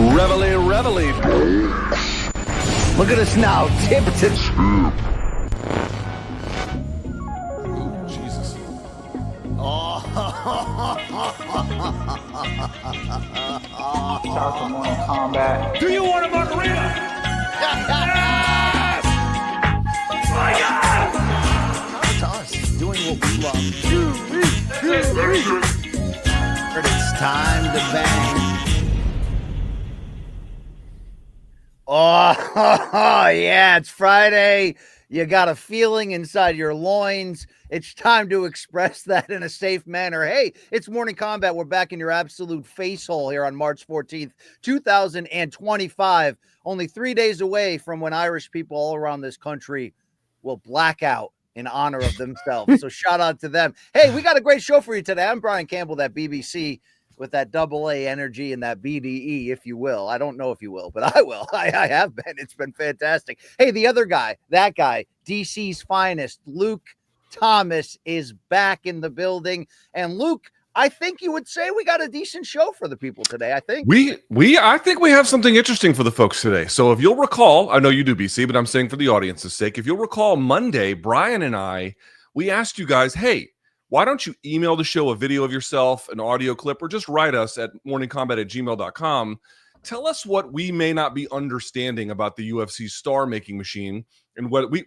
Reveille, reveille. Look at us now, tip to tip. Jesus. Shout out to Morning Kombat. Do you want a margarita? Yes! My God. To us, doing what we love. But it's time to bang. Oh, yeah, it's Friday. You got a feeling inside your loins. It's time to express that in a safe manner. Hey, it's Morning Kombat. We're back in your absolute face hole here on March 14th, 2025. Only 3 days away from when Irish people all around this country will black out in honor of themselves. So shout out to them. Hey, we got a great show for you today. I'm Brian Campbell, that BBC with that AA energy and that BDE, if you will. I don't know if you will, but I will. I have been. It's been fantastic. Hey, the other guy, that guy, DC's finest, Luke Thomas, is back in the building. And Luke, I think you would say we got a decent show for the people today. I think I think we have something interesting for the folks today. So if you'll recall, I know you do, BC, but I'm saying for the audience's sake, if you'll recall Monday, Brian and we asked you guys, hey, why don't you email the show a video of yourself, an audio clip, or just write us at morningkombat@gmail.com. Tell us what we may not be understanding about the UFC star-making machine and what we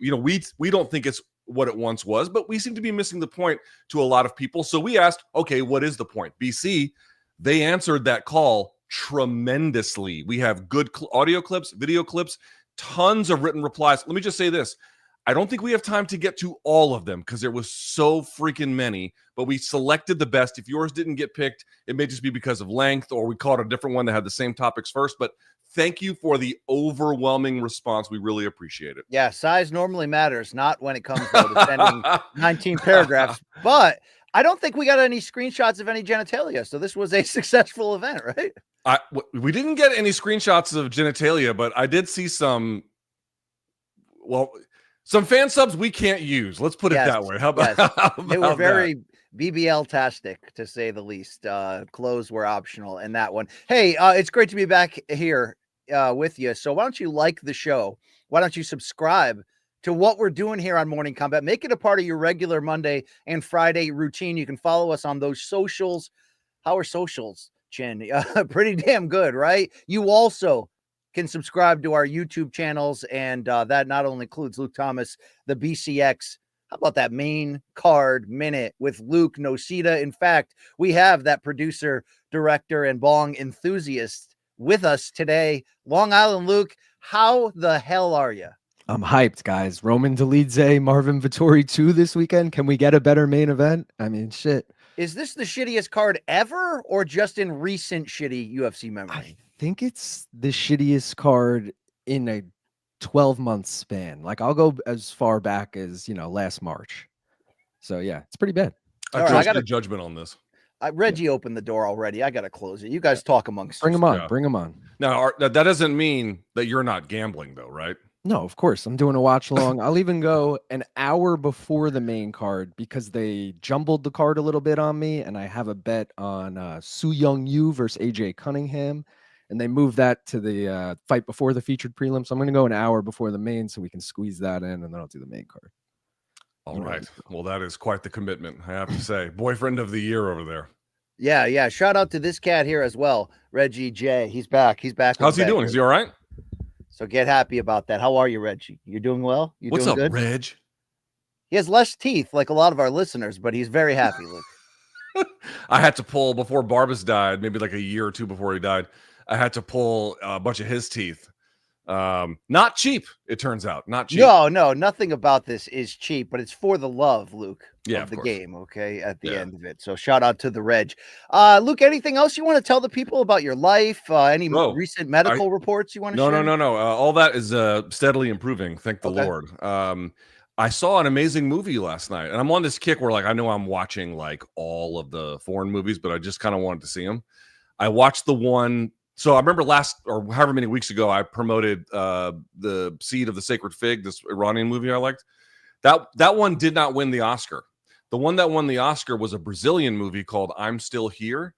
don't think it's what it once was, but we seem to be missing the point to a lot of people. So we asked, okay, what is the point? BC, they answered that call tremendously. We have good audio clips, video clips, tons of written replies. Let me just say this. I don't think we have time to get to all of them because there was so freaking many, but we selected the best. If yours didn't get picked, it may just be because of length, or we caught a different one that had the same topics first. But thank you for the overwhelming response. We really appreciate it. Yeah, size normally matters, not when it comes to sending 19 paragraphs. But I don't think we got any screenshots of any genitalia. So this was a successful event, right? We didn't get any screenshots of genitalia, but I did see some fan subs we can't use. Let's put it that way. How about, they were very BBL-tastic, to say the least. Clothes were optional in that one. Hey, it's great to be back here with you. So why don't you like the show? Why don't you subscribe to what we're doing here on Morning Kombat? Make it a part of your regular Monday and Friday routine. You can follow us on those socials. How are socials, Chin? Pretty damn good, right? You also can subscribe to our YouTube channels, and that not only includes Luke Thomas, the BCX. How about that main card minute with Luke Nocita? In fact, we have that producer, director, and bong enthusiast with us today. Long Island Luke, how the hell are you? I'm hyped, guys. Roman Dolidze, Marvin Vettori 2 this weekend. Can we get a better main event? I mean, shit. Is this the shittiest card ever, or just in recent shitty UFC memory? I think it's the shittiest card in a 12-month span. Like, I'll go as far back as, last March. So, yeah, it's pretty bad. I got a judgment on this. Reggie opened the door already. I got to close it. You guys talk amongst Bring yourselves. them on. Yeah. Bring them on. Now, that doesn't mean that you're not gambling, though, right? No, of course. I'm doing a watch along. I'll even go an hour before the main card because they jumbled the card a little bit on me, and I have a bet on Su Young Yu versus AJ Cunningham, and they moved that to the fight before the featured prelim. So I'm going to go an hour before the main so we can squeeze that in, and then I'll do the main card. All right. Well, that is quite the commitment, I have to say. Boyfriend of the year over there. Yeah. Shout out to this cat here as well, Reggie J. He's back. How's he doing? Is he all right? So get happy about that. How are you, Reggie? You doing well? What's doing up, good? Reg? He has less teeth, like a lot of our listeners, but he's very happy. Luke. I had to pull before Barbas died, maybe like a year or two before he died. I had to pull a bunch of his teeth. Not cheap, it turns out. Not cheap. No, nothing about this is cheap, but it's for the love, Luke, of the course. game, okay, at the end of it. So shout out to the Reg. Luke, anything else you want to tell the people about your life? Any recent medical reports you want to share? No. All that is steadily improving, thank the Lord. I saw an amazing movie last night, and I'm on this kick where, like, I know I'm watching, like, all of the foreign movies, but I just kind of wanted to see them. I watched the one. So I remember last, or however many weeks ago, I promoted the Seed of the Sacred Fig, this Iranian movie I liked. That one did not win the Oscar. The one that won the Oscar was a Brazilian movie called I'm Still Here.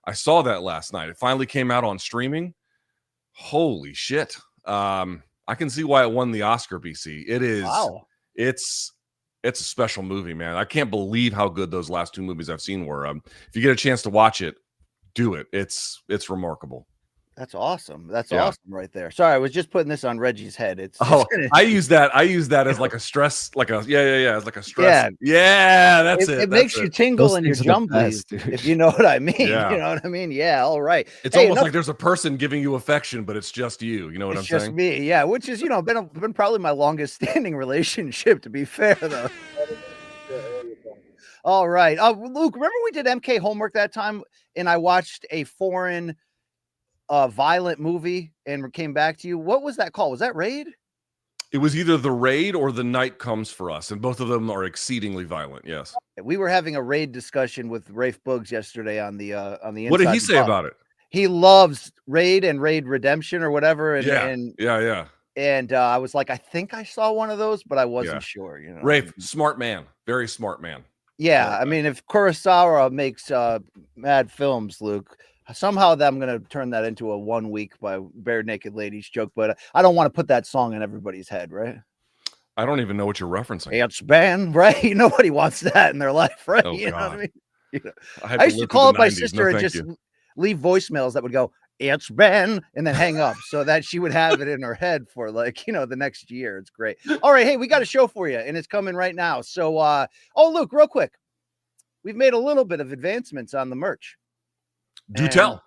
I saw that last night. It finally came out on streaming. Holy shit. I can see why it won the Oscar, BC. It is. Wow. It's a special movie, man. I can't believe how good those last two movies I've seen were. If you get a chance to watch it, do it. It's remarkable. That's awesome. That's Yeah. awesome right there. Sorry, I was just putting this on Reggie's head. It's I use that as like a stress, like a as like a stress. Yeah, that's it. It makes you tingle Those in your things are the jumblies, best, dude. if you know what I mean. Yeah. You know what I mean? Yeah, all right. It's Hey, almost enough- like there's a person giving you affection, but it's just you. You know what it's I'm just saying? me. Yeah, which is, been probably my longest standing relationship, to be fair, though. All right. Luke, remember we did MK homework that time and I watched a foreign violent movie and came back to you? What was that called? Was that Raid? It was either The Raid or The Night Comes for Us, and both of them are exceedingly violent. Yes. We were having a Raid discussion with Rafe Boogs yesterday on the What did he Inside say about it? He loves Raid and Raid Redemption or whatever. And Yeah. and I was like, I think I saw one of those, but I wasn't sure. Rafe, smart man, very smart man. Yeah, Smart I mean, if Kurosawa makes mad films, Luke, somehow I'm going to turn that into a 1 week by Bare Naked Ladies joke, but I don't want to put that song in everybody's head, right? I don't even know what you're referencing. It's been, right? Nobody wants that in their life, right? Oh, you know what I God. mean? You know, had I used to live call through up my the 90s. sister No, and thank just you. leave voicemails that would go, it's Ben, and then hang up so that she would have it in her head for the next year. It's great. All right. Hey, we got a show for you and it's coming right now. So, Luke, real quick, we've made a little bit of advancements on the merch. Do tell.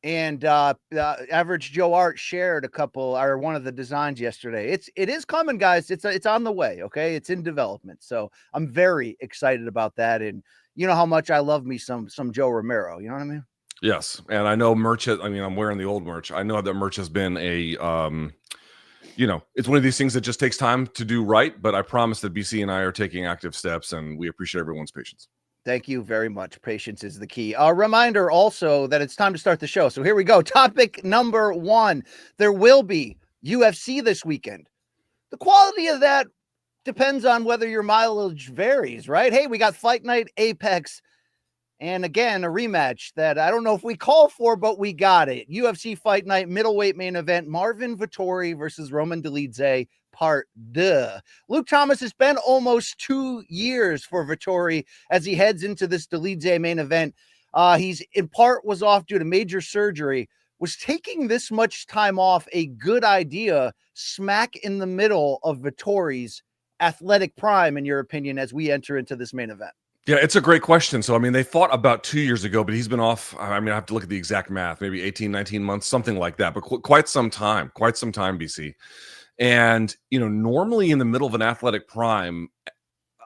And Average Joe Art shared one of the designs yesterday. It is coming, guys. It's on the way. Okay. It's in development. So I'm very excited about that. And you know how much I love me some Joe Romero. You know what I mean? Yes, and I know merch. I'm wearing the old merch. I know that merch has been it's one of these things that just takes time to do right. But I promise that BC and I are taking active steps, and we appreciate everyone's patience. Thank you very much. Patience is the key. A reminder also that it's time to start the show. So here we go. Topic number 1. There will be UFC this weekend. The quality of that depends on whether your mileage varies, right? Hey, we got Fight Night, Apex, and again, a rematch that I don't know if we call for, but we got it. UFC Fight Night middleweight main event, Marvin Vettori versus Roman Dolidze, part 2. Luke Thomas, it's been almost 2 years for Vettori as he heads into this Dolidze main event. He's in part was off due to major surgery. Was taking this much time off a good idea smack in the middle of Vettori's athletic prime, in your opinion, as we enter into this main event? Yeah, it's a great question. So, they fought about 2 years ago, but he's been off. I have to look at the exact math, maybe 18, 19 months, something like that, but quite some time, BC. And, normally in the middle of an athletic prime,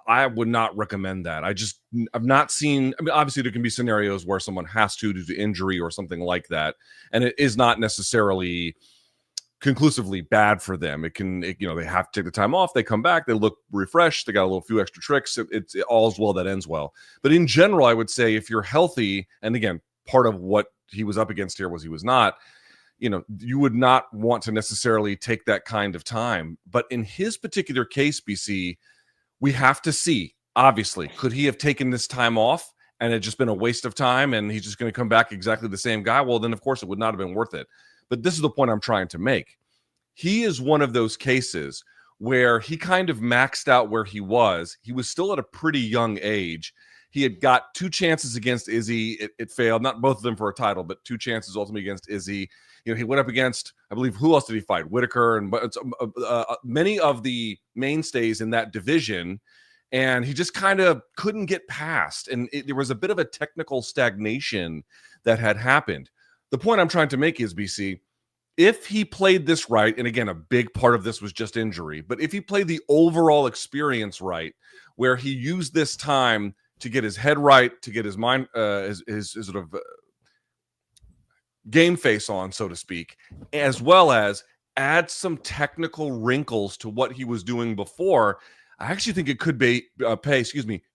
I would not recommend that. I've not seen, obviously there can be scenarios where someone has to due to injury or something like that. And it is not necessarily conclusively bad for them. They have to take the time off. They come back, they look refreshed. They got a few extra tricks. It's all's well that ends well. But in general, I would say if you're healthy, and again, part of what he was up against here was he was not, you would not want to necessarily take that kind of time. But in his particular case, BC, we have to see, obviously, could he have taken this time off and it just been a waste of time and he's just going to come back exactly the same guy? Well, then of course it would not have been worth it. But this is the point I'm trying to make. He is one of those cases where he kind of maxed out where he was. He was still at a pretty young age. He had got 2 chances against Izzy. It failed. Not both of them for a title, but 2 chances ultimately against Izzy. He went up against, I believe, who else did he fight? Whitaker and many of the mainstays in that division. And he just kind of couldn't get past. And there was a bit of a technical stagnation that had happened. The point I'm trying to make is, BC, if he played this right, and again, a big part of this was just injury, but if he played the overall experience right, where he used this time to get his head right, to get his mind, his sort of game face on, so to speak, as well as add some technical wrinkles to what he was doing before, I actually think it could pay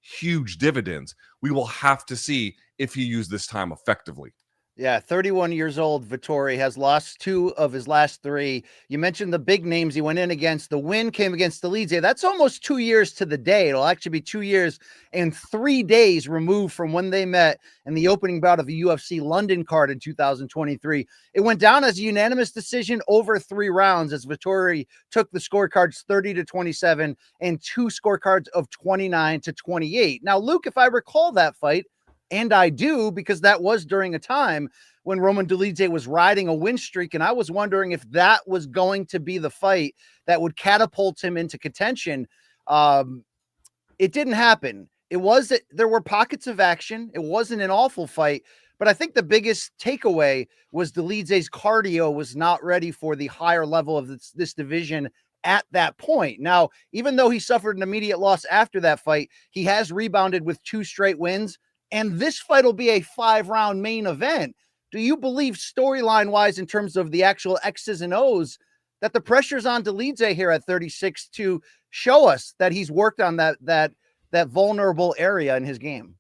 huge dividends. We will have to see if he used this time effectively. Yeah, 31 years old. Vettori has lost 2 of his last 3. You mentioned the big names he went in against. The win came against Dolidze. That's almost 2 years to the day. It'll actually be 2 years and 3 days removed from when they met in the opening bout of the UFC London card in 2023. It went down as a unanimous decision over 3 rounds as Vettori took the scorecards 30-27 and 2 scorecards of 29-28. Now, Luke, if I recall that fight, and I do, because that was during a time when Roman Dolidze was riding a win streak. And I was wondering if that was going to be the fight that would catapult him into contention. It didn't happen. There were pockets of action. It wasn't an awful fight, but I think the biggest takeaway was Dolidze's cardio was not ready for the higher level of this division at that point. Now, even though he suffered an immediate loss after that fight, he has rebounded with 2 straight wins. And this fight will be a 5-round main event. Do you believe storyline wise, in terms of the actual X's and O's, that the pressure's on Dolidze here at 36 to show us that he's worked on that vulnerable area in his game?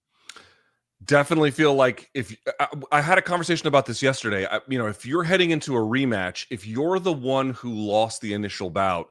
Definitely feel like if I had a conversation about this yesterday, if you're heading into a rematch, if you're the one who lost the initial bout,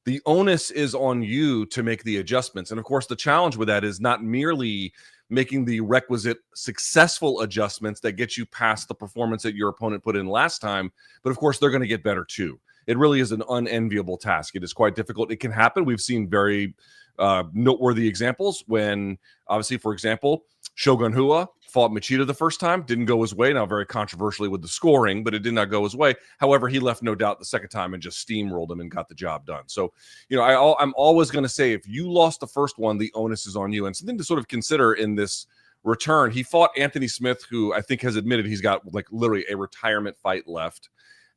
the onus is on you to make the adjustments. And of course, the challenge with that is not merely making the requisite successful adjustments that get you past the performance that your opponent put in last time, but of course, they're going to get better too. It really is an unenviable task. It is quite difficult. It can happen. We've seen very noteworthy examples when, obviously, for example, Shogun Rua fought Machida the first time, didn't go his way. Now, very controversially with the scoring, but it did not go his way. However, he left no doubt the second time and just steamrolled him and got the job done. So, I'm always going to say, if you lost the first one, the onus is on you. And something to sort of consider in this return, he fought Anthony Smith, who I think has admitted he's got like literally a retirement fight left.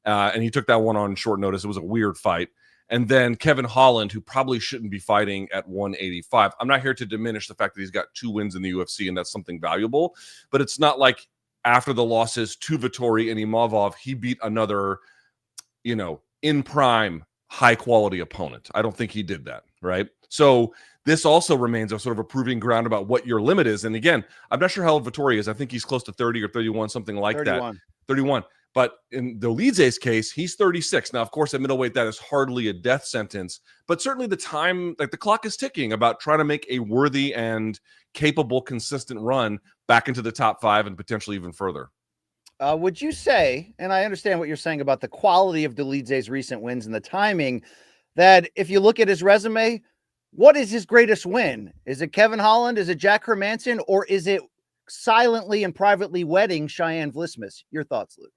And he took that one on short notice. It was a weird fight. And then Kevin Holland, who probably shouldn't be fighting at 185. I'm not here to diminish the fact that he's got 2 wins in the UFC, and that's something valuable. But it's not like after the losses to Vettori and Imavov, he beat another, in prime, high-quality opponent. I don't think he did that, right? So this also remains a sort of a proving ground about what your limit is. And again, I'm not sure how old Vettori is. I think he's close to 30 or 31, something like 31. that. 31. But in Dolidze's case, he's 36. Now, of course, at middleweight, that is hardly a death sentence. But certainly the time, like the clock is ticking about trying to make a worthy and capable, consistent run back into the top 5 and potentially even further. Would you say, and I understand what you're saying about the quality of Dolidze's recent wins and the timing, that if you look at his resume, what is his greatest win? Is it Kevin Holland? Is it Jack Hermanson? Or is it silently and privately wedding Cheyenne Vlismas? Your thoughts, Luke?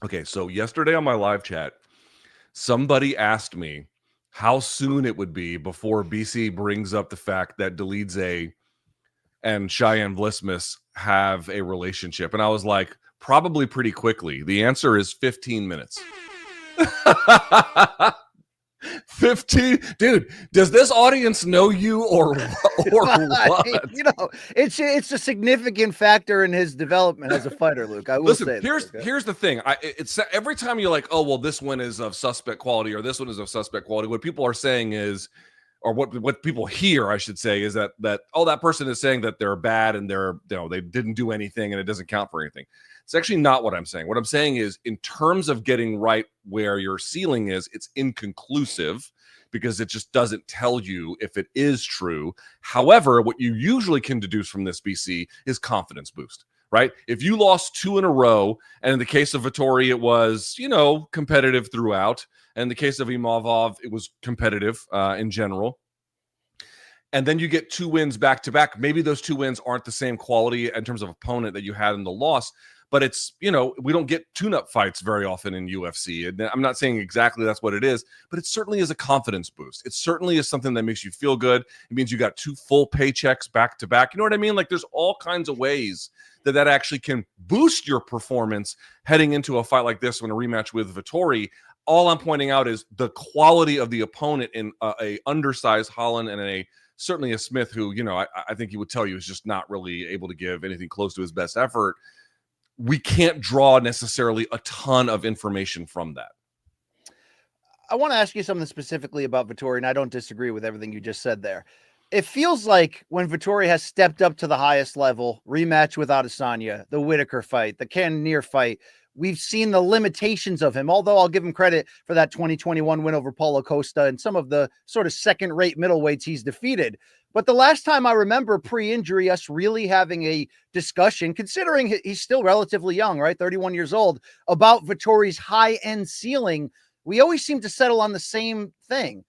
Okay, so yesterday on my live chat, somebody asked me how soon it would be before BC brings up the fact that Dolidze and Cheyenne Vlismas have a relationship. And I was like, probably pretty quickly. The answer is 15 minutes. 15, dude, does this audience know you or what? It's a significant factor in his development as a fighter, Luke. I will say here's the thing. It's every time you're like, oh well, this one is of suspect quality or this one is of suspect quality, what people are saying is, or what people hear, I should say, is that that person is saying that they're bad and they didn't do anything and it doesn't count for anything. It's actually not what I'm saying. What I'm saying is, in terms of getting right where your ceiling is, it's inconclusive because it just doesn't tell you if it is true. However, what you usually can deduce from this, BC, is confidence boost, right? If you lost 2 in a row, and in the case of Vettori, it was, competitive throughout. And in the case of Imavov, it was competitive in general. And then you get 2 wins back to back. Maybe those 2 wins aren't the same quality in terms of opponent that you had in the loss. But it's, we don't get tune-up fights very often in UFC. And I'm not saying exactly that's what it is, but it certainly is a confidence boost. It certainly is something that makes you feel good. It means you got 2 full paychecks back to back. You know what I mean? Like, there's all kinds of ways that actually can boost your performance heading into a fight like this when a rematch with Vettori. All I'm pointing out is the quality of the opponent in a undersized Holland and certainly a Smith who, I think he would tell you is just not really able to give anything close to his best effort. We can't draw necessarily a ton of information from that. I want to ask you something specifically about Vettori, and I don't disagree with everything you just said there. it feels like when Vettori has stepped up to the highest level, rematch with Adesanya, the Whitaker fight, the Cannonier fight, we've seen the limitations of him, although I'll give him credit for that 2021 win over Paulo Costa and some of the sort of second-rate middleweights he's defeated. But the last time I remember pre-injury us really having a discussion, considering he's still relatively young, right? 31 years old, about Vettori's high-end ceiling, we always seem to settle on the same thing.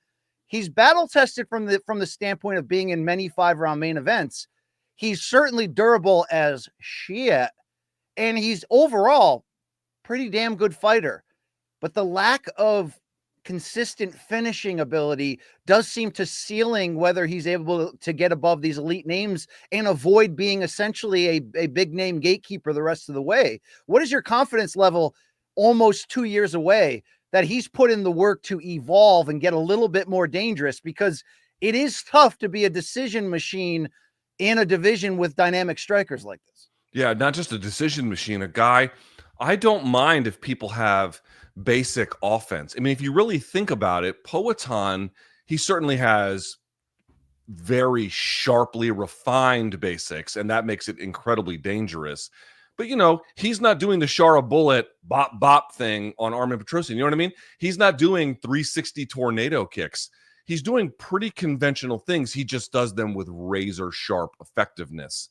He's battle tested from the standpoint of being in many 5-round main events. He's certainly durable as shit, and he's overall pretty damn good fighter. But the lack of consistent finishing ability does seem to ceiling whether he's able to get above these elite names and avoid being essentially a big name gatekeeper the rest of the way. What is your confidence level almost 2 years away that he's put in the work to evolve and get a little bit more dangerous? Because it is tough to be a decision machine in a division with dynamic strikers like this. Yeah, not just a decision machine, a guy. I don't mind if people have basic offense. I mean, if you really think about it, Poatan, he certainly has very sharply refined basics, and that makes it incredibly dangerous. But, he's not doing the Shara Bullet bop bop thing on Armin Petrosian. You know what I mean? He's not doing 360 tornado kicks. He's doing pretty conventional things. He just does them with razor sharp effectiveness.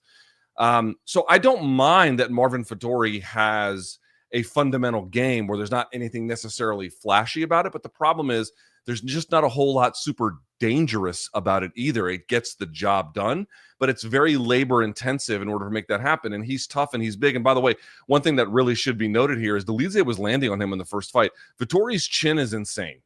So I don't mind that Marvin Vettori has a fundamental game where there's not anything necessarily flashy about it. But the problem is there's just not a whole lot super dangerous about it either. It gets the job done, but it's very labor intensive in order to make that happen. And he's tough and he's big. And by the way, one thing that really should be noted here is Dolidze was landing on him in the first fight. Vettori's chin is insane.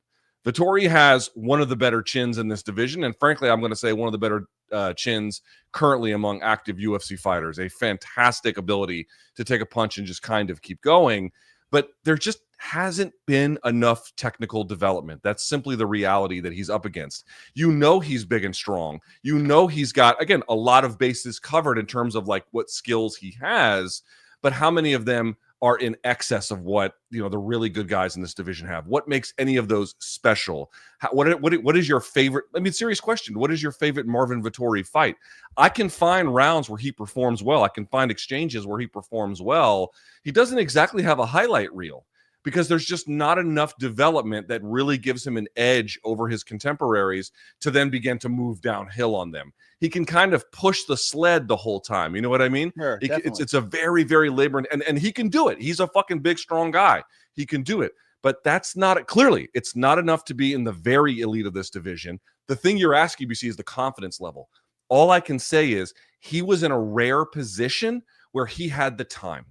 Vettori has one of the better chins in this division. And frankly, I'm going to say one of the better chins currently among active UFC fighters. A fantastic ability to take a punch and just kind of keep going. But there just hasn't been enough technical development. That's simply the reality that he's up against. He's big and strong. He's got, again, a lot of bases covered in terms of like what skills he has. But how many of them are in excess of what the really good guys in this division have? What makes any of those special? What is your favorite? I mean, serious question. What is your favorite Marvin Vettori fight? I can find rounds where he performs well. I can find exchanges where he performs well. He doesn't exactly have a highlight reel because there's just not enough development that really gives him an edge over his contemporaries to then begin to move downhill on them. He can kind of push the sled the whole time. You know what I mean? Sure, it's a very, very labor, and he can do it. He's a fucking big, strong guy. He can do it. But that's not, clearly, it's not enough to be in the very elite of this division. The thing you're asking, BC, is the confidence level. All I can say is he was in a rare position where he had the time.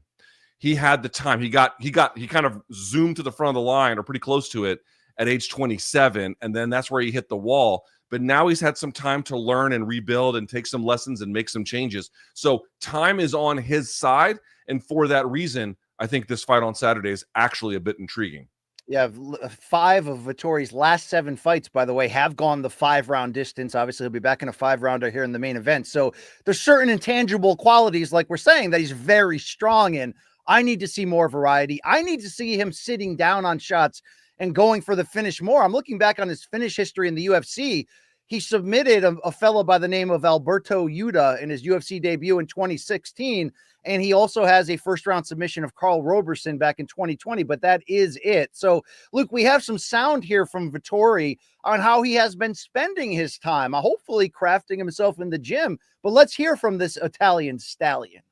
He had the time. He kind of zoomed to the front of the line or pretty close to it at age 27. And then that's where he hit the wall. But now he's had some time to learn and rebuild and take some lessons and make some changes. So time is on his side. And for that reason, I think this fight on Saturday is actually a bit intriguing. Yeah, 5 of Vettori's last 7 fights, by the way, have gone the 5-round distance. Obviously, he'll be back in a 5-rounder here in the main event. So there's certain intangible qualities, like we're saying, that he's very strong in. I need to see more variety. I need to see him sitting down on shots and going for the finish more. I'm looking back on his finish history in the UFC. He submitted a fellow by the name of Alberto Yuda in his UFC debut in 2016. And he also has a first-round submission of Carl Roberson back in 2020, but that is it. So, Luke, we have some sound here from Vettori on how he has been spending his time, hopefully crafting himself in the gym. But let's hear from this Italian stallion.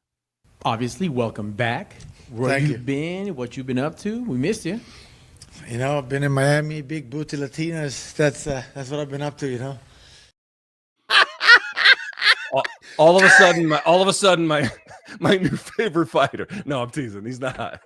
Obviously, welcome back. Where you been, what you've been up to. We missed you. I've been in Miami, big booty Latinas. That's what I've been up to, All of a sudden, my new favorite fighter. No, I'm teasing. He's not.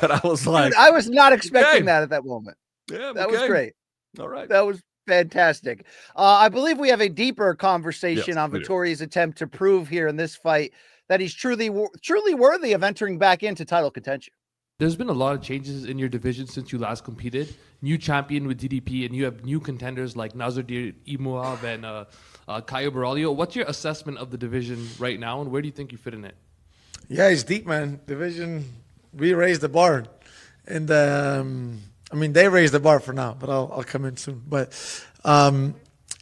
But I was like, dude, I was not expecting that at that moment. Yeah, that was great. All right, that was fantastic. I believe we have a deeper conversation on Vettori's attempt to prove here in this fight that he's truly worthy of entering back into title contention. There's been a lot of changes in your division since you last competed. New champion with DDP, and you have new contenders like Nazardir Imouab and Caio Borralho. What's your assessment of the division right now, and where do you think you fit in it? Yeah, it's deep, man. Division, we raised the bar. And, they raised the bar for now, but I'll come in soon. But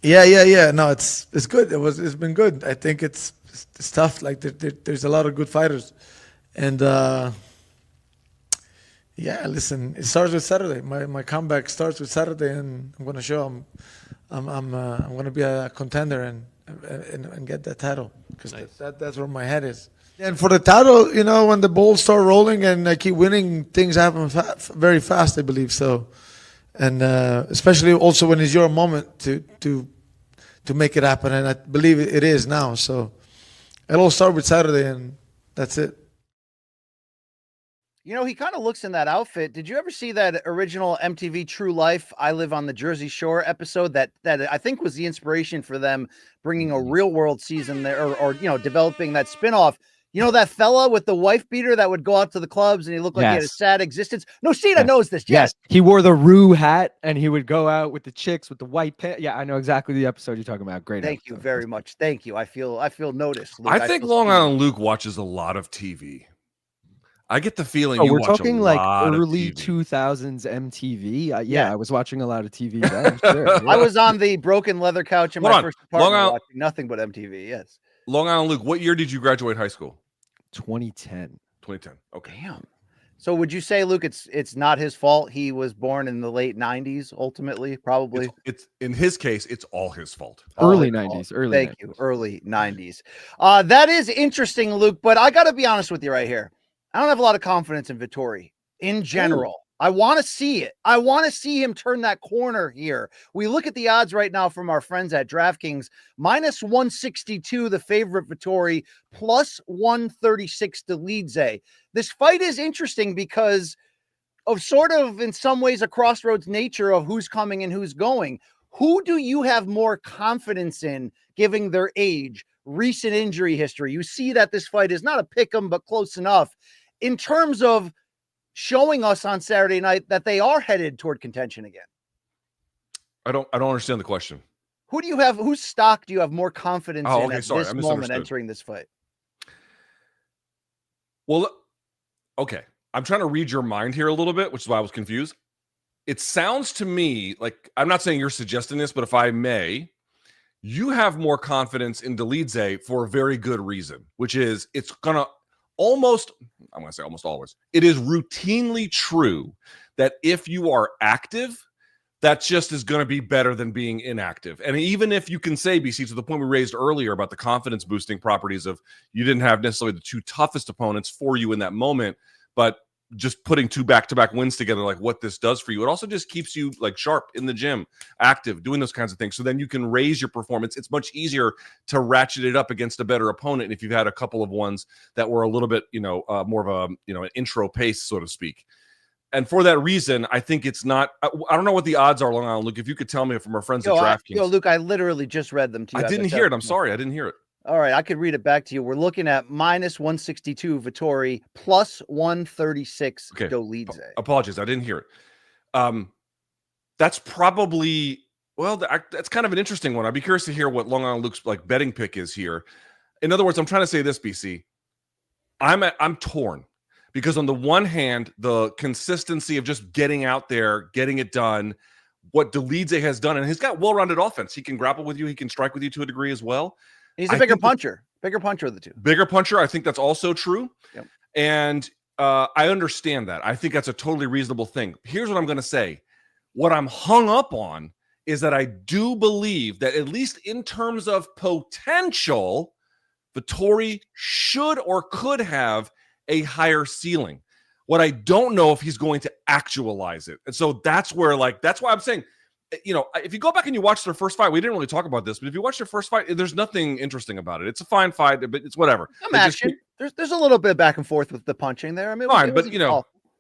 Yeah. No, it's good. It's been good. I think it's tough. Like there's a lot of good fighters, and yeah. Listen, it starts with Saturday. My comeback starts with Saturday, and I'm gonna show I'm gonna be a contender and get that title because that's where my head is. And for the title, you know, when the balls start rolling and I keep winning, things happen very fast, I believe so. And especially also when it's your moment to make it happen, and I believe it is now. So it'll all start with Saturday, and that's it. You know, he kind of looks in that outfit. Did you ever see that original MTV True Life, I Live on the Jersey Shore episode that I think was the inspiration for them bringing a real world season there or you know, developing that spinoff? You know, that fella with the wife beater that would go out to the clubs and he looked like he had a sad existence. No, Cena knows this. Yes. He wore the Rue hat and he would go out with the chicks with the white pants. Yeah, I know exactly the episode you're talking about. Great. Thank you very much. Thank you. I feel noticed. Luke. I think Long Island Luke watches a lot of TV. I get the feeling you we're watch talking a like lot early of TV. 2000s MTV. Yeah, I was watching a lot of TV then. Sure, yeah. I was on the broken leather couch in my first apartment watching nothing but MTV. Yes. Long Island Luke, what year did you graduate high school? 2010. 2010. Okay. Damn. So would you say, Luke, it's not his fault? He was born in the late 90s, ultimately, probably. It's in his case, it's all his fault. Early 90s. Thank you. Early 90s. That is interesting, Luke, but I got to be honest with you right here. I don't have a lot of confidence in Vettori in general. I want to see it. I want to see him turn that corner here. We look at the odds right now from our friends at DraftKings, minus 162, the favorite Vettori, plus 136 Dolidze. This fight is interesting because of sort of, in some ways, a crossroads nature of who's coming and who's going. Who do you have more confidence in, given their age, recent injury history? You see that this fight is not a pick 'em, but close enough in terms of showing us on Saturday night that they are headed toward contention again. I don't understand the question. Who do you have? Whose stock do you have more confidence in okay, at sorry, this moment entering this fight? Well, okay. I'm trying to read your mind here a little bit, which is why I was confused. It sounds to me like, I'm not saying you're suggesting this, but if I may, you have more confidence in Dolidze for a very good reason, which is it's going to almost, I'm going to say almost always, it is routinely true that if you are active, that just is going to be better than being inactive. And even if you can say, BC, to the point we raised earlier about the confidence boosting properties of you didn't have necessarily the two toughest opponents for you in that moment, but just putting two back-to-back wins together, like what this does for you, it also just keeps you like sharp in the gym, active, doing those kinds of things. So then you can raise your performance. It's much easier to ratchet it up against a better opponent. And if you've had a couple of ones that were a little bit, more of a, an intro pace, so to speak. And for that reason, I think it's not, I don't know what the odds are, Long Island. Luke, if you could tell me from our friends at DraftKings. Luke, I literally just read them to you. I didn't hear it. I'm sorry. I didn't hear it. All right, I could read it back to you. We're looking at minus 162 Vettori, plus 136 Dolidze. Apologies, I didn't hear it. That's probably, that's kind of an interesting one. I'd be curious to hear what Long Island Luke's like betting pick is here. In other words, I'm trying to say this, BC. I'm torn because on the one hand, the consistency of just getting out there, getting it done, what Dolidze has done, and he's got well-rounded offense. He can grapple with you. He can strike with you to a degree as well. He's a bigger puncher of the two. Bigger puncher. I think that's also true. Yep. And I understand that. I think that's a totally reasonable thing. Here's what I'm going to say. What I'm hung up on is that I do believe that at least in terms of potential, Vettori should or could have a higher ceiling. What I don't know if he's going to actualize it. And so that's where, that's why I'm saying, if you go back and you watch their first fight, we didn't really talk about this, but if you watch their first fight, there's nothing interesting about it. It's a fine fight, but it's whatever. Some action. There's a little bit back and forth with the punching there. I mean, fine, but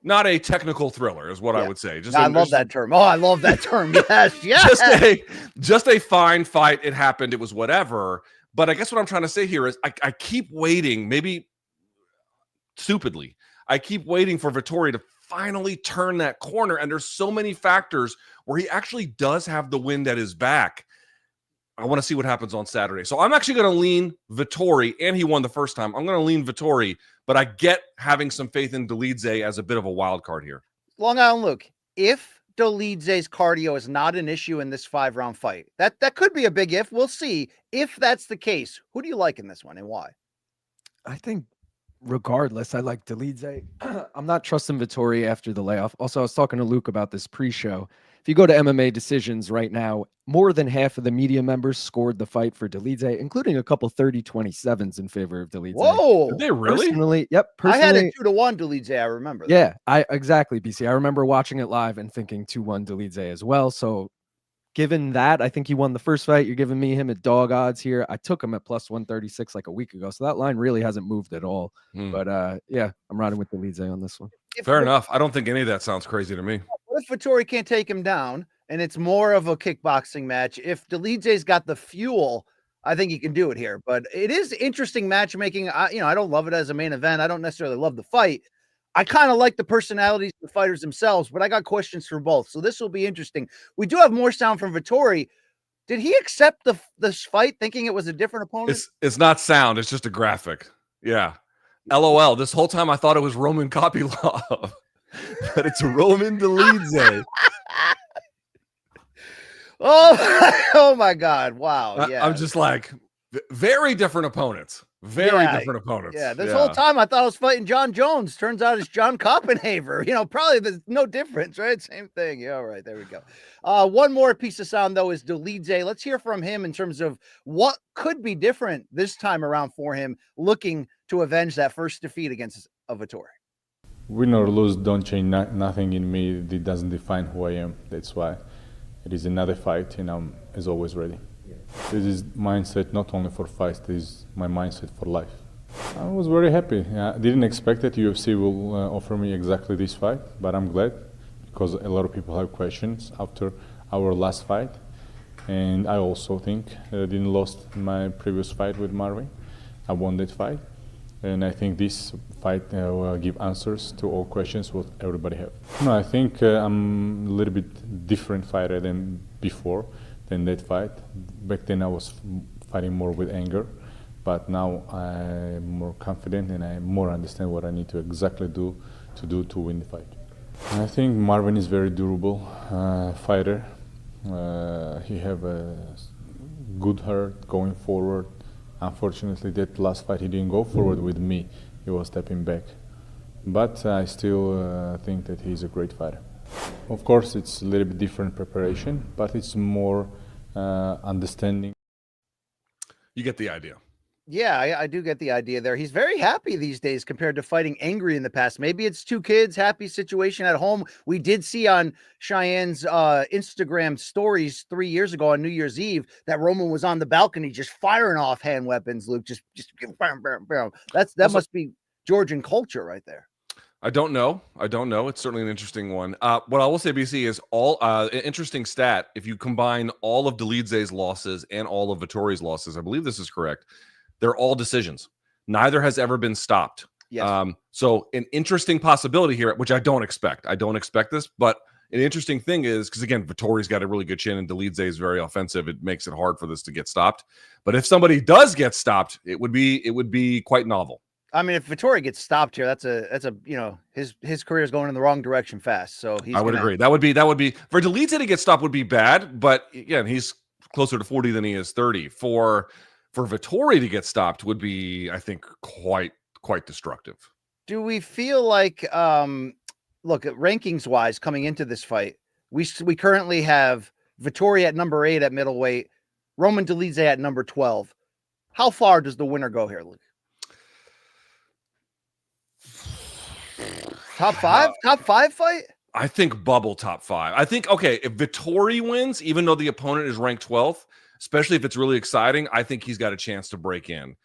not a technical thriller is what I would say. I love that term. Oh, I love that term. Yes, yes. Just a fine fight. It happened. It was whatever. But I guess what I'm trying to say here is I keep waiting, maybe stupidly, I keep waiting for Vettori to finally turn that corner. And there's so many factors where he actually does have the wind at his back. I want to see what happens on Saturday. So I'm actually going to lean Vettori, and he won the first time. I'm going to lean Vettori, but I get having some faith in Dolidze as a bit of a wild card here. Long Island Luke, if Dolidze's cardio is not an issue in this 5-round fight? That could be a big if. We'll see. If that's the case, who do you like in this one and why? I think regardless, I like Dolidze. I'm not trusting Vettori after the layoff. Also, I was talking to Luke about this pre-show. If you go to MMA decisions right now, more than half of the media members scored the fight for Dolidze, including a couple 30-27s in favor of Dolidze. Whoa. Did they really? Personally, yep. I had Personally, a 2-1 Dolidze. I remember that. yeah, exactly, BC. I remember watching it live and thinking 2-1 Dolidze as well. So given that, I think he won the first fight. You're giving me him at dog odds here. I took him at plus 136 like a week ago. So that line really hasn't moved at all. But yeah, I'm riding with Dolidze on this one. Fair enough. I don't think any of that sounds crazy to me. What if Vettori can't take him down and it's more of a kickboxing match? If Dolidze's got the fuel, I think he can do it here. But it is interesting matchmaking. I don't love it as a main event. I don't necessarily love the fight. I kind of like the personalities of the fighters themselves, but I got questions for both. So this will be interesting. We do have more sound from Vettori. Did he accept this fight thinking it was a different opponent? It's not sound. It's just a graphic. Yeah. LOL. This whole time I thought it was Roman Kopylov, but it's Roman Dolidze. Oh my God. Wow. Yeah. I'm just like, very different opponents. Very different opponents. Yeah, this whole time I thought I was fighting John Jones. Turns out it's John Koppenhaver. Probably there's no difference, right? Same thing. Yeah, all right, there we go. One more piece of sound, though, is Dolidze. Let's hear from him in terms of what could be different this time around for him, looking to avenge that first defeat against Vettori. Win or lose don't change nothing in me. It doesn't define who I am. That's why it is another fight, and I'm as always ready. This is mindset not only for fights, this is my mindset for life. I was very happy. I didn't expect that UFC will offer me exactly this fight, but I'm glad because a lot of people have questions after our last fight. And I also think I didn't lost my previous fight with Marvin. I won that fight. And I think this fight will give answers to all questions what everybody have. No, I think I'm a little bit different fighter than before. In that fight. Back then I was fighting more with anger, but now I'm more confident and I more understand what I need to exactly do to win the fight. I think Marvin is very durable fighter. He have a good heart going forward. Unfortunately, that last fight he didn't go forward with me. He was stepping back. But I still think that he's a great fighter. Of course, it's a little bit different preparation, but it's more understanding. You get the idea. Yeah, I do get the idea there. He's very happy these days compared to fighting angry in the past. Maybe it's 2 kids, happy situation at home. We did see on Cheyenne's Instagram stories 3 years ago on New Year's Eve that Roman was on the balcony just firing off hand weapons, Luke. Just bam, bam, bam. That must be Georgian culture right there. I don't know. It's certainly an interesting one. What I will say, BC, is all an interesting stat. If you combine all of Dolidze's losses and all of Vettori's losses, I believe this is correct. They're all decisions. Neither has ever been stopped. Yes. So an interesting possibility here, which I don't expect. I don't expect this, but an interesting thing is because again, Vettori's got a really good chin and Dolidze is very offensive. It makes it hard for this to get stopped. But if somebody does get stopped, it would be quite novel. I mean, if Vettori gets stopped here, that's a his career is going in the wrong direction fast. So I would agree. That would be for Dolidze to get stopped would be bad, but again, he's closer to 40 than he is 30. For Vettori to get stopped would be, I think, quite destructive. Do we feel like look at rankings wise coming into this fight, we currently have Vettori at number 8 at middleweight, Roman Dolidze at number 12. How far does the winner go here, Luke? Top five fight? I think bubble top 5. I think, okay, if Vettori wins, even though the opponent is ranked 12th, especially if it's really exciting, I think he's got a chance to break in.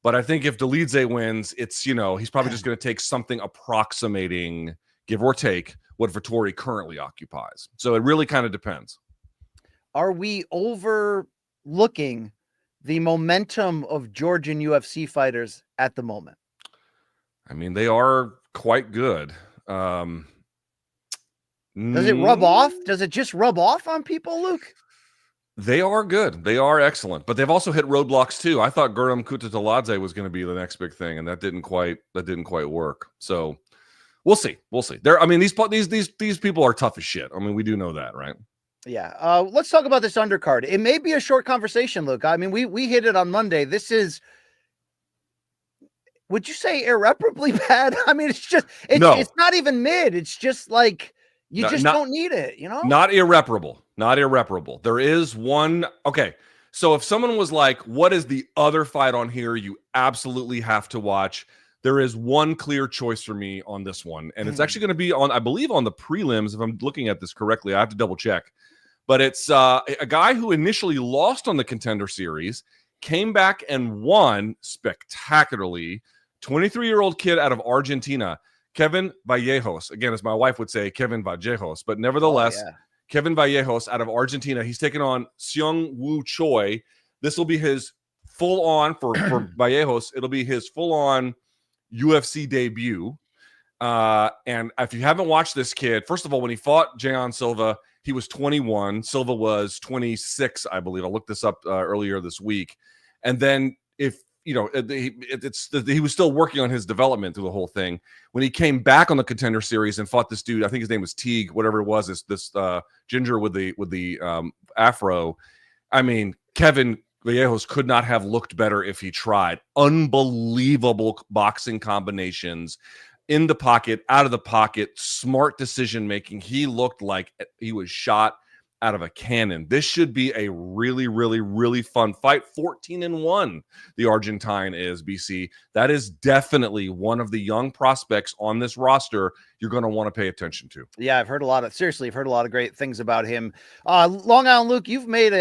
But I think if Dolidze wins, it's, he's probably just going to take something approximating, give or take, what Vettori currently occupies. So it really kind of depends. Are we overlooking the momentum of Georgian UFC fighters at the moment? I mean, they are quite good. Does it rub off? Does it just rub off on people, Luke? They are good. They are excellent, but they've also hit roadblocks too. I thought Guram Kutateladze was going to be the next big thing, and that didn't quite work. So We'll see. We'll see. I mean, these people are tough as shit. I mean, we do know that, right? Yeah. Let's talk about this undercard. It may be a short conversation, Luke. I mean, we hit it on Monday. This is, would you say, irreparably bad? I mean, it's not even mid. It's just like you don't need it, you know? Not irreparable. Not irreparable. There is one. Okay. So if someone was like, what is the other fight on here you absolutely have to watch? There is one clear choice for me on this one. And it's actually going to be on, I believe, on the prelims, if I'm looking at this correctly. I have to double check. But it's a guy who initially lost on the Contender Series, came back and won spectacularly. 23-year-old kid out of Argentina, Kevin Vallejos. Again, as my wife would say, Kevin Vallejos. But nevertheless, Kevin Vallejos out of Argentina. He's taking on Seung Woo Choi. This will be his full-on, for Vallejos, it'll be his full-on UFC debut. And if you haven't watched this kid, first of all, when he fought Jeon Silva, he was 21. Silva was 26, I believe. I looked this up earlier this week. And then he was still working on his development through the whole thing. When he came back on the Contender Series and fought this dude, I think his name was Teague, whatever it was, this ginger with the afro. I mean, Kevin Vallejos could not have looked better if he tried. Unbelievable boxing combinations. In the pocket, out of the pocket, smart decision making. He looked like he was shot out of a cannon. This should be a really, really, really fun fight. 14-1, the Argentine is, BC. That is definitely one of the young prospects on this roster you're going to want to pay attention to. Yeah, I've heard a lot of great things about him. Long Island Luke, you've made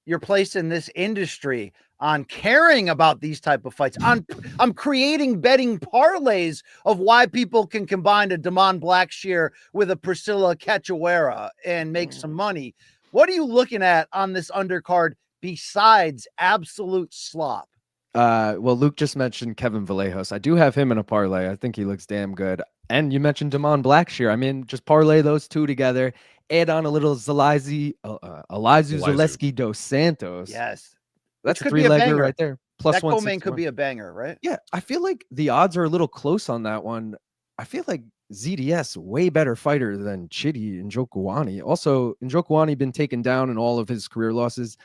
your place in this industry on caring about these type of fights. I'm creating betting parlays of why people can combine a Damon Blackshear with a Priscilla Cachoeira and make some money. What are you looking at on this undercard besides absolute slop? Well, Luke just mentioned Kevin Vallejos. I do have him in a parlay. I think he looks damn good. And you mentioned Damon Blackshear. I mean, just parlay those two together. Add on a little Elizu Zaleski dos Santos. Yes. That's a 3-legger right there. Plus that co-main could be a banger, right? Yeah, I feel like the odds are a little close on that one. I feel like ZDS way better fighter than Chidi Njokuani. Also, Njokuani been taken down in all of his career losses.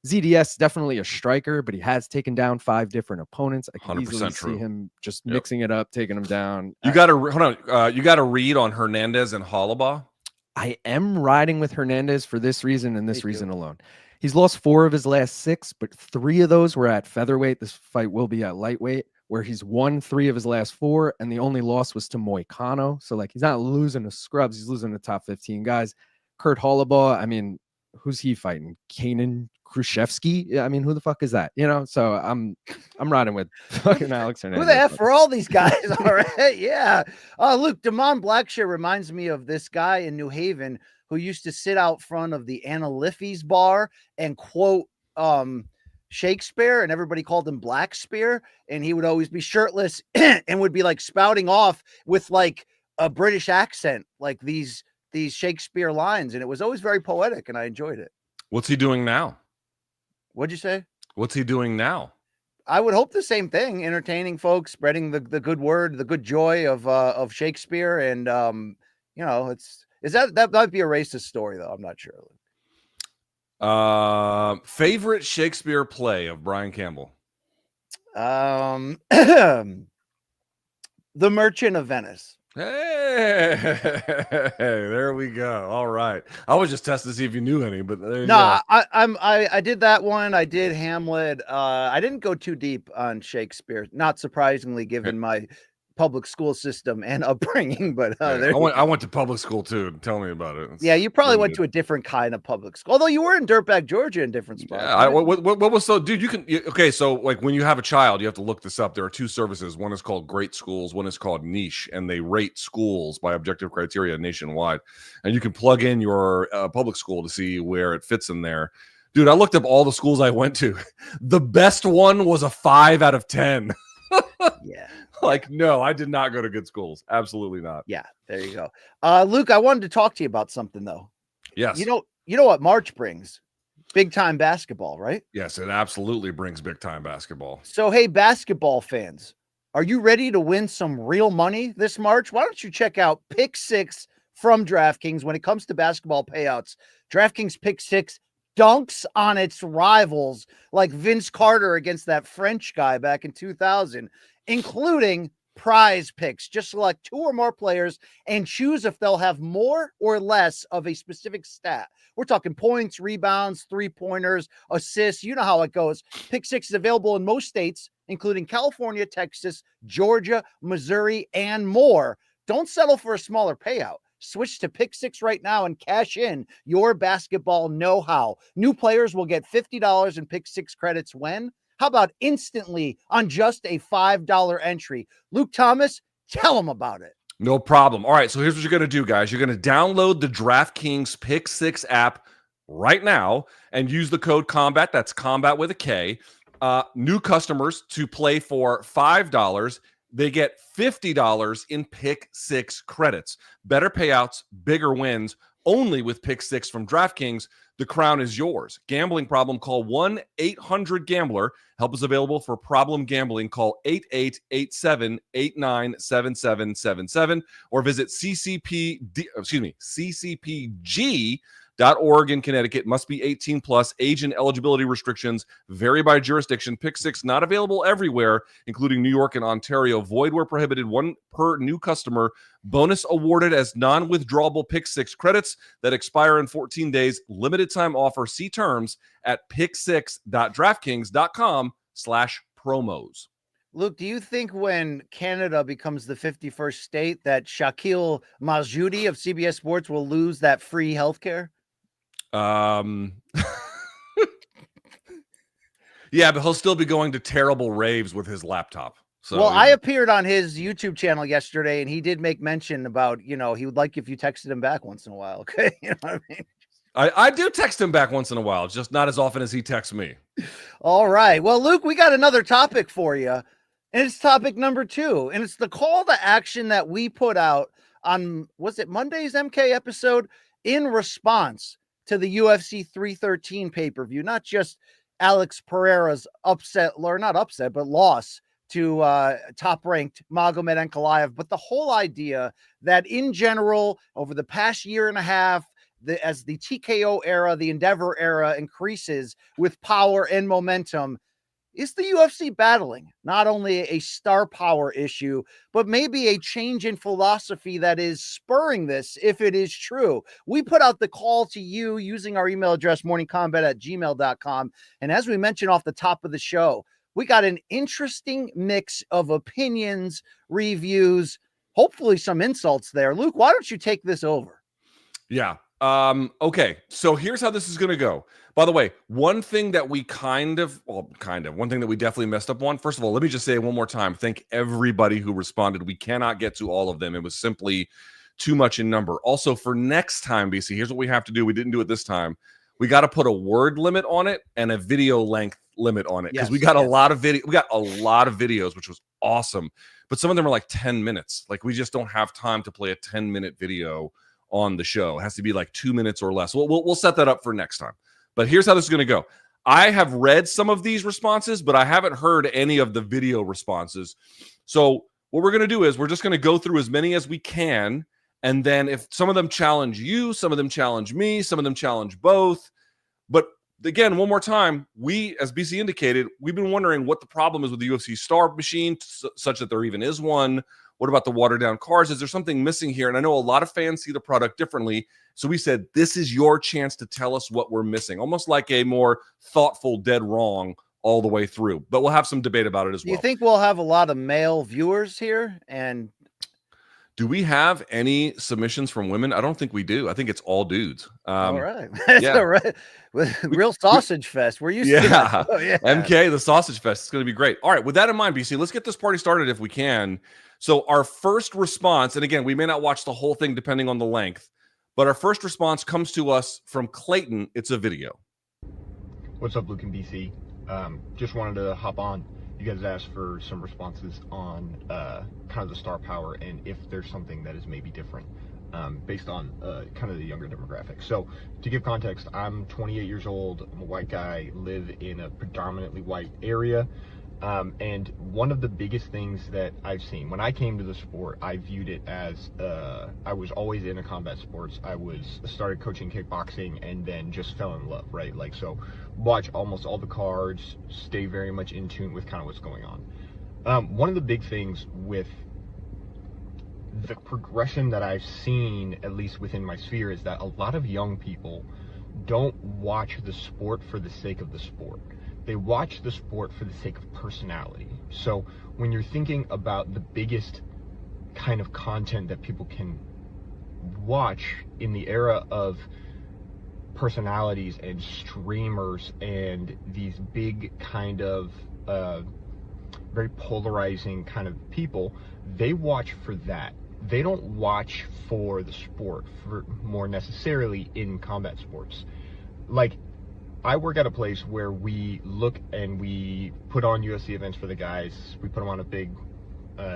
ZDS definitely a striker, but he has taken down 5 different opponents. I can easily see him just mixing it up, taking them down. You got to hold on. You got to read on Hernandez and Holloway. I am riding with Hernandez for this reason and this reason alone. He's lost 4 of his last 6, but 3 of those were at featherweight. This fight will be at lightweight, where he's won 3 of his last 4, and the only loss was to Moicano. So, like, he's not losing to scrubs. He's losing to top 15 guys. Kurt Holloway, I mean, who's he fighting? Kanan Khrushchevsky? I mean, who the fuck is that? You know, so I'm riding with fucking Alex Hernandez. Who the F for all these guys? All right. Yeah. Luke, Damon Blackshear reminds me of this guy in New Haven who used to sit out front of the Anna Liffey's bar and quote Shakespeare, and everybody called him Black Spear, and he would always be shirtless and would be like spouting off with like a British accent, like these Shakespeare lines, and it was always very poetic, and I enjoyed it. What's he doing now? What'd you say? What's he doing now? I would hope the same thing, entertaining folks, spreading the good word, the good joy of Shakespeare, and you know, that might be a racist story though. I'm not sure. Favorite Shakespeare play of Brian Campbell? The Merchant of Venice. Hey, there we go. All right. I was just testing to see if you knew any, but there you go. I did that one. I did Hamlet. I didn't go too deep on Shakespeare, not surprisingly, given my public school system and upbringing. But I went to public school too. Tell me about it. Yeah, you probably went to a different kind of public school, although you were in Dirtbag, Georgia, in different spots. Yeah, what was so, dude? Okay, so like when you have a child, you have to look this up. There are 2 services. One is called Great Schools. One is called Niche, and they rate schools by objective criteria nationwide. And you can plug in your public school to see where it fits in there. Dude, I looked up all the schools I went to. The best one was a 5 out of 10. Yeah. Like, no, I did not go to good schools. Absolutely not. Yeah, there you go. Luke, I wanted to talk to you about something though. Yes. You know what March brings? Big time basketball, right? Yes, it absolutely brings big time basketball. So, hey, basketball fans, Are you ready to win some real money this March? Why don't you check out Pick 6 from DraftKings when it comes to basketball payouts? DraftKings Pick 6 dunks on its rivals like Vince Carter against that French guy back in 2000, including prize picks. Just select 2 or more players and choose if they'll have more or less of a specific stat. We're talking points, rebounds, 3-pointers, assists. You know how it goes. Pick 6 is available in most states, including California, Texas, Georgia, Missouri, and more. Don't settle for a smaller payout. Switch to Pick 6 right now and cash in your basketball know-how. New players will get $50 in Pick 6 credits when? How about instantly on just a $5 entry? Luke Thomas, tell them about it. No problem. All right, so here's what you're going to do, guys. You're going to download the DraftKings Pick 6 app right now and use the code COMBAT. That's combat with a K. New customers to play for $5. They get $50 in Pick 6 credits. Better payouts, bigger wins, only with Pick 6 from DraftKings. The crown is yours. Gambling problem, call 1-800-GAMBLER. Help is available for problem gambling. Call 8887-897777 or visit ccpg.org in Connecticut. Must be 18 plus. Age and eligibility restrictions vary by jurisdiction. Pick 6 not available everywhere, including New York and Ontario. Void where prohibited. 1 per new customer. Bonus awarded as non-withdrawable Pick 6 credits that expire in 14 days. Limited time offer. See terms at pick6.draftkings.com/promos. Luke, do you think when Canada becomes the 51st state that Shaquille Majudi of CBS Sports will lose that free healthcare? Yeah, but he'll still be going to terrible raves with his laptop. So, well, I appeared on his YouTube channel yesterday, and he did make mention about, he would like if you texted him back once in a while. Okay. You know what I mean? I do text him back once in a while, just not as often as he texts me. All right. Well, Luke, we got another topic for you, and it's topic number 2, and it's the call to action that we put out on, was it Monday's MK episode, in response to the UFC 313 pay-per-view, not just Alex Pereira's loss to top-ranked Magomed Ankalaev, but the whole idea that in general, over the past year and a half, as the TKO era, the Endeavor era increases with power and momentum, is the UFC battling not only a star power issue, but maybe a change in philosophy that is spurring this, if it is true? We put out the call to you using our email address, morningkombat@gmail.com. And as we mentioned off the top of the show, we got an interesting mix of opinions, reviews, hopefully some insults there. Luke, why don't you take this over? Yeah. Okay. So here's how this is going to go. By the way, one thing that we one thing that we definitely messed up on. First of all, let me just say one more time, thank everybody who responded. We cannot get to all of them. It was simply too much in number. Also, for next time, BC, here's what we have to do. We didn't do it this time. We got to put a word limit on it and a video length limit on it, because we got a lot of video. We got a lot of videos, which was awesome. But some of them are like 10 minutes. Like, we just don't have time to play a 10-minute video on the show. It has to be like 2 minutes or less. We'll set that up for next time. But here's how this is going to go. I have read some of these responses, but I haven't heard any of the video responses. So what we're going to do is we're just going to go through as many as we can. And then if some of them challenge you, some of them challenge me, some of them challenge both. But again, one more time, we, as BC indicated, we've been wondering what the problem is with the UFC star machine, such that there even is one. What about the watered down cars? Is there something missing here? And I know a lot of fans see the product differently. So we said, this is your chance to tell us what we're missing. Almost like a more thoughtful dead wrong all the way through. But we'll have some debate about it as well. Do you think we'll have a lot of male viewers here? And do we have any submissions from women? I don't think we do. I think it's all dudes. All right. Yeah. All right. Real sausage fest. We're used to that. Oh, yeah. MK, the sausage fest. It's going to be great. All right. With that in mind, BC, let's get this party started if we can. So our first response, and again, we may not watch the whole thing depending on the length, but our first response comes to us from Clayton. It's a video. What's up, Luke and BC? Just wanted to hop on. You guys asked for some responses on kind of the star power and if there's something that is maybe different based on kind of the younger demographic. So to give context, I'm 28 years old. I'm a white guy, live in a predominantly white area. And one of the biggest things that I've seen when I came to the sport, I viewed it as I was always into combat sports. I started coaching kickboxing and then just fell in love, right? Like, so watch almost all the cards, stay very much in tune with kind of what's going on. One of the big things with the progression that I've seen, at least within my sphere, is that a lot of young people don't watch the sport for the sake of the sport. They watch the sport for the sake of personality. So when you're thinking about the biggest kind of content that people can watch in the era of personalities and streamers and these big kind of very polarizing kind of people, they watch for that. They don't watch for the sport for more necessarily in combat sports. Like, I work at a place where we look and we put on UFC events for the guys. We put them on a big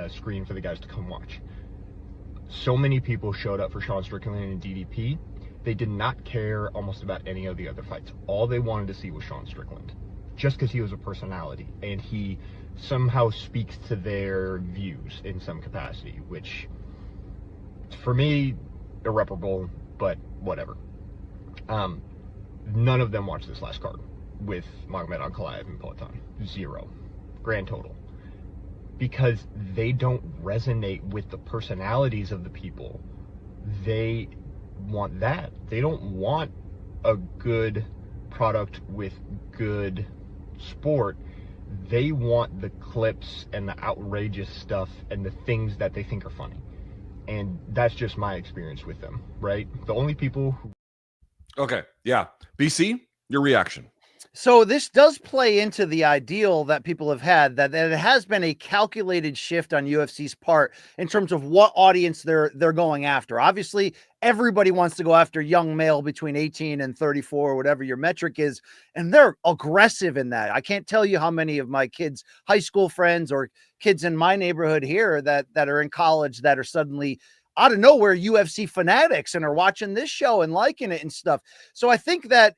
screen for the guys to come watch. So many people showed up for Sean Strickland and DDP. They did not care almost about any of the other fights. All they wanted to see was Sean Strickland, just because he was a personality and he somehow speaks to their views in some capacity, which for me, irreparable, but whatever. None of them watched this last card with Magomed Ankalaev and Peloton. 0. Grand total. Because they don't resonate with the personalities of the people. They want that. They don't want a good product with good sport. They want the clips and the outrageous stuff and the things that they think are funny. And that's just my experience with them, right? The only people who... Okay, yeah. BC, your reaction. So this does play into the ideal that people have had, that it has been a calculated shift on UFC's part in terms of what audience they're going after. Obviously, everybody wants to go after young male between 18 and 34, whatever your metric is, and they're aggressive in that. I can't tell you how many of my kids' high school friends or kids in my neighborhood here that are in college that are suddenly out of nowhere UFC fanatics and are watching this show and liking it and stuff. So I think that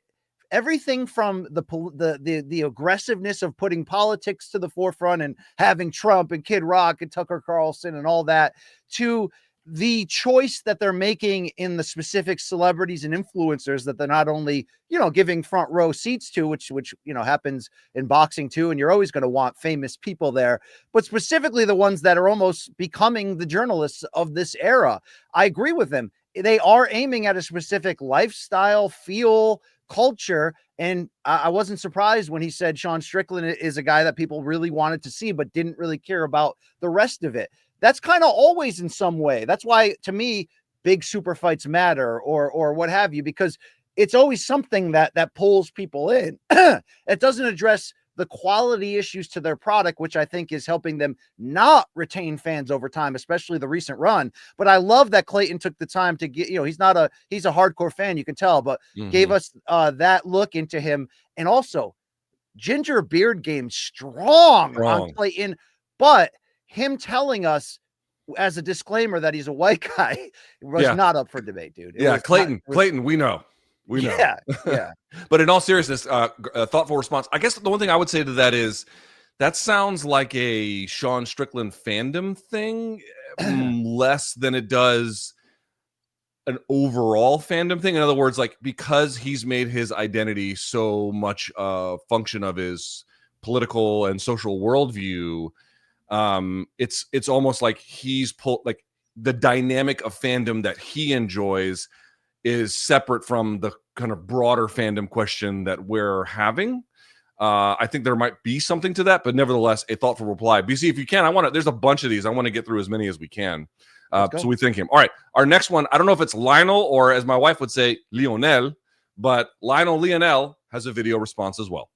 everything from the aggressiveness of putting politics to the forefront and having Trump and Kid Rock and Tucker Carlson and all that, to the choice that they're making in the specific celebrities and influencers that they're not only, giving front row seats to, which, happens in boxing too. And you're always going to want famous people there, but specifically the ones that are almost becoming the journalists of this era. I agree with them. They are aiming at a specific lifestyle, feel, culture. And I wasn't surprised when he said Sean Strickland is a guy that people really wanted to see, but didn't really care about the rest of it. That's kind of always in some way. That's why, to me, big super fights matter or what have you, because it's always something that pulls people in. It doesn't address the quality issues to their product, which I think is helping them not retain fans over time, especially the recent run. But I love that Clayton took the time to get, he's a hardcore fan, you can tell, but gave us that look into him. And also ginger beard game strong on Clayton, but him telling us as a disclaimer that he's a white guy was not up for debate, dude. Clayton, we know. We know. Yeah. But in all seriousness, a thoughtful response. I guess the one thing I would say to that is that sounds like a Sean Strickland fandom thing less than it does an overall fandom thing. In other words, like, because he's made his identity so much a function of his political and social worldview, it's almost like he's like the dynamic of fandom that he enjoys is separate from the kind of broader fandom question that we're having. I think there might be something to that, but nevertheless, a thoughtful reply. BC, if you can, there's a bunch of these. I want to get through as many as we can. So we thank him. All right. Our next one, I don't know if it's Lionel or, as my wife would say, Lionel, but Lionel has a video response as well.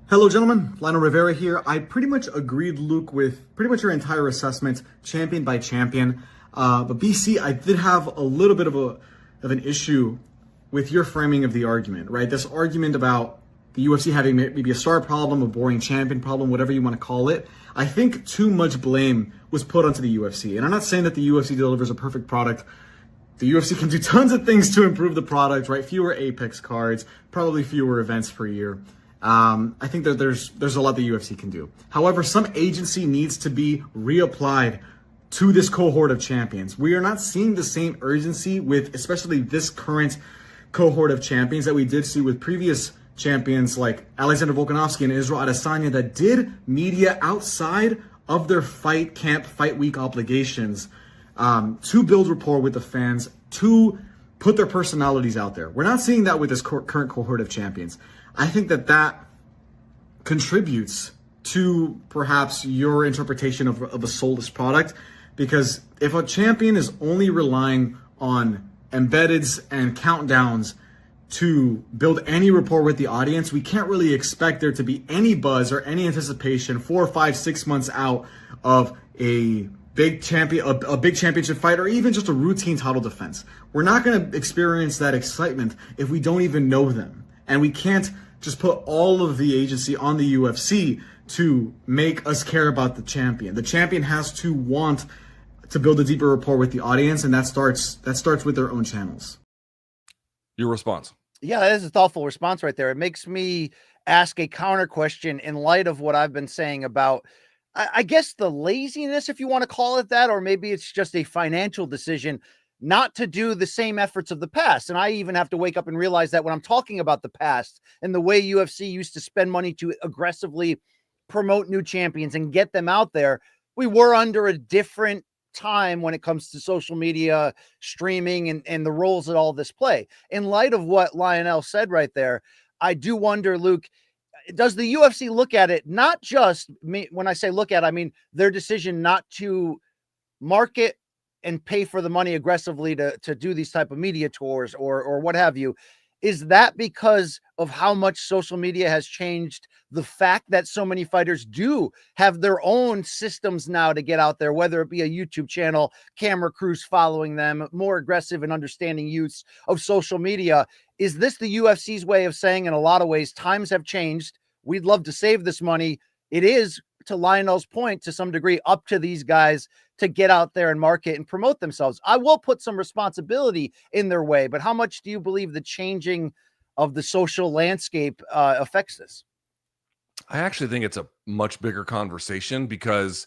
Hello, gentlemen. Lionel Rivera here. I pretty much agreed, Luke, with pretty much your entire assessment, champion by champion. But BC, I did have a little bit of an issue with your framing of the argument, right? This argument about the UFC having maybe a star problem, a boring champion problem, whatever you want to call it. I think too much blame was put onto the UFC. And I'm not saying that the UFC delivers a perfect product. The UFC can do tons of things to improve the product, right? Fewer Apex cards, probably fewer events per year. I think that there's a lot the UFC can do. However, some agency needs to be reapplied to this cohort of champions. We are not seeing the same urgency with especially this current cohort of champions that we did see with previous champions like Alexander Volkanovski and Israel Adesanya that did media outside of their fight camp, fight week obligations to build rapport with the fans, to put their personalities out there. We're not seeing that with this current cohort of champions. I think that contributes to perhaps your interpretation of a soulless product, because if a champion is only relying on embeddeds and countdowns to build any rapport with the audience, we can't really expect there to be any buzz or any anticipation 4, 5, 6 months out of a big championship fight, or even just a routine title defense. We're not going to experience that excitement if we don't even know them. And we can't just put all of the agency on the UFC to make us care about the champion. The champion has to want to build a deeper rapport with the audience, and that starts with their own channels. Your response? Yeah, that is a thoughtful response right there. It makes me ask a counter question in light of what I've been saying about, I guess, the laziness, if you want to call it that, or maybe it's just a financial decision not to do the same efforts of the past. And I even have to wake up and realize that when I'm talking about the past and the way UFC used to spend money to aggressively promote new champions and get them out there, we were under a different time when it comes to social media, streaming, and the roles that all this play. In light of what Lionel said right there, I do wonder, Luke, does the UFC look at it, not just when I say look at, I mean their decision not to market and pay for the money aggressively to do these type of media tours or what have you? Is that because of how much social media has changed the fact that so many fighters do have their own systems now to get out there, whether it be a YouTube channel, camera crews following them, more aggressive and understanding use of social media? Is this the UFC's way of saying, in a lot of ways, times have changed, we'd love to save this money? It is, to Lionel's point, to some degree, up to these guys to get out there and market and promote themselves. I will put some responsibility in their way, but how much do you believe the changing of the social landscape affects this? I actually think it's a much bigger conversation because,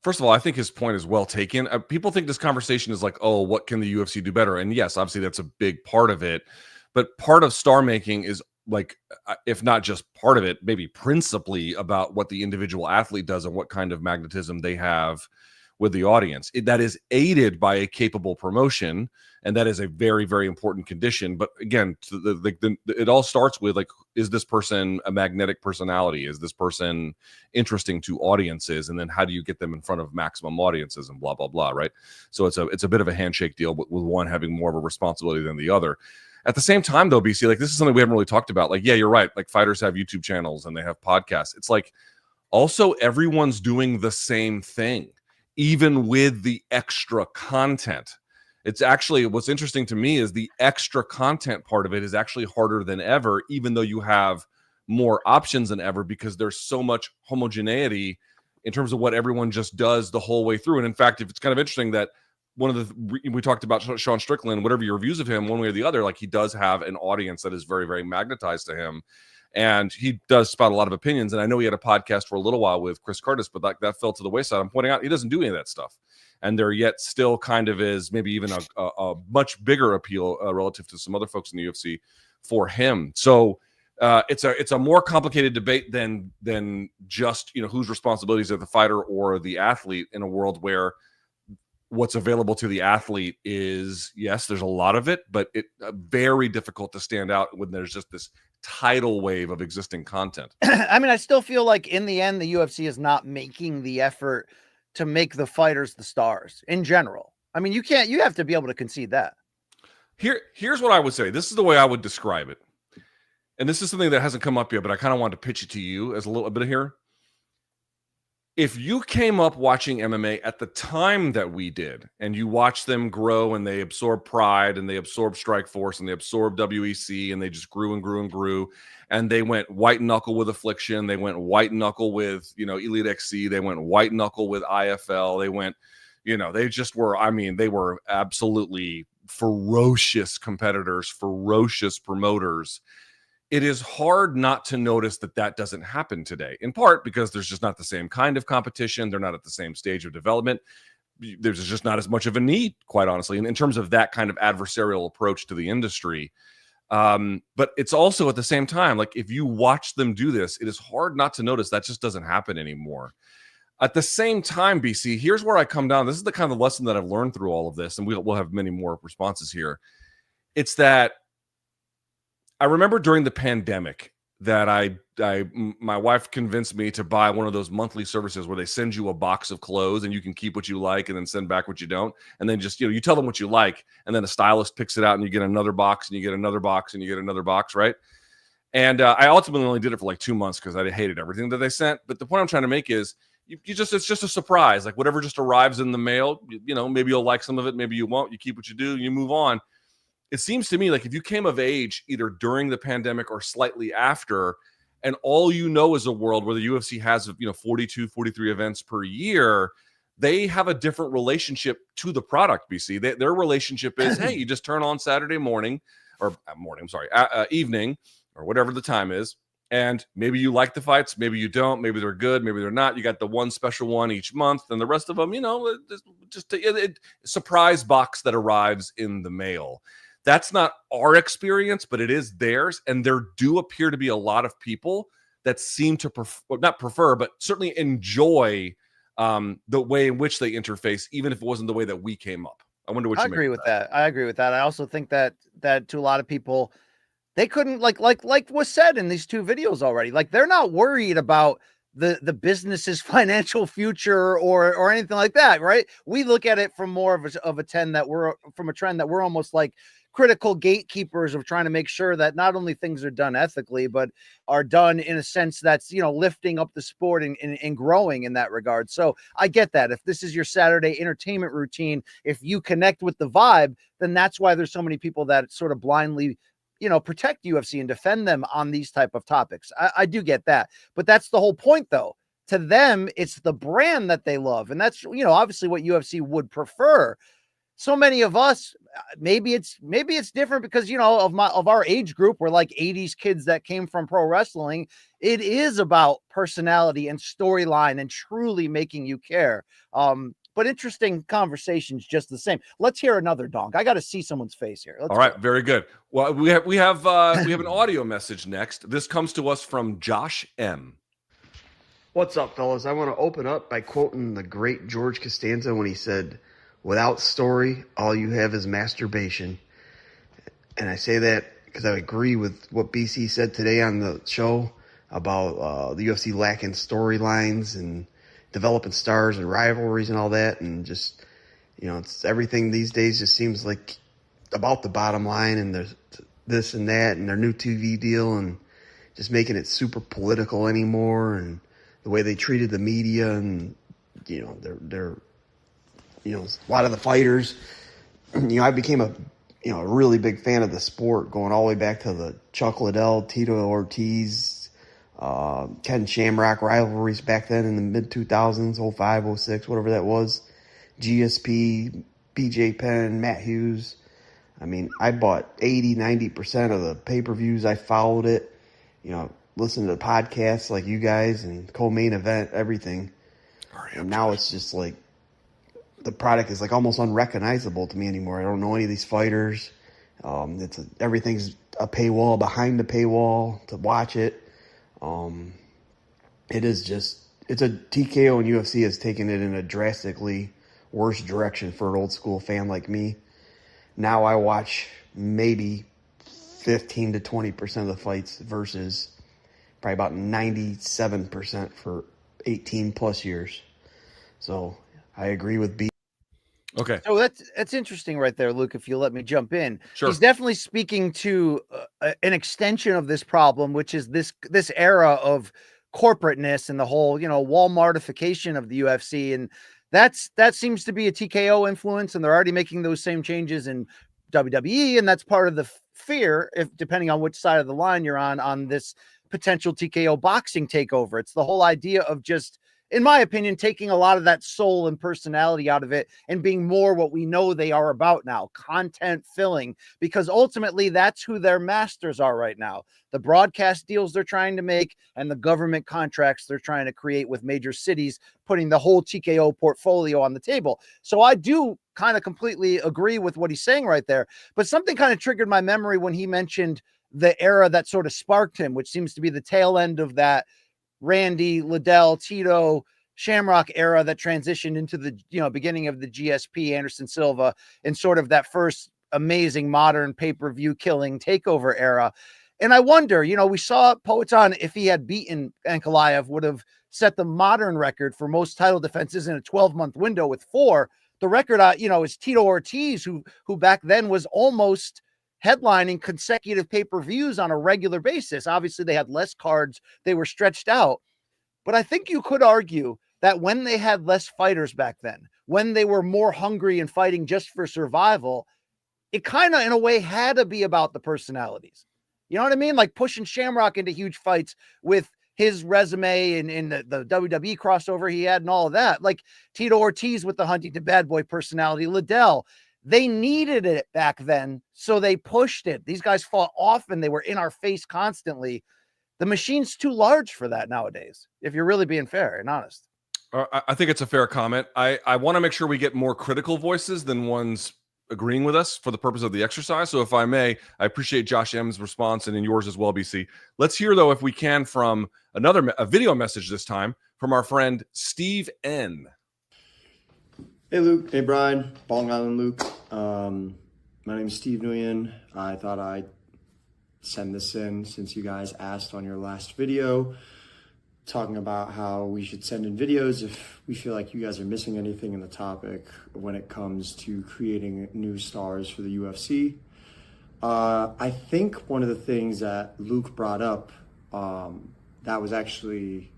first of all, I think his point is well taken. People think this conversation is like, oh, what can the UFC do better? And yes, obviously that's a big part of it, but part of star making is, like, if not just part of it, maybe principally about what the individual athlete does and what kind of magnetism they have with the audience. That is aided by a capable promotion, and that is a very, very important condition. But again, it all starts with, like, is this person a magnetic personality? Is this person interesting to audiences? And then how do you get them in front of maximum audiences and blah, blah, blah, right? So it's a bit of a handshake deal, but with one having more of a responsibility than the other. At the same time, though, BC, like, this is something we haven't really talked about. Like, yeah, you're right. Like, fighters have YouTube channels and they have podcasts. It's like, also, everyone's doing the same thing, even with the extra content. It's actually, what's interesting to me is the extra content part of it is actually harder than ever, even though you have more options than ever, because there's so much homogeneity in terms of what everyone just does the whole way through. And in fact, if it's kind of interesting that we talked about Sean Strickland, whatever your reviews of him, one way or the other, like, he does have an audience that is very, very magnetized to him. And he does spout a lot of opinions. And I know he had a podcast for a little while with Chris Curtis, but that fell to the wayside. I'm pointing out he doesn't do any of that stuff. And there yet still kind of is maybe even a much bigger appeal relative to some other folks in the UFC for him. So it's a more complicated debate than just, whose responsibilities are the fighter or the athlete, in a world where what's available to the athlete is, yes, there's a lot of it, but it's very difficult to stand out when there's just this tidal wave of existing content. I mean, I still feel like in the end, the UFC is not making the effort to make the fighters the stars in general. I mean, you have to be able to concede that. Here's what I would say. This is the way I would describe it. And this is something that hasn't come up yet, but I kind of wanted to pitch it to you as a bit here. If you came up watching MMA at the time that we did, and you watched them grow, and they absorbed Pride, and they absorbed Strikeforce, and they absorbed WEC, and they just grew and grew and grew, and they went white knuckle with Affliction, they went white knuckle with, Elite XC, they went white knuckle with IFL, they went, they just were, they were absolutely ferocious competitors, ferocious promoters. it is hard not to notice that that doesn't happen today, in part because there's just not the same kind of competition. They're not at the same stage of development. There's just not as much of a need, quite honestly, in terms of that kind of adversarial approach to the industry. But it's also at the same time, like if you watch them do this, it is hard not to notice that just doesn't happen anymore. At the same time, BC, here's where I come down. This is the kind of lesson that I've learned through all of this, and we'll have many more responses here. It's that I remember during the pandemic that my wife convinced me to buy one of those monthly services where they send you a box of clothes and you can keep what you like and then send back what you don't. And then just, you tell them what you like, and then a stylist picks it out and you get another box and you get another box and you get another box, right? And I ultimately only did it for like 2 months because I hated everything that they sent. But the point I'm trying to make is it's just a surprise. Like whatever just arrives in the mail, maybe you'll like some of it, maybe you won't. You keep what you do, you move on. It seems to me like if you came of age either during the pandemic or slightly after, and all you know is a world where the UFC has 42, 43 events per year, they have a different relationship to the product, BC. Their relationship is, hey, you just turn on Saturday morning, or evening, or whatever the time is, and maybe you like the fights, maybe you don't, maybe they're good, maybe they're not. You got the one special one each month, and the rest of them, just a surprise box that arrives in the mail. That's not our experience, but it is theirs. And there do appear to be a lot of people that seem to not prefer, but certainly enjoy the way in which they interface, even if it wasn't the way that we came up. I wonder what you agree with that. I agree with that. I also think that to a lot of people, they couldn't like was said in these two videos already. Like they're not worried about the business's financial future or anything like that, right? We look at it from more of a trend that we're almost like critical gatekeepers of trying to make sure that not only things are done ethically, but are done in a sense that's, lifting up the sport and growing in that regard. So I get that. If this is your Saturday entertainment routine, if you connect with the vibe, then that's why there's so many people that sort of blindly, protect UFC and defend them on these type of topics. I do get that. But that's the whole point, though. To them, it's the brand that they love. And that's, obviously what UFC would prefer. So many of us, maybe it's different because, of our age group, we're like 80s kids that came from pro wrestling. It is about personality and storyline and truly making you care. But interesting conversations just the same. Let's hear another donk. I got to see someone's face here. All right. Very good. Well, we have an audio message next. This comes to us from Josh M. What's up, fellas? I want to open up by quoting the great George Costanza when he said, "Without story, all you have is masturbation." And I say that because I agree with what BC said today on the show about the UFC lacking storylines and developing stars and rivalries and all that. And just, it's everything these days just seems like about the bottom line and there's this and that and their new TV deal and just making it super political anymore. And the way they treated the media and, they're a lot of the fighters, I became a really big fan of the sport going all the way back to the Chuck Liddell, Tito Ortiz, Ken Shamrock rivalries back then in the mid 2000s, 05, 06, whatever that was. GSP, BJ Penn, Matt Hughes. I mean, I bought 80-90% of the pay-per-views. I followed it, listened to podcasts like you guys and co-main event, everything. And now it's just like, the product is like almost unrecognizable to me anymore. I don't know any of these fighters. Everything's a paywall behind the paywall to watch it. It's a TKO, and UFC has taken it in a drastically worse direction for an old school fan like me. Now I watch maybe 15 to 20% of the fights versus probably about 97% for 18 plus years. So I agree with B. Okay. So that's interesting right there, Luke, if you let me jump in. Sure. He's definitely speaking to an extension of this problem, which is this era of corporateness and the whole, Walmartification of the UFC. And that seems to be a TKO influence, and they're already making those same changes in WWE. And that's part of the fear, if depending on which side of the line you're on this potential TKO boxing takeover. It's the whole idea of just in my opinion, taking a lot of that soul and personality out of it and being more what we know they are about now, content filling, because ultimately that's who their masters are right now. The broadcast deals they're trying to make and the government contracts they're trying to create with major cities, putting the whole TKO portfolio on the table. So I do kind of completely agree with what he's saying right there. But something kind of triggered my memory when he mentioned the era that sort of sparked him, which seems to be the tail end of that Randy, Liddell, Tito, Shamrock era that transitioned into the beginning of the GSP, Anderson Silva, and sort of that first amazing modern pay-per-view killing takeover era. And I wonder, we saw Poatan, if he had beaten Ankalaev, would have set the modern record for most title defenses in a 12-month window with 4. The record, is Tito Ortiz, who back then was almost headlining consecutive pay-per-views on a regular basis. Obviously, they had less cards. They were stretched out. But I think you could argue that when they had less fighters back then, when they were more hungry and fighting just for survival, it kind of, in a way, had to be about the personalities. You know what I mean? Like pushing Shamrock into huge fights with his resume and the WWE crossover he had and all of that. Like Tito Ortiz with the Huntington Bad Boy personality, Liddell. They needed it back then, so they pushed it. These guys fought often. They were in our face constantly. The machine's too large for that nowadays, if you're really being fair and honest. I think it's a fair comment. I want to make sure we get more critical voices than ones agreeing with us for the purpose of the exercise. So if I may, I appreciate Josh M's response and in yours as well, BC. Let's hear, though, if we can, from a video message this time from our friend Steve N. Hey, Luke. Hey, Brian. Bong Island Luke. My name is Steve Nguyen. I thought I'd send this in since you guys asked on your last video talking about how we should send in videos if we feel like you guys are missing anything in the topic when it comes to creating new stars for the UFC. I think one of the things that Luke brought up that was actually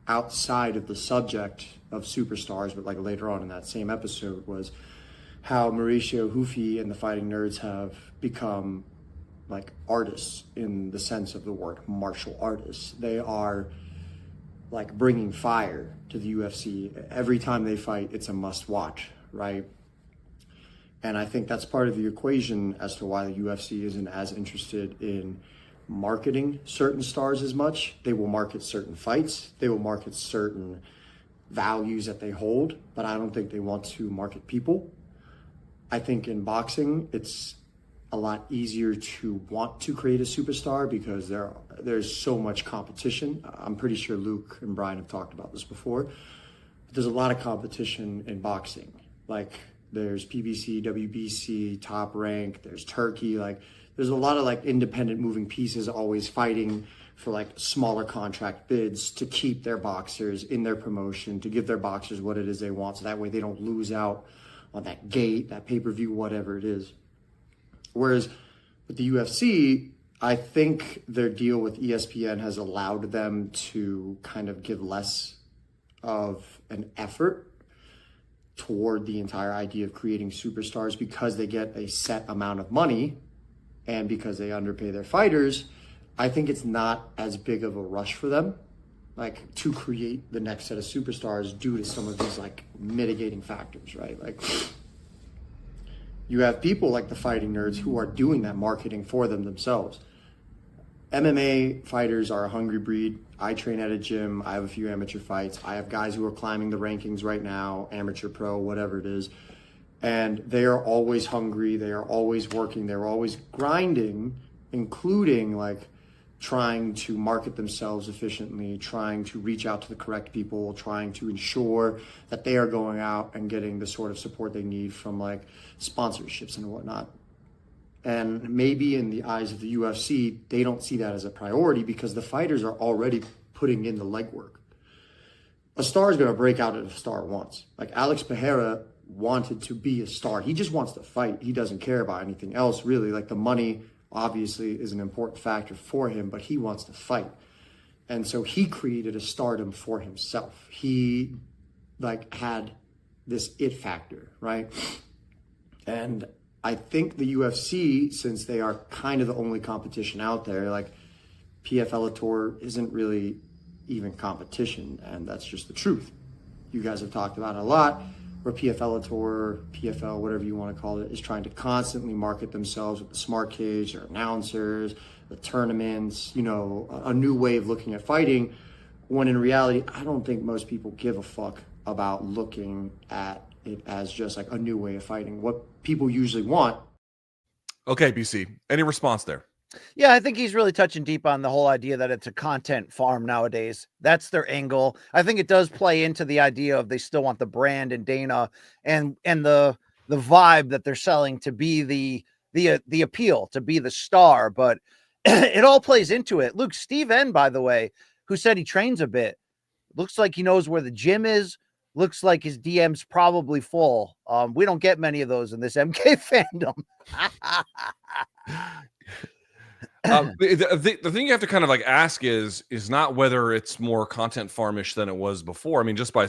outside of the subject of superstars, but like later on in that same episode, was how Mauricio Hufi and the Fighting Nerds have become like artists in the sense of the word, martial artists. They are like bringing fire to the UFC. Every time they fight, it's a must watch, right? And I think that's part of the equation as to why the UFC isn't as interested in marketing certain stars as much. They will market certain fights. They will market certain values that they hold, but I don't think they want to market people. I think in boxing, it's a lot easier to want to create a superstar because there's so much competition. I'm pretty sure Luke and Brian have talked about this before. But there's a lot of competition in boxing. Like there's PBC, WBC, Top Rank, there's Turkey. Like there's a lot of like independent moving pieces always fighting for like smaller contract bids to keep their boxers in their promotion, to give their boxers what it is they want. So that way they don't lose out on that gate, that pay-per-view, whatever it is. Whereas with the UFC, I think their deal with ESPN has allowed them to kind of give less of an effort toward the entire idea of creating superstars because they get a set amount of money and because they underpay their fighters. I think it's not as big of a rush for them, like to create the next set of superstars due to some of these like mitigating factors, right? Like you have people like the Fighting Nerds who are doing that marketing for them themselves. MMA fighters are a hungry breed. I train at a gym. I have a few amateur fights. I have guys who are climbing the rankings right now, amateur, pro, whatever it is. And they are always hungry. They are always working. They're always grinding, including like trying to market themselves efficiently, trying to reach out to the correct people, trying to ensure that they are going out and getting the sort of support they need from like sponsorships and whatnot. And maybe in the eyes of the UFC, they don't see that as a priority because the fighters are already putting in the legwork. A star is going to break out if a star wants. Like Alex Pereira wanted to be a star. He just wants to fight. He doesn't care about anything else really. Like the money obviously is an important factor for him, but he wants to fight. And so he created a stardom for himself. He like had this it factor, right? And I think the UFC, since they are kind of the only competition out there, like PFL Tour isn't really even competition, and that's just the truth. You guys have talked about it a lot, where PFL, PFL, whatever you want to call it, is trying to constantly market themselves with the smart cage, their announcers, the tournaments, you know, a new way of looking at fighting, when in reality, I don't think most people give a fuck about looking at it as just like a new way of fighting. What people usually want. Okay, BC, any response there? Yeah, I think he's really touching deep on the whole idea that it's a content farm nowadays. That's their angle. I think it does play into the idea of they still want the brand and Dana and the vibe that they're selling to be the appeal, to be the star. But it all plays into it. Luke, Steve N, by the way, who said he trains a bit, looks like he knows where the gym is. Looks like his DM's probably full. We don't get many of those in this MK fandom. The thing you have to kind of like ask is not whether it's more content farmish than it was before. I mean, just by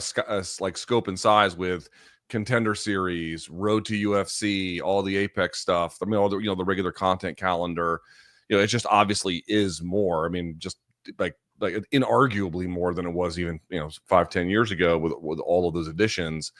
like scope and size with Contender Series, Road to UFC, all the Apex stuff. I mean, all the, you know, the regular content calendar. You know, it just obviously is more. I mean, just like inarguably more than it was even, you know, 5-10 years ago with all of those additions.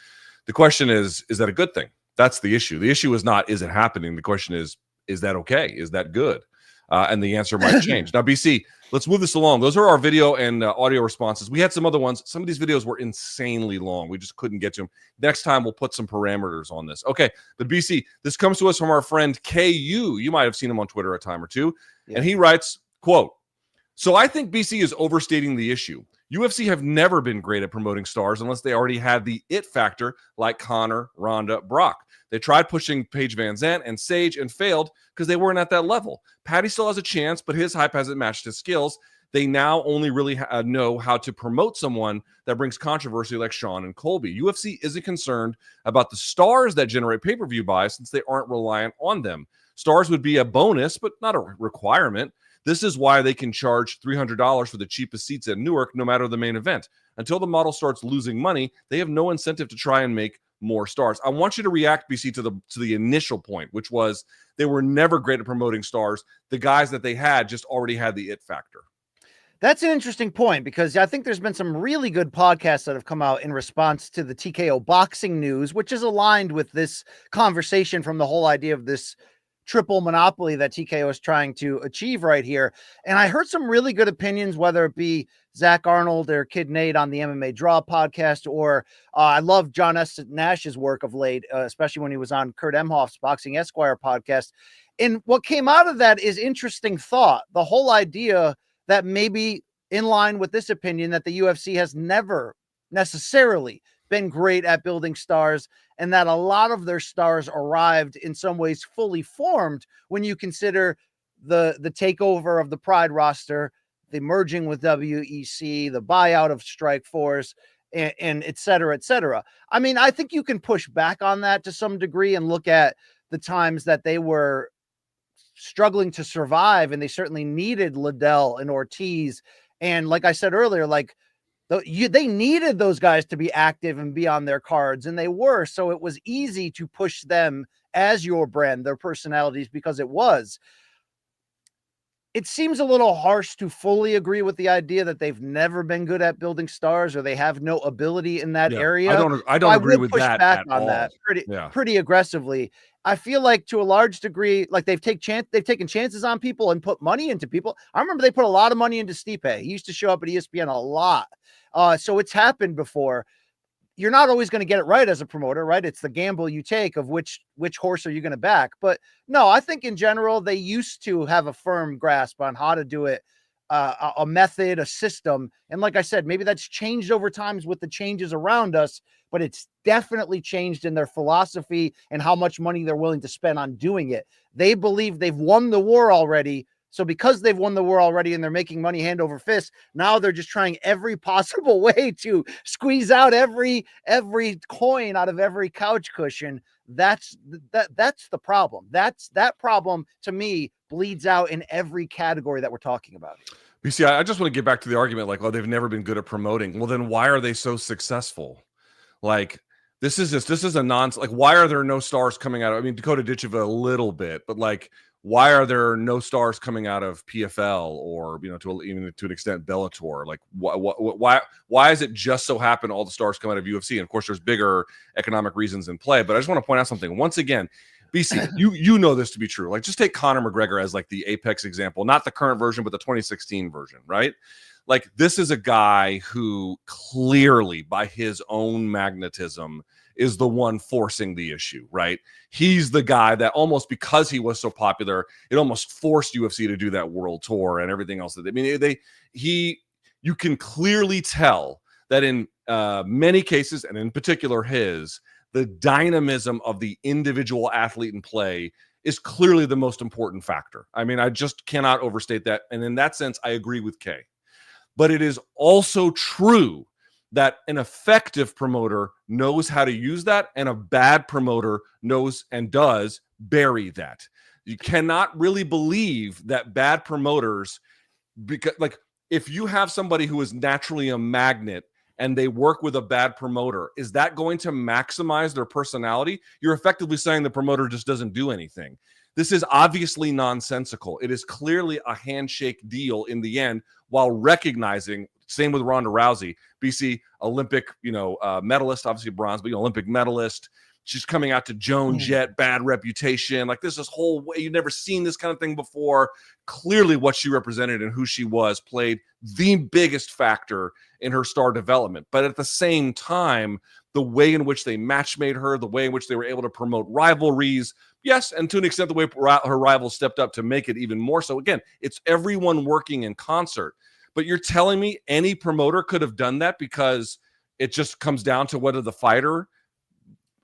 The question is that a good thing? That's the issue. The issue is not, is it happening? The question is that okay? Is that good? And the answer might change. Now, BC, let's move this along. Those are our video and audio responses. We had some other ones. Some of these videos were insanely long. We just couldn't get to them. Next time, we'll put some parameters on this. Okay, but BC, this comes to us from our friend KU. You might have seen him on Twitter a time or two. Yeah. And he writes, quote, "So I think BC is overstating the issue. UFC have never been great at promoting stars unless they already had the it factor like Conor, Ronda, Brock. They tried pushing Paige Van Zandt and Sage and failed because they weren't at that level. Patty still has a chance, but his hype hasn't matched his skills. They now only really know how to promote someone that brings controversy like Sean and Colby. UFC isn't concerned about the stars that generate pay-per-view buys since they aren't reliant on them. Stars would be a bonus, but not a requirement. This is why they can charge $300 for the cheapest seats at Newark, no matter the main event. Until the model starts losing money, they have no incentive to try and make more stars." I want you to react, BC, to the initial point, which was they were never great at promoting stars. The guys that they had just already had the it factor. That's an interesting point, because I think there's been some really good podcasts that have come out in response to the TKO boxing news, which is aligned with this conversation from the whole idea of this triple monopoly that TKO is trying to achieve right here. And I heard some really good opinions, whether it be Zach Arnold or Kid Nate on the MMA Draw podcast, or I love John S. Nash's work of late, especially when he was on Kurt Emhoff's Boxing Esquire podcast. And what came out of that is interesting thought. The whole idea that maybe in line with this opinion that the UFC has never necessarily been great at building stars, and that a lot of their stars arrived in some ways fully formed when you consider the takeover of the Pride roster, the merging with WEC, the buyout of Strikeforce, and et cetera, et cetera. I mean, I think you can push back on that to some degree and look at the times that they were struggling to survive, and they certainly needed Liddell and Ortiz. And like I said earlier, like they needed those guys to be active and be on their cards, and they were. So it was easy to push them as your brand, their personalities, because it was. It seems a little harsh to fully agree with the idea that they've never been good at building stars, or they have no ability in that area. I don't agree with that back at on all. that pretty aggressively. I feel like to a large degree, like they've taken chances on people and put money into people. I remember they put a lot of money into Stipe. He used to show up at ESPN a lot. So it's happened before. You're not always going to get it right as a promoter, right? It's the gamble you take of which horse are you going to back. But no, I think in general, they used to have a firm grasp on how to do it, a method, a system. And like I said, maybe that's changed over times with the changes around us, but it's definitely changed in their philosophy and how much money they're willing to spend on doing it. They believe they've won the war already. So because they've won the war already and they're making money hand over fist, now they're just trying every possible way to squeeze out every coin out of every couch cushion. That's the problem. That problem to me bleeds out in every category that we're talking about. You see, I just want to get back to the argument like, oh, they've never been good at promoting. Well, then why are they so successful? Like, this is a nonsense. Like, why are there no stars coming out? I mean, Dakota Ditcheva a little bit, but like, why are there no stars coming out of PFL or, you know, even to an extent Bellator? Like, why is it just so happen all the stars come out of UFC? And of course, there's bigger economic reasons in play. But I just want to point out something once again. BC, you know this to be true. Like, just take Conor McGregor as like the apex example, not the current version, but the 2016 version, right? Like, this is a guy who clearly, by his own magnetism, is the one forcing the issue, right? He's the guy that almost, because he was so popular, it almost forced UFC to do that world tour and everything else. I mean, you can clearly tell that in many cases, and in particular his, the dynamism of the individual athlete in play is clearly the most important factor. I mean, I just cannot overstate that. And in that sense, I agree with Kay. But it is also true that an effective promoter knows how to use that, and a bad promoter knows and does bury that. You cannot really believe that bad promoters, because, like, if you have somebody who is naturally a magnet and they work with a bad promoter, is that going to maximize their personality? You're effectively saying the promoter just doesn't do anything. This is obviously nonsensical. It is clearly a handshake deal in the end, while recognizing, same with Ronda Rousey, BC, Olympic, medalist, obviously bronze, but Olympic medalist. She's coming out to Joan Jett, bad reputation. Like, this whole way, you've never seen this kind of thing before. Clearly what she represented and who she was played the biggest factor in her star development. But at the same time, the way in which they match made her, the way in which they were able to promote rivalries, yes, and to an extent, the way her rivals stepped up to make it even more so. Again, it's everyone working in concert. But you're telling me any promoter could have done that because it just comes down to whether the fighter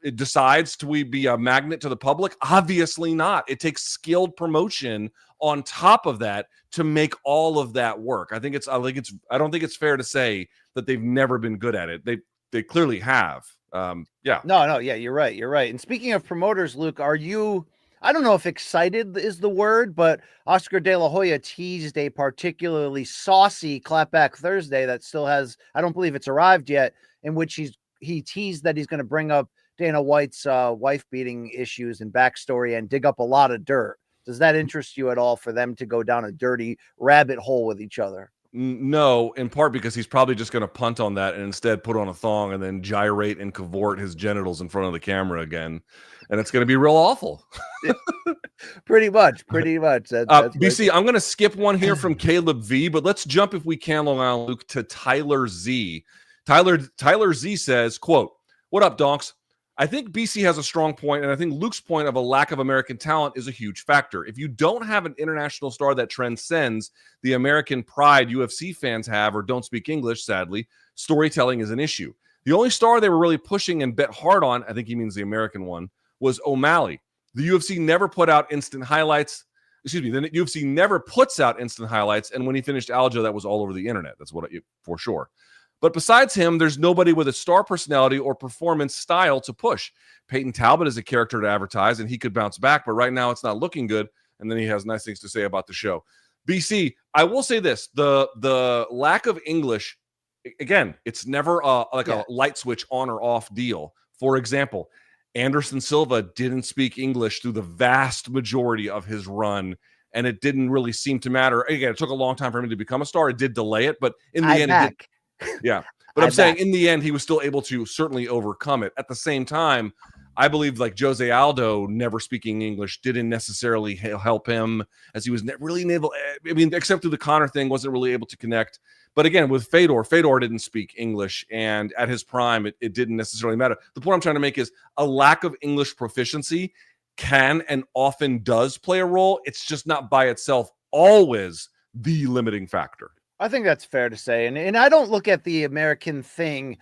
it decides to be a magnet to the public? Obviously not. It takes skilled promotion on top of that to make all of that work. I don't think it's fair to say that they've never been good at it. They clearly have. Yeah. No, yeah, you're right. You're right. And speaking of promoters, Luke, are you, I don't know if excited is the word, but Oscar De La Hoya teased a particularly saucy Clapback Thursday that still has, I don't believe it's arrived yet, in which he teased that he's going to bring up Dana White's wife beating issues and backstory and dig up a lot of dirt. Does that interest you at all for them to go down a dirty rabbit hole with each other? No, in part because he's probably just going to punt on that and instead put on a thong and then gyrate and cavort his genitals in front of the camera again. And it's going to be real awful. Pretty much. That's BC, I'm going to skip one here from Caleb V, but let's jump, if we can, Long Island Luke, to Tyler Z. Tyler Z says, quote, "What up, donks? I think BC has a strong point, and I think Luke's point of a lack of American talent is a huge factor. If you don't have an international star that transcends the American pride UFC fans have or don't speak English, sadly, storytelling is an issue. The only star they were really pushing and bet hard on, I think he means the American one, was O'Malley. The UFC never put out instant highlights. The UFC never puts out instant highlights, and when he finished Aljo, that was all over the internet. That's for sure. But besides him, there's nobody with a star personality or performance style to push. Peyton Talbot is a character to advertise, and he could bounce back, but right now it's not looking good. And then he has nice things to say about the show. BC, I will say this. The lack of English, again, it's never a light switch on or off deal. For example, Anderson Silva didn't speak English through the vast majority of his run, and it didn't really seem to matter. Again, it took a long time for him to become a star. It did delay it, but in the end, it did. Yeah. But I'm saying in the end, he was still able to certainly overcome it. At the same time, I believe like Jose Aldo never speaking English didn't necessarily help him, as he was really able, except through the Conor thing, wasn't really able to connect. But again, with Fedor didn't speak English, and at his prime, it didn't necessarily matter. The point I'm trying to make is a lack of English proficiency can and often does play a role. It's just not by itself always the limiting factor. I think that's fair to say. And I don't look at the American thing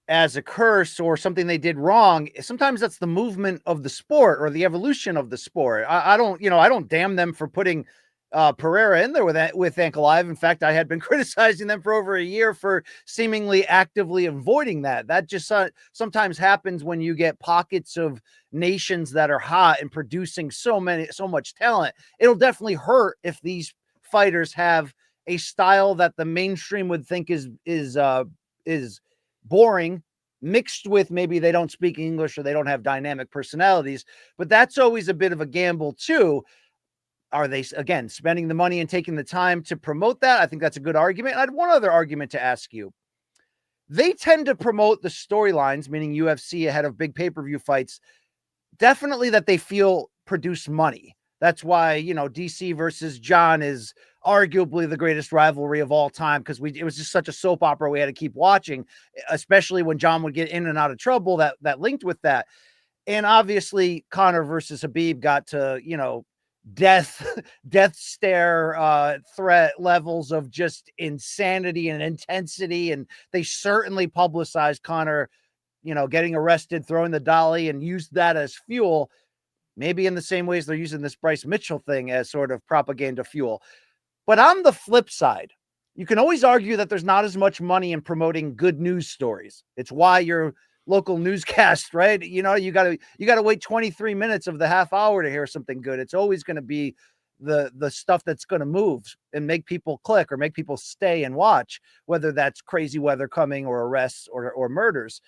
as a curse or something they did wrong. Sometimes that's the movement of the sport or the evolution of the sport. I don't damn them for putting Pereira in there with Ankalaev. In fact, I had been criticizing them for over a year for seemingly actively avoiding that. That just sometimes happens when you get pockets of nations that are hot and producing so much talent. It'll definitely hurt if these fighters have a style that the mainstream would think is boring, mixed with maybe they don't speak English or they don't have dynamic personalities. But that's always a bit of a gamble too. Are they, again, spending the money and taking the time to promote that? I think that's a good argument. And I had one other argument to ask you. They tend to promote the storylines, meaning UFC ahead of big pay-per-view fights, definitely that they feel produce money. That's why, DC versus John is arguably the greatest rivalry of all time, because it was just such a soap opera we had to keep watching, especially when John would get in and out of trouble that linked with that. And obviously Conor versus Khabib got to, death stare threat levels of just insanity and intensity. And they certainly publicized Conor, getting arrested, throwing the dolly, and used that as fuel, maybe in the same ways they're using this Bryce Mitchell thing as sort of propaganda fuel. But on the flip side, you can always argue that there's not as much money in promoting good news stories. It's why your local newscast, right? You got to wait 23 minutes of the half hour to hear something good. It's always going to be the stuff that's going to move and make people click or make people stay and watch, whether that's crazy weather coming or arrests or murders.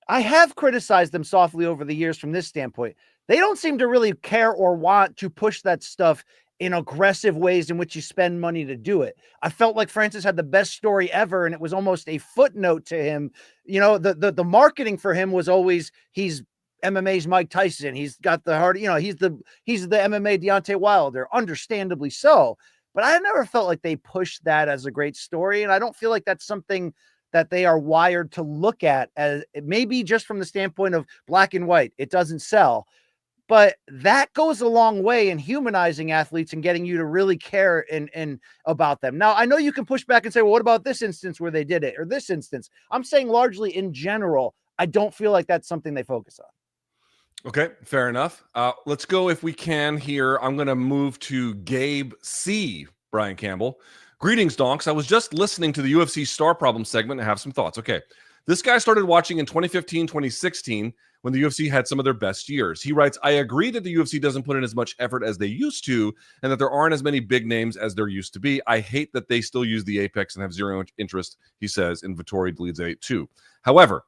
I have criticized them softly over the years from this standpoint. They don't seem to really care or want to push that stuff in aggressive ways in which you spend money to do it. I felt like Francis had the best story ever, and it was almost a footnote to him. The marketing for him was always, he's MMA's Mike Tyson. He's got the heart, he's the MMA Deontay Wilder, understandably so. But I never felt like they pushed that as a great story, and I don't feel like that's something that they are wired to look at, as maybe just from the standpoint of black and white. It doesn't sell. But that goes a long way in humanizing athletes and getting you to really care and about them. Now, I know you can push back and say, well, what about this instance where they did it, or this instance? I'm saying largely in general, I don't feel like that's something they focus on. Okay, fair enough. Let's go, if we can, here. I'm going to move to Gabe C. Brian Campbell. Greetings, donks. I was just listening to the UFC Star Problem segment and have some thoughts. Okay, this guy started watching in 2015, 2016, when the UFC had some of their best years. He writes, I agree that the UFC doesn't put in as much effort as they used to, and that there aren't as many big names as there used to be. I hate that they still use the Apex and have zero interest, he says, in Vettori Dolidze too. However,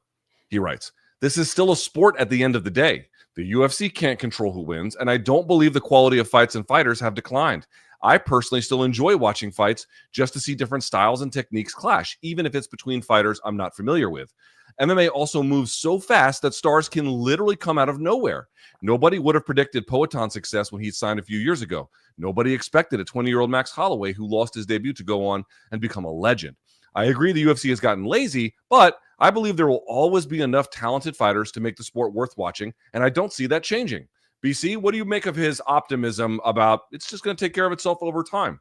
he writes, this is still a sport at the end of the day. The UFC can't control who wins, and I don't believe the quality of fights and fighters have declined. I personally still enjoy watching fights just to see different styles and techniques clash, even if it's between fighters I'm not familiar with. MMA also moves so fast that stars can literally come out of nowhere. Nobody would have predicted Poetan's success when he signed a few years ago. Nobody expected a 20-year-old Max Holloway who lost his debut to go on and become a legend. I agree the UFC has gotten lazy, but I believe there will always be enough talented fighters to make the sport worth watching, and I don't see that changing. BC, what do you make of his optimism about it's just going to take care of itself over time?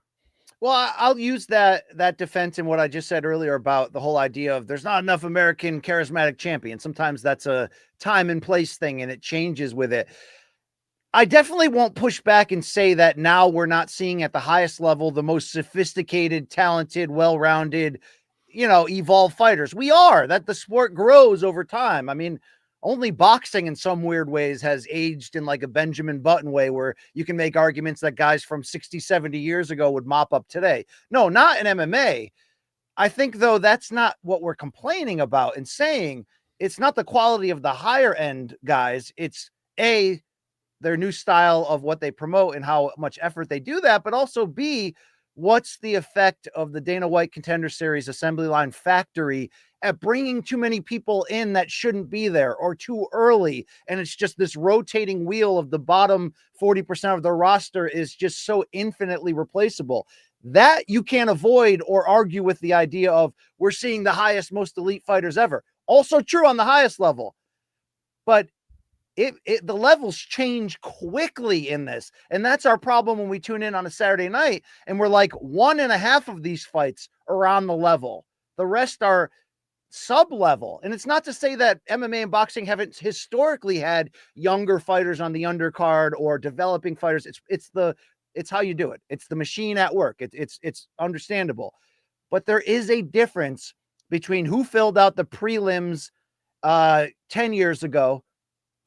Well, I'll use that defense in what I just said earlier about the whole idea of there's not enough American charismatic champions. Sometimes that's a time and place thing, and it changes with it. I definitely won't push back and say that now we're not seeing at the highest level the most sophisticated, talented, well-rounded, evolved fighters. We are. That the sport grows over time. I mean, only boxing in some weird ways has aged in like a Benjamin Button way, where you can make arguments that guys from 60, 70 years ago would mop up today. No, not in MMA. I think, though, that's not what we're complaining about and saying. It's not the quality of the higher end guys. It's their new style of what they promote and how much effort they do that, but also B, what's the effect of the Dana White Contender Series assembly line factory at bringing too many people in that shouldn't be there, or too early. And it's just this rotating wheel of the bottom 40% of the roster is just so infinitely replaceable that you can't avoid or argue with the idea of we're seeing the highest, most elite fighters ever. Also true on the highest level, but the levels change quickly in this. And that's our problem when we tune in on a Saturday night and we're like 1.5 of these fights are on the level. The rest are sub-level. And it's not to say that MMA and boxing haven't historically had younger fighters on the undercard or developing fighters. It's how you do it. It's the machine at work. It's understandable. But there is a difference between who filled out the prelims 10 years ago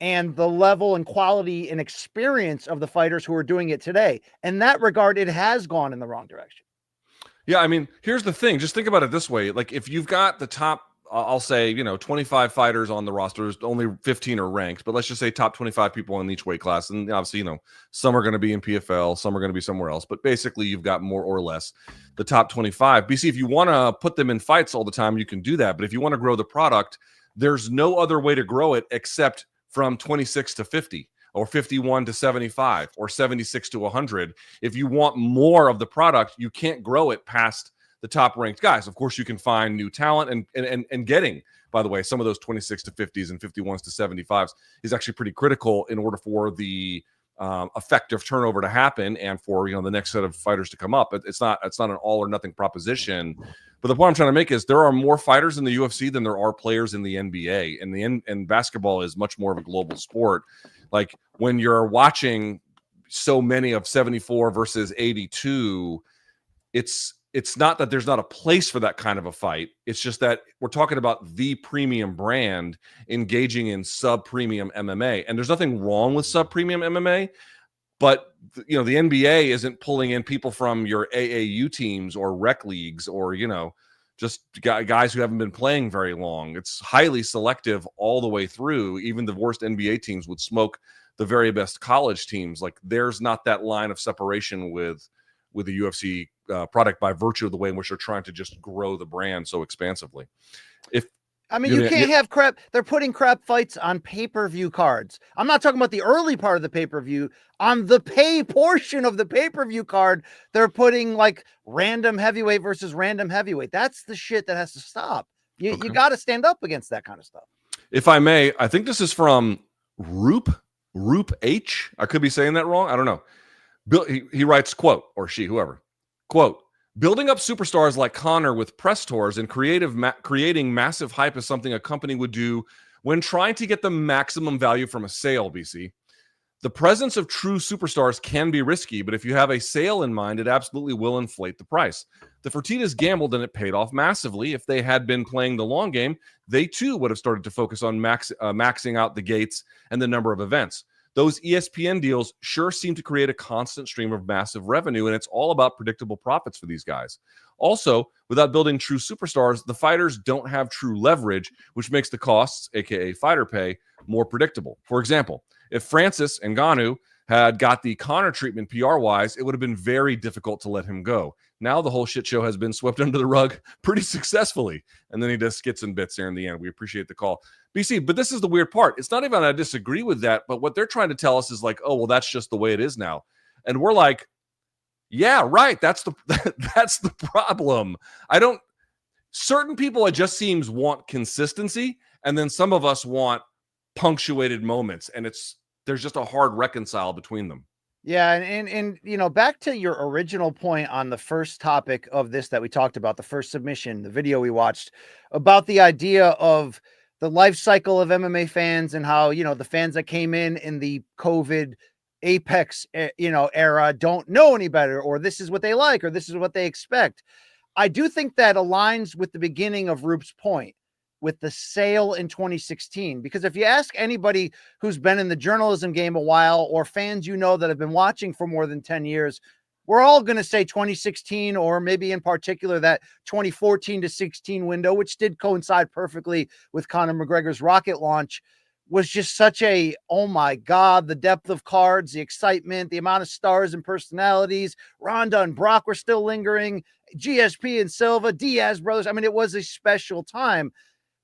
and the level and quality and experience of the fighters who are doing it today. In that regard, it has gone in the wrong direction. Yeah, I mean, here's the thing. Just think about it this way. Like, if you've got the top I'll say, 25 fighters on the roster. There's only 15 are ranked, but let's just say top 25 people in each weight class. And obviously, some are going to be in PFL, some are going to be somewhere else. But basically, you've got more or less the top 25. BC, if you want to put them in fights all the time, you can do that. But if you want to grow the product, there's no other way to grow it except from 26 to 50 or 51 to 75 or 76 to 100. If you want more of the product, you can't grow it past the top ranked guys. Of course, you can find new talent and getting, by the way, some of those 26 to 50s and 51s to 75s is actually pretty critical in order for the effective turnover to happen and for the next set of fighters to come up. It's not an all or nothing proposition. But the point I'm trying to make is there are more fighters in the UFC than there are players in the NBA, and basketball is much more of a global sport. Like when you're watching so many of 74 versus 82, it's not that there's not a place for that kind of a fight. It's just that we're talking about the premium brand engaging in sub-premium MMA. And there's nothing wrong with sub-premium MMA, but the NBA isn't pulling in people from your AAU teams or rec leagues or, just guys who haven't been playing very long. It's highly selective all the way through. Even the worst NBA teams would smoke the very best college teams. Like there's not that line of separation with the UFC product by virtue of the way in which they're trying to just grow the brand so expansively. You can't have crap. They're putting crap fights on pay-per-view cards. I'm not talking about the early part of the pay-per-view. On the pay portion of the pay-per-view card, they're putting like random heavyweight versus random heavyweight. That's the shit that has to stop. You got to stand up against that kind of stuff. If I may, I think this is from Roop H. I could be saying that wrong. I don't know. He writes, quote, or she, whoever, quote, building up superstars like Conor with press tours and creating massive hype is something a company would do when trying to get the maximum value from a sale, BC. The presence of true superstars can be risky, but if you have a sale in mind, it absolutely will inflate the price. The Fertittas gambled and it paid off massively. If they had been playing the long game, they too would have started to focus on maxing out the gates and the number of events. Those ESPN deals sure seem to create a constant stream of massive revenue, and it's all about predictable profits for these guys. Also, without building true superstars, the fighters don't have true leverage, which makes the costs, aka fighter pay, more predictable. For example, if Francis Ngannou had got the Conor treatment PR-wise, it would have been very difficult to let him go. Now the whole shit show has been swept under the rug pretty successfully. And then he does skits and bits there in the end. We appreciate the call. BC, but this is the weird part. It's not even I disagree with that, but what they're trying to tell us is like, oh, well, that's just the way it is now. And we're like, yeah, right. That's the problem. Certain people, it just seems, want consistency. And then some of us want punctuated moments. And there's just a hard reconcile between them. Yeah, and back to your original point on the first topic of this that we talked about, the first submission, the video we watched about the idea of the life cycle of MMA fans and how, the fans that came in the COVID apex, era don't know any better, or this is what they like, or this is what they expect. I do think that aligns with the beginning of Roop's point with the sale in 2016, because if you ask anybody who's been in the journalism game a while or fans that have been watching for more than 10 years, we're all going to say 2016, or maybe in particular that 2014 to 16 window, which did coincide perfectly with Conor McGregor's rocket launch, was just such a, oh my God, the depth of cards, the excitement, the amount of stars and personalities. Ronda and Brock were still lingering, GSP and Silva, Diaz brothers. I mean, it was a special time.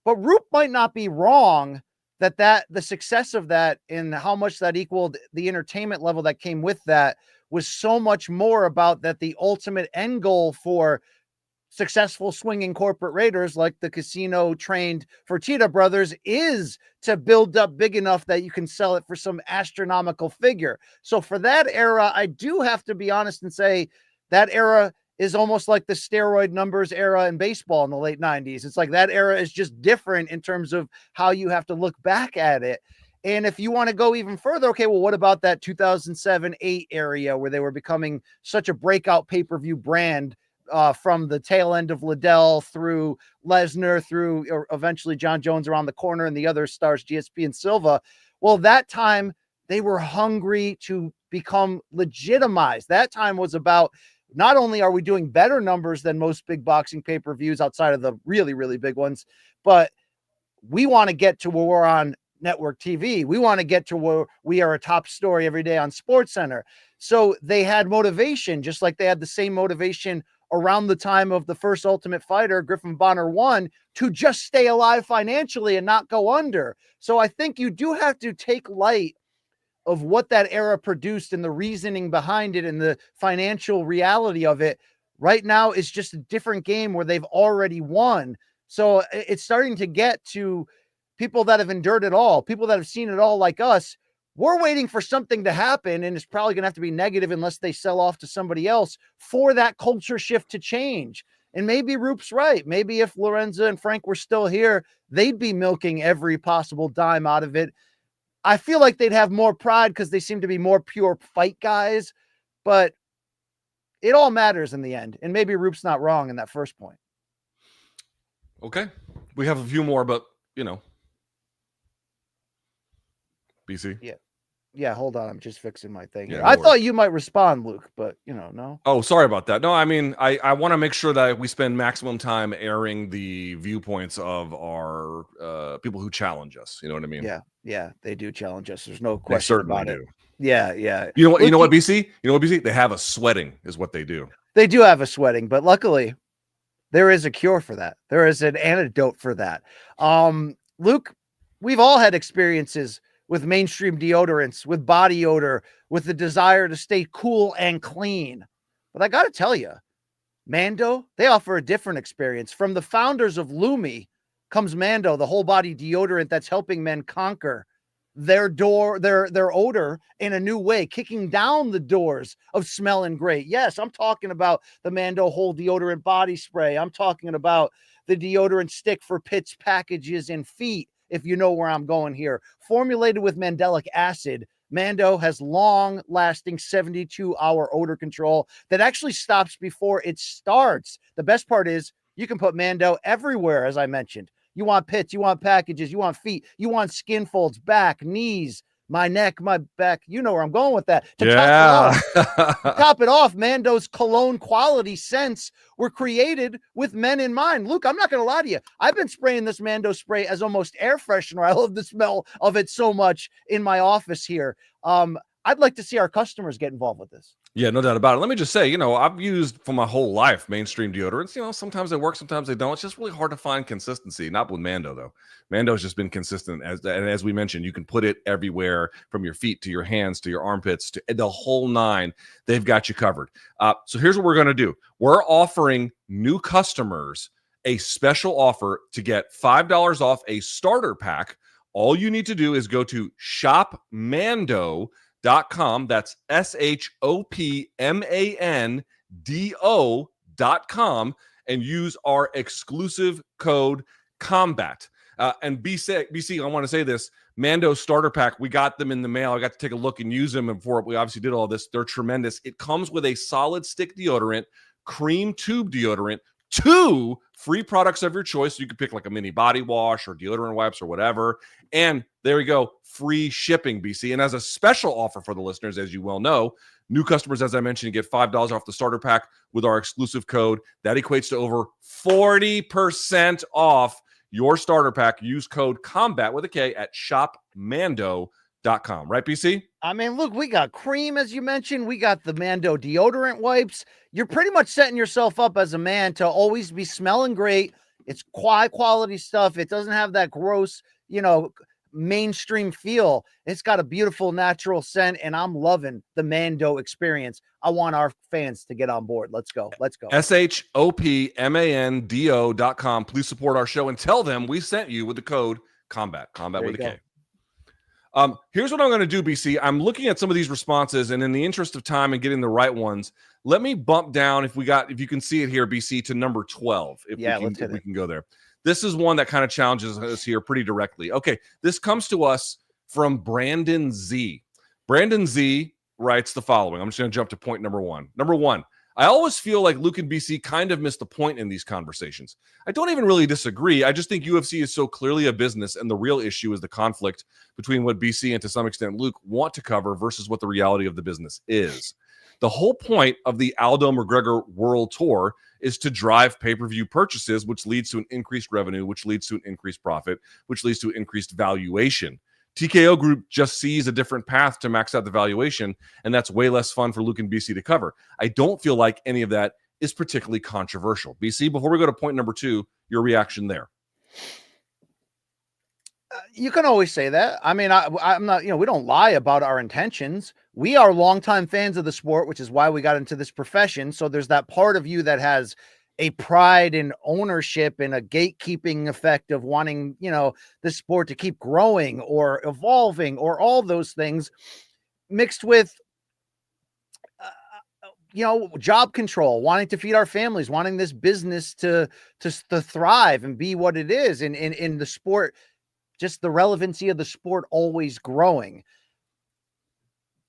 But Roop might not be wrong that the success of that and how much that equaled the entertainment level that came with that was so much more about that the ultimate end goal for successful swinging corporate raiders like the casino trained Fertitta brothers is to build up big enough that you can sell it for some astronomical figure. So for that era, I do have to be honest and say that era is almost like the steroid numbers era in baseball in the late 90s. It's like that era is just different in terms of how you have to look back at it. And if you want to go even further, okay, well, what about that 2007-8 area where they were becoming such a breakout pay-per-view brand from the tail end of Liddell through Lesnar, through eventually John Jones around the corner and the other stars, GSP and Silva. Well, that time they were hungry to become legitimized. That time was about, not only are we doing better numbers than most big boxing pay-per-views outside of the really, really big ones, but we want to get to where we're on network TV. We want to get to where we are a top story every day on SportsCenter. So they had motivation, just like they had the same motivation around the time of the first Ultimate Fighter, Griffin Bonner won, to just stay alive financially and not go under. So I think you do have to take light of what that era produced and the reasoning behind it and the financial reality of it. Right now, it's just a different game where they've already won. So it's starting to get to people that have endured it all, people that have seen it all like us. We're waiting for something to happen, and it's probably going to have to be negative unless they sell off to somebody else for that culture shift to change. And maybe Roop's right. Maybe if Lorenzo and Frank were still here, they'd be milking every possible dime out of it. I feel like they'd have more pride because they seem to be more pure fight guys, but it all matters in the end. And maybe Roop's not wrong in that first point. Okay. We have a few more, but BC. Yeah. Hold on. I'm just fixing my thing. Yeah, I thought you might respond, Luke, but no. Oh, sorry about that. No, I mean, I want to make sure that we spend maximum time airing the viewpoints of our people who challenge us. You know what I mean? Yeah. They do challenge us. There's no question about it. Yeah. You know what? You know what, BC? You know what, BC? They have a sweating, is what they do. They do have a sweating, but luckily, there is a cure for that. There is an antidote for that. Luke, we've all had experiences with mainstream deodorants, with body odor, with the desire to stay cool and clean. But I got to tell you, Mando, they offer a different experience. From the founders of Lumi comes Mando, the whole body deodorant that's helping men conquer their odor in a new way, kicking down the doors of smelling great. Yes, I'm talking about the Mando whole deodorant body spray. I'm talking about the deodorant stick for pits, packages, and feet, if you know where I'm going here. Formulated with mandelic acid, Mando has long-lasting 72-hour odor control that actually stops before it starts. The best part is you can put Mando everywhere, as I mentioned. You want pits, you want packages, you want feet, you want skin folds, back, knees, my neck, my back. You know where I'm going with that. Top it off, Mando's cologne quality scents were created with men in mind. Luke, I'm not going to lie to you. I've been spraying this Mando spray as almost air freshener. I love the smell of it so much in my office here. I'd like to see our customers get involved with this. Yeah, no doubt about it. Let me just say, I've used for my whole life mainstream deodorants. Sometimes they work, sometimes they don't. It's just really hard to find consistency. Not with Mando, though. Mando's just been consistent. As we mentioned, you can put it everywhere from your feet to your hands to your armpits to the whole nine. They've got you covered. So here's what we're going to do. We're offering new customers a special offer to get $5 off a starter pack. All you need to do is go to shopmando.com. That's shopmando.com and use our exclusive code COMBAT. And BC, I want to say this, Mando starter pack, we got them in the mail. I got to take a look and use them before we obviously did all this. They're tremendous. It comes with a solid stick deodorant, cream tube deodorant, 2 free products of your choice. So you can pick like a mini body wash or deodorant wipes or whatever. And there we go. Free shipping, BC. And as a special offer for the listeners, as you well know, new customers, as I mentioned, get $5 off the starter pack with our exclusive code. That equates to over 40% off your starter pack. Use code COMBAT with a K at shopmando.com. Right, BC? I mean, look, we got cream, as you mentioned. We got the Mando deodorant wipes. You're pretty much setting yourself up as a man to always be smelling great. It's high quality stuff. It doesn't have that gross, mainstream feel. It's got a beautiful natural scent, and I'm loving the Mando experience. I want our fans to get on board. Let's go. shopmando.com. Please support our show and tell them we sent you with the code COMBAT with a K. Here's what I'm going to do, BC. I'm looking at some of these responses, and in the interest of time and getting the right ones, let me bump down, if you can see it here, BC, to number 12. If we can go there. This is one that kind of challenges us here pretty directly. Okay, this comes to us from Brandon Z. Brandon Z writes the following. I'm just going to jump to point number 1. Number 1, I always feel like Luke and BC kind of missed the point in these conversations. I don't even really disagree. I just think UFC is so clearly a business, and the real issue is the conflict between what BC and to some extent Luke want to cover versus what the reality of the business is. The whole point of the Aldo McGregor World Tour is to drive pay-per-view purchases, which leads to an increased revenue, which leads to an increased profit, which leads to increased valuation. TKO Group just sees a different path to max out the valuation, and that's way less fun for Luke and BC to cover. I don't feel like any of that is particularly controversial. BC, before we go to point number 2, your reaction there. You can always say that. I mean, I'm not, we don't lie about our intentions. We are longtime fans of the sport, which is why we got into this profession. So there's that part of you that has a pride in ownership and a gatekeeping effect of wanting, the sport to keep growing or evolving or all those things mixed with, job control, wanting to feed our families, wanting this business to thrive and be what it is in the sport. Just the relevancy of the sport always growing.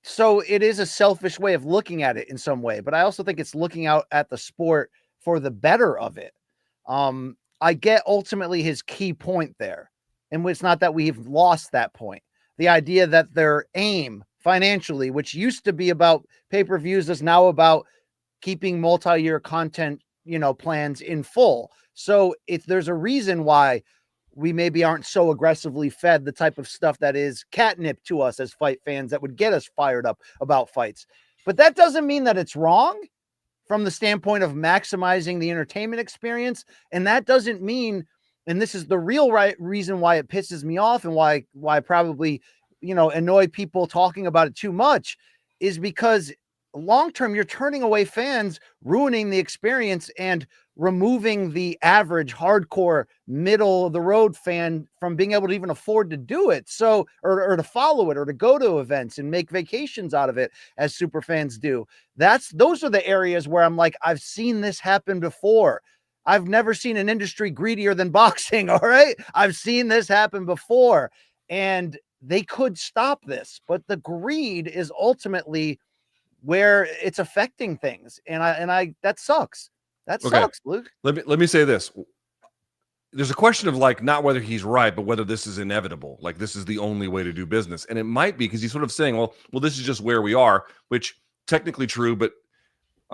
So it is a selfish way of looking at it in some way, but I also think it's looking out at the sport for the better of it. I get ultimately his key point there. And it's not that we've lost that point. The idea that their aim financially, which used to be about pay-per-views, is now about keeping multi-year content, plans in full. So if there's a reason why we maybe aren't so aggressively fed the type of stuff that is catnip to us as fight fans that would get us fired up about fights. But that doesn't mean that it's wrong from the standpoint of maximizing the entertainment experience. And that doesn't mean, and this is the real reason why it pisses me off and why probably, annoy people talking about it too much, is because long-term, you're turning away fans, ruining the experience, and removing the average hardcore middle of the road fan from being able to even afford to do it. So, or to follow it, or to go to events and make vacations out of it as super fans do. Those are the areas where I'm like, I've seen this happen before. I've never seen an industry greedier than boxing. All right. I've seen this happen before, and they could stop this, but the greed is ultimately where it's affecting things. And I that sucks. That sucks, Luke. Let me say this. There's a question of not whether he's right, but whether this is inevitable. Like, this is the only way to do business. And it might be, because he's sort of saying, well, this is just where we are, which technically true, but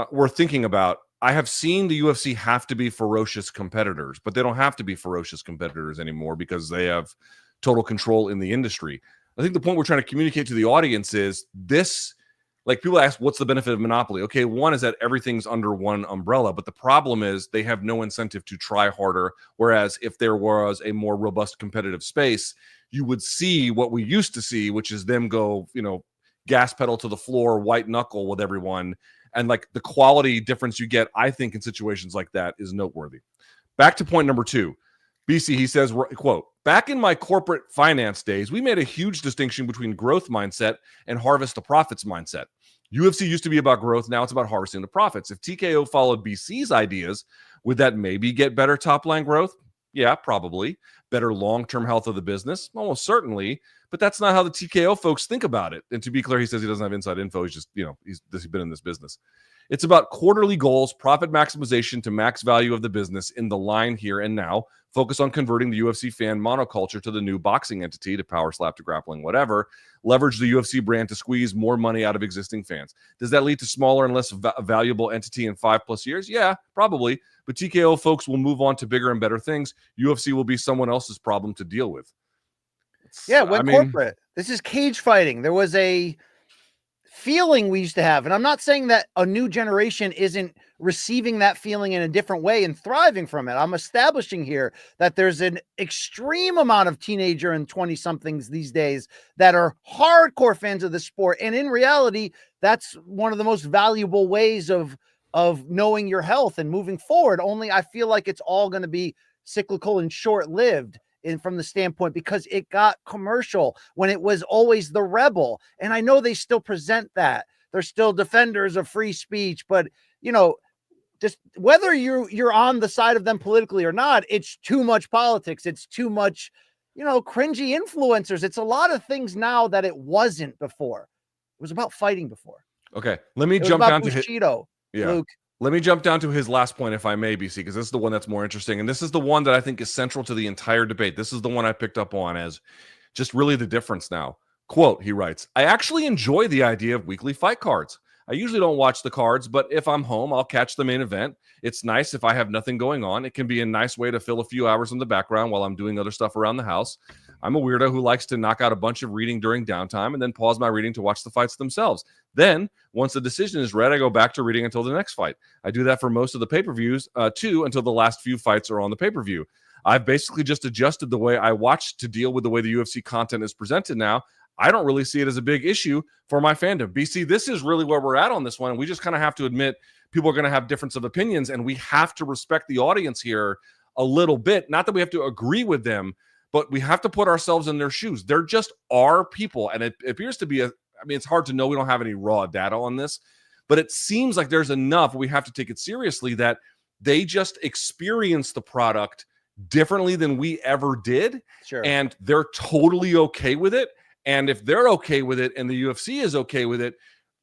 we're thinking about, I have seen the UFC have to be ferocious competitors, but they don't have to be ferocious competitors anymore because they have total control in the industry. I think the point we're trying to communicate to the audience is this. Like, people ask, what's the benefit of monopoly? Okay, one is that everything's under one umbrella, but the problem is they have no incentive to try harder. Whereas if there was a more robust competitive space, you would see what we used to see, which is them go, gas pedal to the floor, white knuckle with everyone. And the quality difference you get, I think, in situations like that is noteworthy. Back to point number 2. BC, he says, quote, back in my corporate finance days, we made a huge distinction between growth mindset and harvest the profits mindset. UFC used to be about growth. Now it's about harvesting the profits. If TKO followed BC's ideas, would that maybe get better top line growth? Yeah, probably. Better long-term health of the business? Almost certainly. But that's not how the TKO folks think about it. And to be clear, he says he doesn't have inside info. He's just, he's been in this business. It's about quarterly goals, profit maximization to max value of the business in the line here and now. Focus on converting the UFC fan monoculture to the new boxing entity, to power slap, to grappling, whatever. Leverage the UFC brand to squeeze more money out of existing fans. Does that lead to smaller and less valuable entity in 5+ years? Yeah, probably. But TKO folks will move on to bigger and better things. UFC will be someone else's problem to deal with. Corporate. This is cage fighting. There was a feeling we used to have, and I'm not saying that a new generation isn't receiving that feeling in a different way and thriving from it. I'm establishing here that there's an extreme amount of teenager and 20-somethings these days that are hardcore fans of the sport, and in reality, that's one of the most valuable ways of knowing your health and moving forward. Only I feel like it's all going to be cyclical and short-lived from the standpoint, because it got commercial when it was always the rebel. And I know they still present that. They're still defenders of free speech, but just whether you're on the side of them politically or not, it's too much politics. It's too much, cringy influencers. It's a lot of things now that it wasn't before. It was about fighting before. Okay. Let me jump down to Bushido, Luke. Let me jump down to his last point, if I may, BC, because this is the one that's more interesting. And this is the one that I think is central to the entire debate. This is the one I picked up on as just really the difference now. Quote, he writes, I actually enjoy the idea of weekly fight cards. I usually don't watch the cards, but if I'm home, I'll catch the main event. It's nice if I have nothing going on. It can be a nice way to fill a few hours in the background while I'm doing other stuff around the house. I'm a weirdo who likes to knock out a bunch of reading during downtime and then pause my reading to watch the fights themselves. Then, once the decision is read, I go back to reading until the next fight. I do that for most of the pay-per-views, too, until the last few fights are on the pay-per-view. I've basically just adjusted the way I watch to deal with the way the UFC content is presented now. I don't really see it as a big issue for my fandom. BC, this is really where we're at on this one. And we just kind of have to admit people are going to have difference of opinions, and we have to respect the audience here a little bit. Not that we have to agree with them, but we have to put ourselves in their shoes. They're just our people. And it appears to be it's hard to know. We don't have any raw data on this, but it seems like there's enough. We have to take it seriously that they just experience the product differently than we ever did. Sure. And they're totally okay with it. And if they're okay with it and the UFC is okay with it,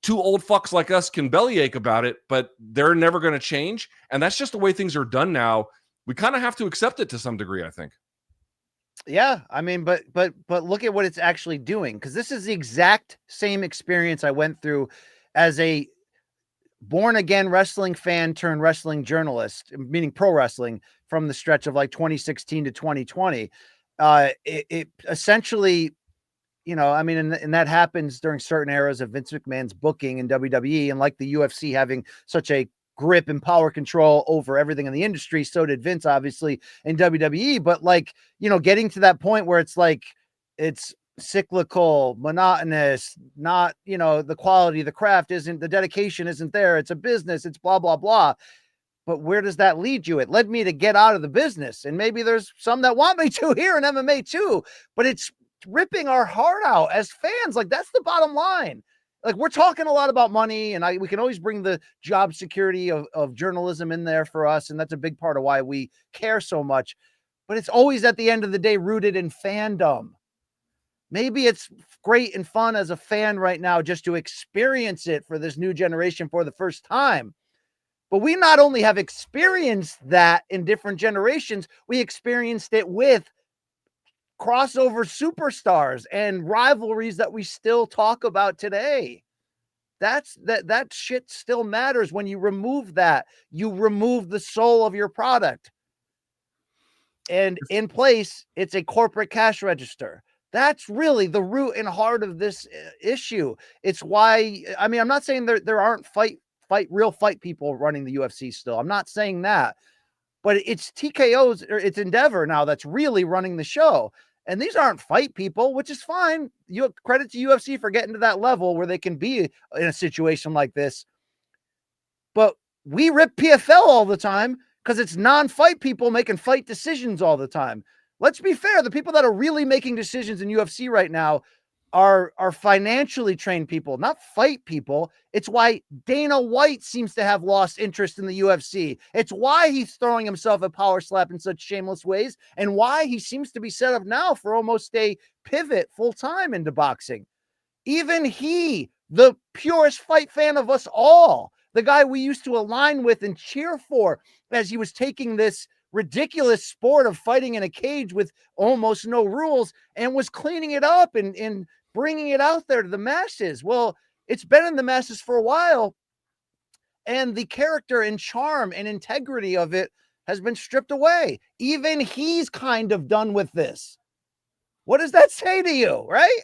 two old fucks like us can bellyache about it, but they're never going to change. And that's just the way things are done now. We kind of have to accept it to some degree, I think. Yeah, I mean, but look at what it's actually doing, because this is the exact same experience I went through as a born-again wrestling fan turned wrestling journalist, meaning pro wrestling, from the stretch of like 2016 to 2020. It essentially, you know, I mean, and that happens during certain eras of Vince McMahon's booking in WWE, and like the UFC having such a grip and power control over everything in the industry. So did Vince, obviously, in WWE. But like, you know, getting to that point where it's like, it's cyclical, monotonous, not, you know, the quality, the craft isn't, the dedication isn't there. It's a business. It's blah, blah, blah. But where does that lead you? It led me to get out of the business. And maybe there's some that want me to here in MMA too, but it's ripping our heart out as fans. Like, that's the bottom line. Like, we're talking a lot about money, and we can always bring the job security of journalism in there for us. And that's a big part of why we care so much, but it's always at the end of the day rooted in fandom. Maybe it's great and fun as a fan right now just to experience it for this new generation for the first time. But we not only have experienced that in different generations, we experienced it with crossover superstars and rivalries that we still talk about today. That shit still matters. When you remove that, you remove the soul of your product. And in place, it's a corporate cash register. That's really the root and heart of this issue. It's why, I mean, I'm not saying there aren't real fight people running the UFC still. I'm not saying that, but it's TKO's, or it's Endeavor now that's really running the show. And these aren't fight people, which is fine. You credit to UFC for getting to that level where they can be in a situation like this. But we rip PFL all the time because it's non-fight people making fight decisions all the time. Let's be fair. The people that are really making decisions in UFC right now are financially trained people, not fight people. It's why Dana White seems to have lost interest in the UFC. It's why he's throwing himself a power slap in such shameless ways, and why he seems to be set up now for almost a pivot full-time into boxing. Even he, the purest fight fan of us all, the guy we used to align with and cheer for as he was taking this ridiculous sport of fighting in a cage with almost no rules and was cleaning it up and bringing it out there to the masses. Well, it's been in the masses for a while, and the character and charm and integrity of it has been stripped away. Even he's kind of done with this. What does that say to you, right?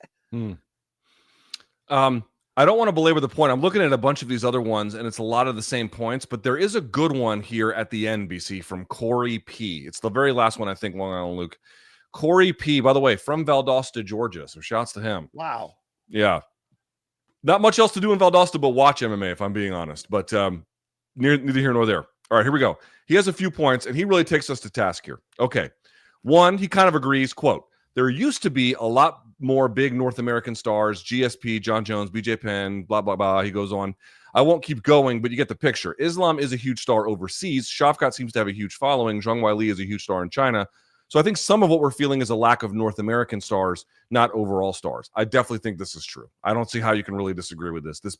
I don't want to belabor the point. I'm looking at a bunch of these other ones, and it's a lot of the same points, but there is a good one here at the end, BC, from Corey P. It's the very last one, I think, Long Island Luke. Corey P, by the way, from Valdosta, Georgia. So shouts to him. Wow. Yeah. Not much else to do in Valdosta but watch MMA, if I'm being honest. But neither here nor there. All right, here we go. He has a few points, and he really takes us to task here. Okay. One, he kind of agrees, quote, there used to be a lot more big North American stars, GSP, John Jones, BJ Penn, blah, blah, blah. He goes on. I won't keep going, but you get the picture. Islam is a huge star overseas. Shafkat seems to have a huge following. Zhang Weili is a huge star in China. So I think some of what we're feeling is a lack of North American stars, not overall stars. I definitely think this is true. I don't see how you can really disagree with this. This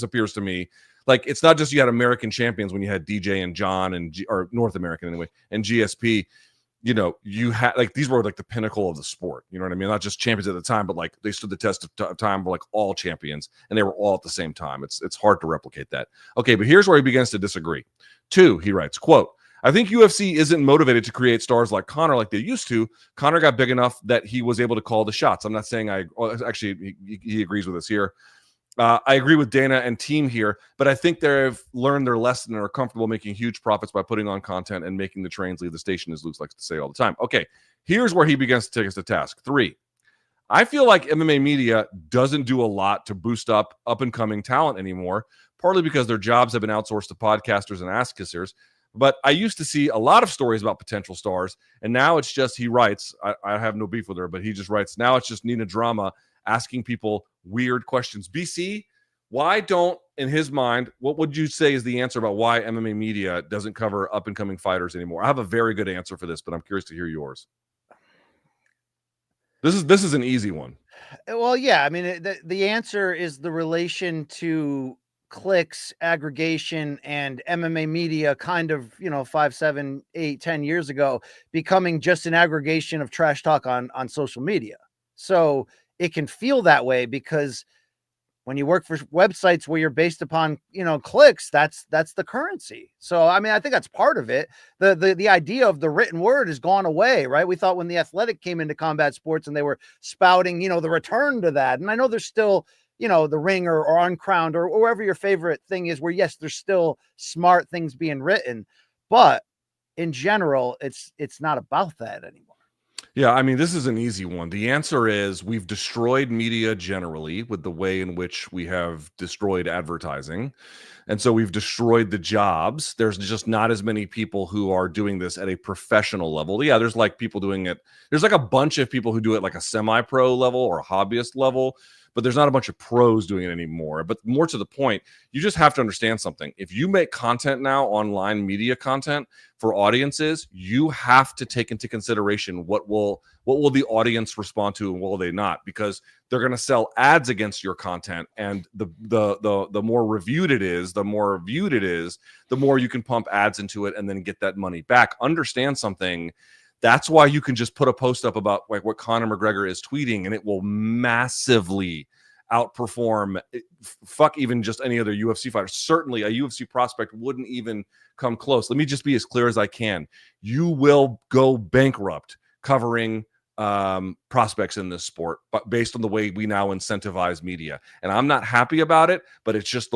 appears to me like it's not just you had American champions when you had DJ and John or North American anyway, and GSP. you know, you had like these were like the pinnacle of the sport. You know what I mean? Not just champions at the time, but like they stood the test of time for like all champions, and they were all at the same time. It's hard to replicate that. Okay, but here's where he begins to disagree. 2, he writes, quote, I think UFC isn't motivated to create stars like Conor like they used to. Conor got big enough that he was able to call the shots. I'm not saying he agrees with us here. I agree with Dana and team here, but I think they've learned their lesson and are comfortable making huge profits by putting on content and making the trains leave the station, as Luke likes to say all the time. Okay, here's where he begins to take us to task. 3, I feel like MMA media doesn't do a lot to boost up and-coming talent anymore, partly because their jobs have been outsourced to podcasters and ass-kissers. But I used to see a lot of stories about potential stars, and now it's just, he writes, I have no beef with her, but he just writes, now it's just Nina Drama asking people weird questions. BC, why don't, in his mind, what would you say is the answer about why MMA media doesn't cover up-and-coming fighters anymore? I have a very good answer for this, but I'm curious to hear yours. This is an easy one. Well, yeah, I mean, the answer is the relation to clicks, aggregation, and MMA media kind of, 5, 7, 8, 10 years ago, becoming just an aggregation of trash talk on social media. So it can feel that way because when you work for websites where you're based upon, clicks, that's the currency. So, I mean, I think that's part of it. The idea of the written word has gone away, right? We thought when the Athletic came into combat sports and they were spouting, the return to that. And I know there's still, the Ring or Uncrowned or wherever your favorite thing is, where yes, there's still smart things being written, but in general, it's not about that anymore. Yeah, I mean, this is an easy one. The answer is we've destroyed media generally with the way in which we have destroyed advertising. And so we've destroyed the jobs. There's just not as many people who are doing this at a professional level. Yeah, there's like people doing it. There's like a bunch of people who do it like a semi-pro level or a hobbyist level, but there's not a bunch of pros doing it anymore. But more to the point, you just have to understand something. If you make content now, online media content for audiences, you have to take into consideration what will the audience respond to and will they not, because they're going to sell ads against your content, and the more reviewed it is, the more viewed it is, the more you can pump ads into it and then get that money back. Understand something. That's why you can just put a post up about like what Conor McGregor is tweeting, and it will massively outperform fuck even just any other UFC fighter. Certainly a UFC prospect wouldn't even come close. Let me just be as clear as I can. You will go bankrupt covering prospects in this sport, but based on the way we now incentivize media. And I'm not happy about it, but it's just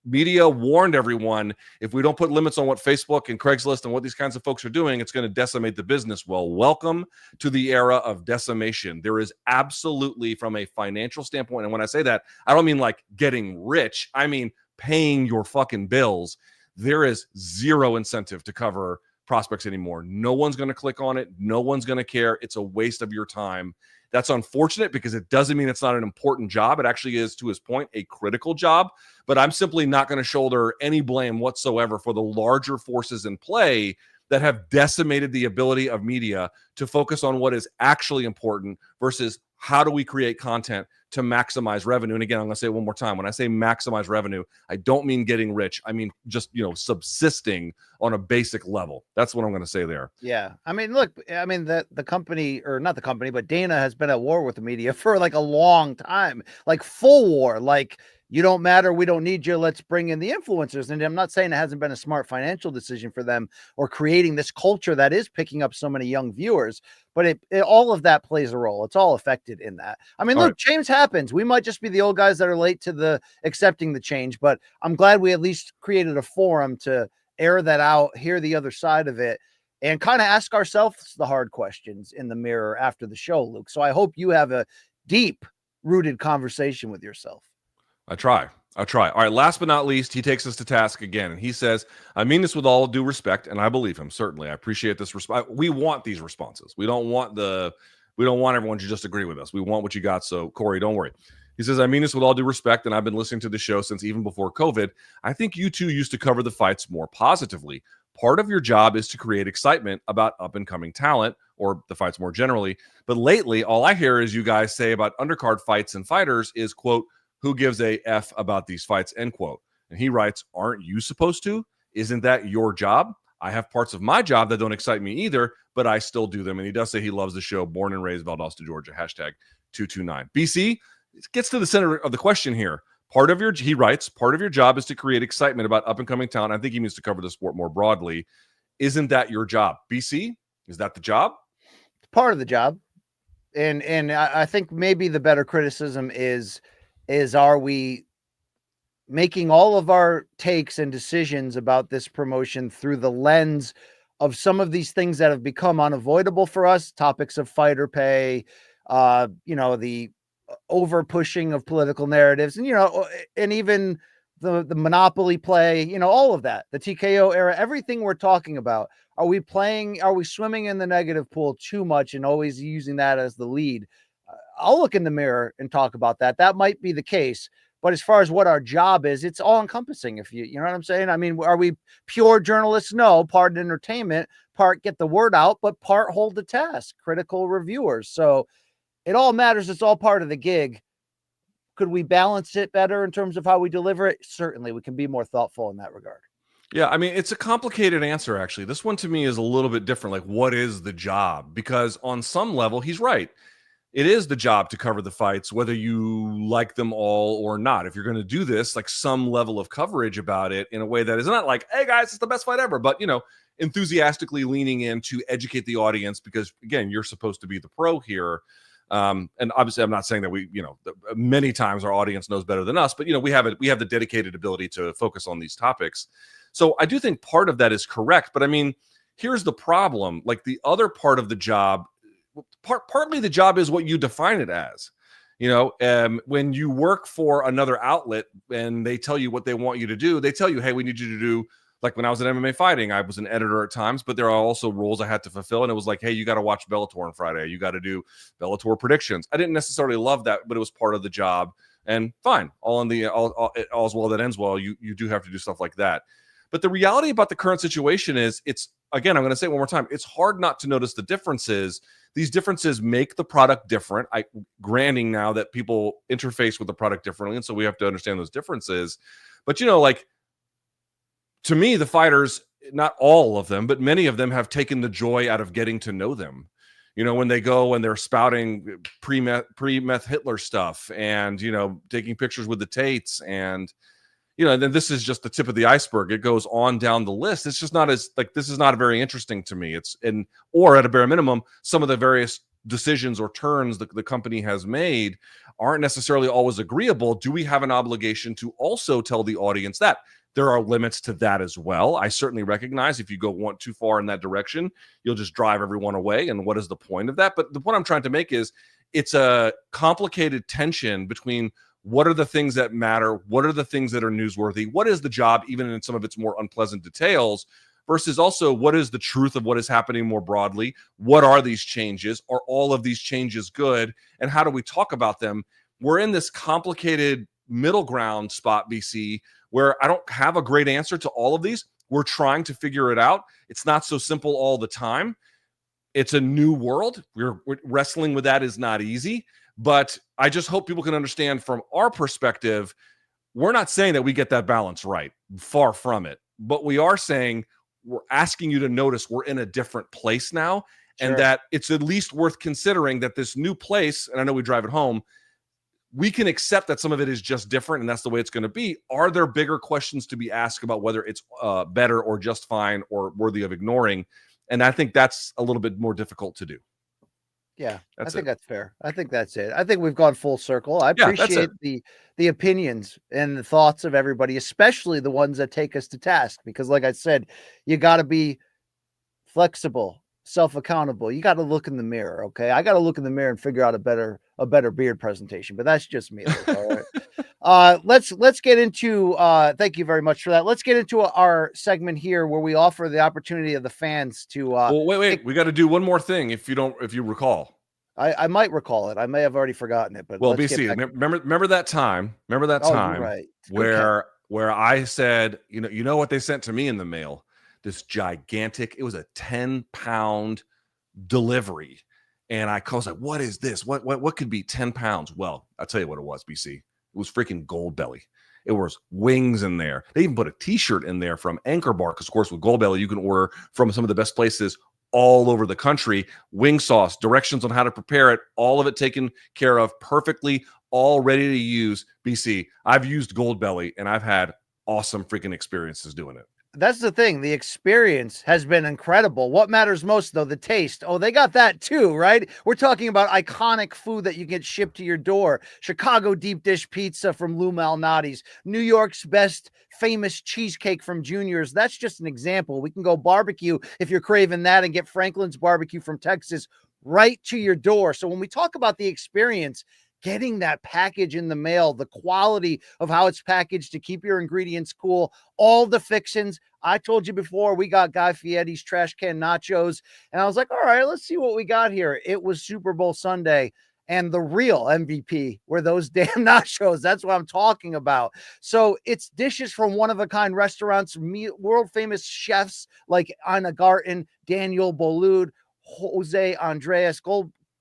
media warned everyone, if we don't put limits on what Facebook and Craigslist and what these kinds of folks are doing, it's going to decimate the business. Well, welcome to the era of decimation. There is absolutely, from a financial standpoint, and when I say that, I don't mean like getting rich, I mean paying your fucking bills. There is zero incentive to cover prospects anymore. No one's going to click on it. No one's going to care. It's a waste of your time. That's unfortunate because it doesn't mean it's not an important job. It actually is, to his point, a critical job. But I'm simply not going to shoulder any blame whatsoever for the larger forces in play that have decimated the ability of media to focus on what is actually important versus how do we create content to maximize revenue. And again, I'm going to say it one more time. When I say maximize revenue, I don't mean getting rich. I mean just, subsisting on a basic level. That's what I'm going to say there. Yeah. I mean, look, the company, or not the company, but Dana has been at war with the media for like a long time, like full war. Like, you don't matter. We don't need you. Let's bring in the influencers. And I'm not saying it hasn't been a smart financial decision for them or creating this culture that is picking up so many young viewers, but it all of that plays a role. It's all affected in that. I mean, look, change happens. We might just be the old guys that are late to the accepting the change, but I'm glad we at least created a forum to air that out, hear the other side of it, and kind of ask ourselves the hard questions in the mirror after the show, Luke. So I hope you have a deep rooted conversation with yourself. I try. All right. Last but not least, he takes us to task again. And he says, I mean this with all due respect. And I believe him. Certainly. I appreciate this response. We want these responses. We don't want everyone to just agree with us. We want what you got. So Corey, don't worry. He says, I mean this with all due respect. And I've been listening to the show since even before COVID. I think you two used to cover the fights more positively. Part of your job is to create excitement about up and coming talent or the fights more generally. But lately, all I hear is you guys say about undercard fights and fighters is, quote, who gives a F about these fights, end quote. And he writes, aren't you supposed to? Isn't that your job? I have parts of my job that don't excite me either, but I still do them. And he does say he loves the show. Born and raised Valdosta, Georgia. Hashtag 229. BC gets to the center of the question here. He writes, part of your job is to create excitement about up and coming talent. I think he means to cover the sport more broadly. Isn't that your job? BC, is that the job? Part of the job. And I think maybe the better criticism is are we making all of our takes and decisions about this promotion through the lens of some of these things that have become unavoidable for us, topics of fighter pay, the over pushing of political narratives, and even the monopoly play, all of that, the TKO era, everything we're talking about. Are we swimming in the negative pool too much and always using that as the lead? I'll look in the mirror and talk about that. That might be the case. But as far as what our job is, it's all encompassing. If you know what I'm saying? I mean, are we pure journalists? No, part entertainment, part get the word out, but part hold the task, critical reviewers. So it all matters. It's all part of the gig. Could we balance it better in terms of how we deliver it? Certainly, we can be more thoughtful in that regard. Yeah, I mean, it's a complicated answer, actually. This one to me is a little bit different. Like, what is the job? Because on some level, he's right. It is the job to cover the fights, whether you like them all or not. If you're going to do this, like some level of coverage about it in a way that is not like, hey, guys, it's the best fight ever, but, enthusiastically leaning in to educate the audience because, again, you're supposed to be the pro here. And obviously, I'm not saying that we, many times our audience knows better than us, but, we have the dedicated ability to focus on these topics. So I do think part of that is correct. But I mean, here's the problem. Like the other part of the job, partly the job is what you define it as. When you work for another outlet and they tell you what they want you to do, they tell you, hey, we need you to do, like when I was at MMA Fighting, I was an editor at times, but there are also roles I had to fulfill. And it was like, hey, you got to watch Bellator on Friday. You got to do Bellator predictions. I didn't necessarily love that, but it was part of the job. And fine, all's well that ends well. You do have to do stuff like that. But the reality about the current situation is again, I'm going to say it one more time. It's hard not to notice the differences. These differences make the product different. Granting now that people interface with the product differently. And so we have to understand those differences. But, to me, the fighters, not all of them, but many of them have taken the joy out of getting to know them. When they go and they're spouting pre-meth Hitler stuff and, taking pictures with the Tates and, then this is just the tip of the iceberg. It goes on down the list. It's just not this is not very interesting to me. Or at a bare minimum, some of the various decisions or turns that the company has made aren't necessarily always agreeable. Do we have an obligation to also tell the audience that there are limits to that as well? I certainly recognize if you want too far in that direction, you'll just drive everyone away. And what is the point of that? But the point I'm trying to make is it's a complicated tension between what are the things that matter? What are the things that are newsworthy? What is the job, even in some of its more unpleasant details, versus also what is the truth of what is happening more broadly? What are these changes? Are all of these changes good? And how do we talk about them? We're in this complicated middle ground spot, BC, where I don't have a great answer to all of these. We're trying to figure it out. It's not so simple all the time. It's a new world. We're wrestling with that is not easy. But I just hope people can understand from our perspective, we're not saying that we get that balance right. Far from it. But we are saying we're asking you to notice we're in a different place now. Sure. And that it's at least worth considering that this new place, and I know we drive it home, we can accept that some of it is just different and that's the way it's going to be. Are there bigger questions to be asked about whether it's better or just fine or worthy of ignoring? And I think that's a little bit more difficult to do. Yeah, I think that's fair. I think that's it. I think we've gone full circle. I appreciate the opinions and the thoughts of everybody, especially the ones that take us to task, because like I said, you got to be flexible, self-accountable. You got to look in the mirror. Okay. I got to look in the mirror and figure out a better beard presentation, but that's just me. All right. Let's get into, thank you very much for that. Let's get into our segment here where we offer the opportunity of the fans to, well, wait, we got to do one more thing. If you recall, I might recall it. I may have already forgotten it, but BC, remember that time, right. where I said, you know what they sent to me in the mail, this gigantic, it was a 10-pound delivery. And I was like, what is this? What could be 10 pounds? Well, I'll tell you what it was, BC. It was freaking Gold Belly. It was wings in there. They even put a t-shirt in there from Anchor Bar, because of course with Goldbelly, you can order from some of the best places all over the country. Wing sauce, directions on how to prepare it, all of it taken care of perfectly, all ready to use. BC, I've used Goldbelly and I've had awesome freaking experiences doing it. That's the thing. The experience has been incredible. What matters most, though, the taste. Oh, they got that too, right? We're talking about iconic food that you get shipped to your door. Chicago deep dish pizza from Lou Malnati's, New York's best famous cheesecake from Junior's. That's just an example. We can go barbecue if you're craving that and get Franklin's barbecue from Texas right to your door. So when we talk about the experience, getting that package in the mail, the quality of how it's packaged to keep your ingredients cool, all the fixins. I told you before, we got Guy Fieri's trash can nachos, and I was like, all right, let's see what we got here. It was Super Bowl Sunday, and the real MVP were those damn nachos. That's what I'm talking about. So it's dishes from one-of-a-kind restaurants, world-famous chefs like Anna Garten, Daniel Boulud, Jose Andres.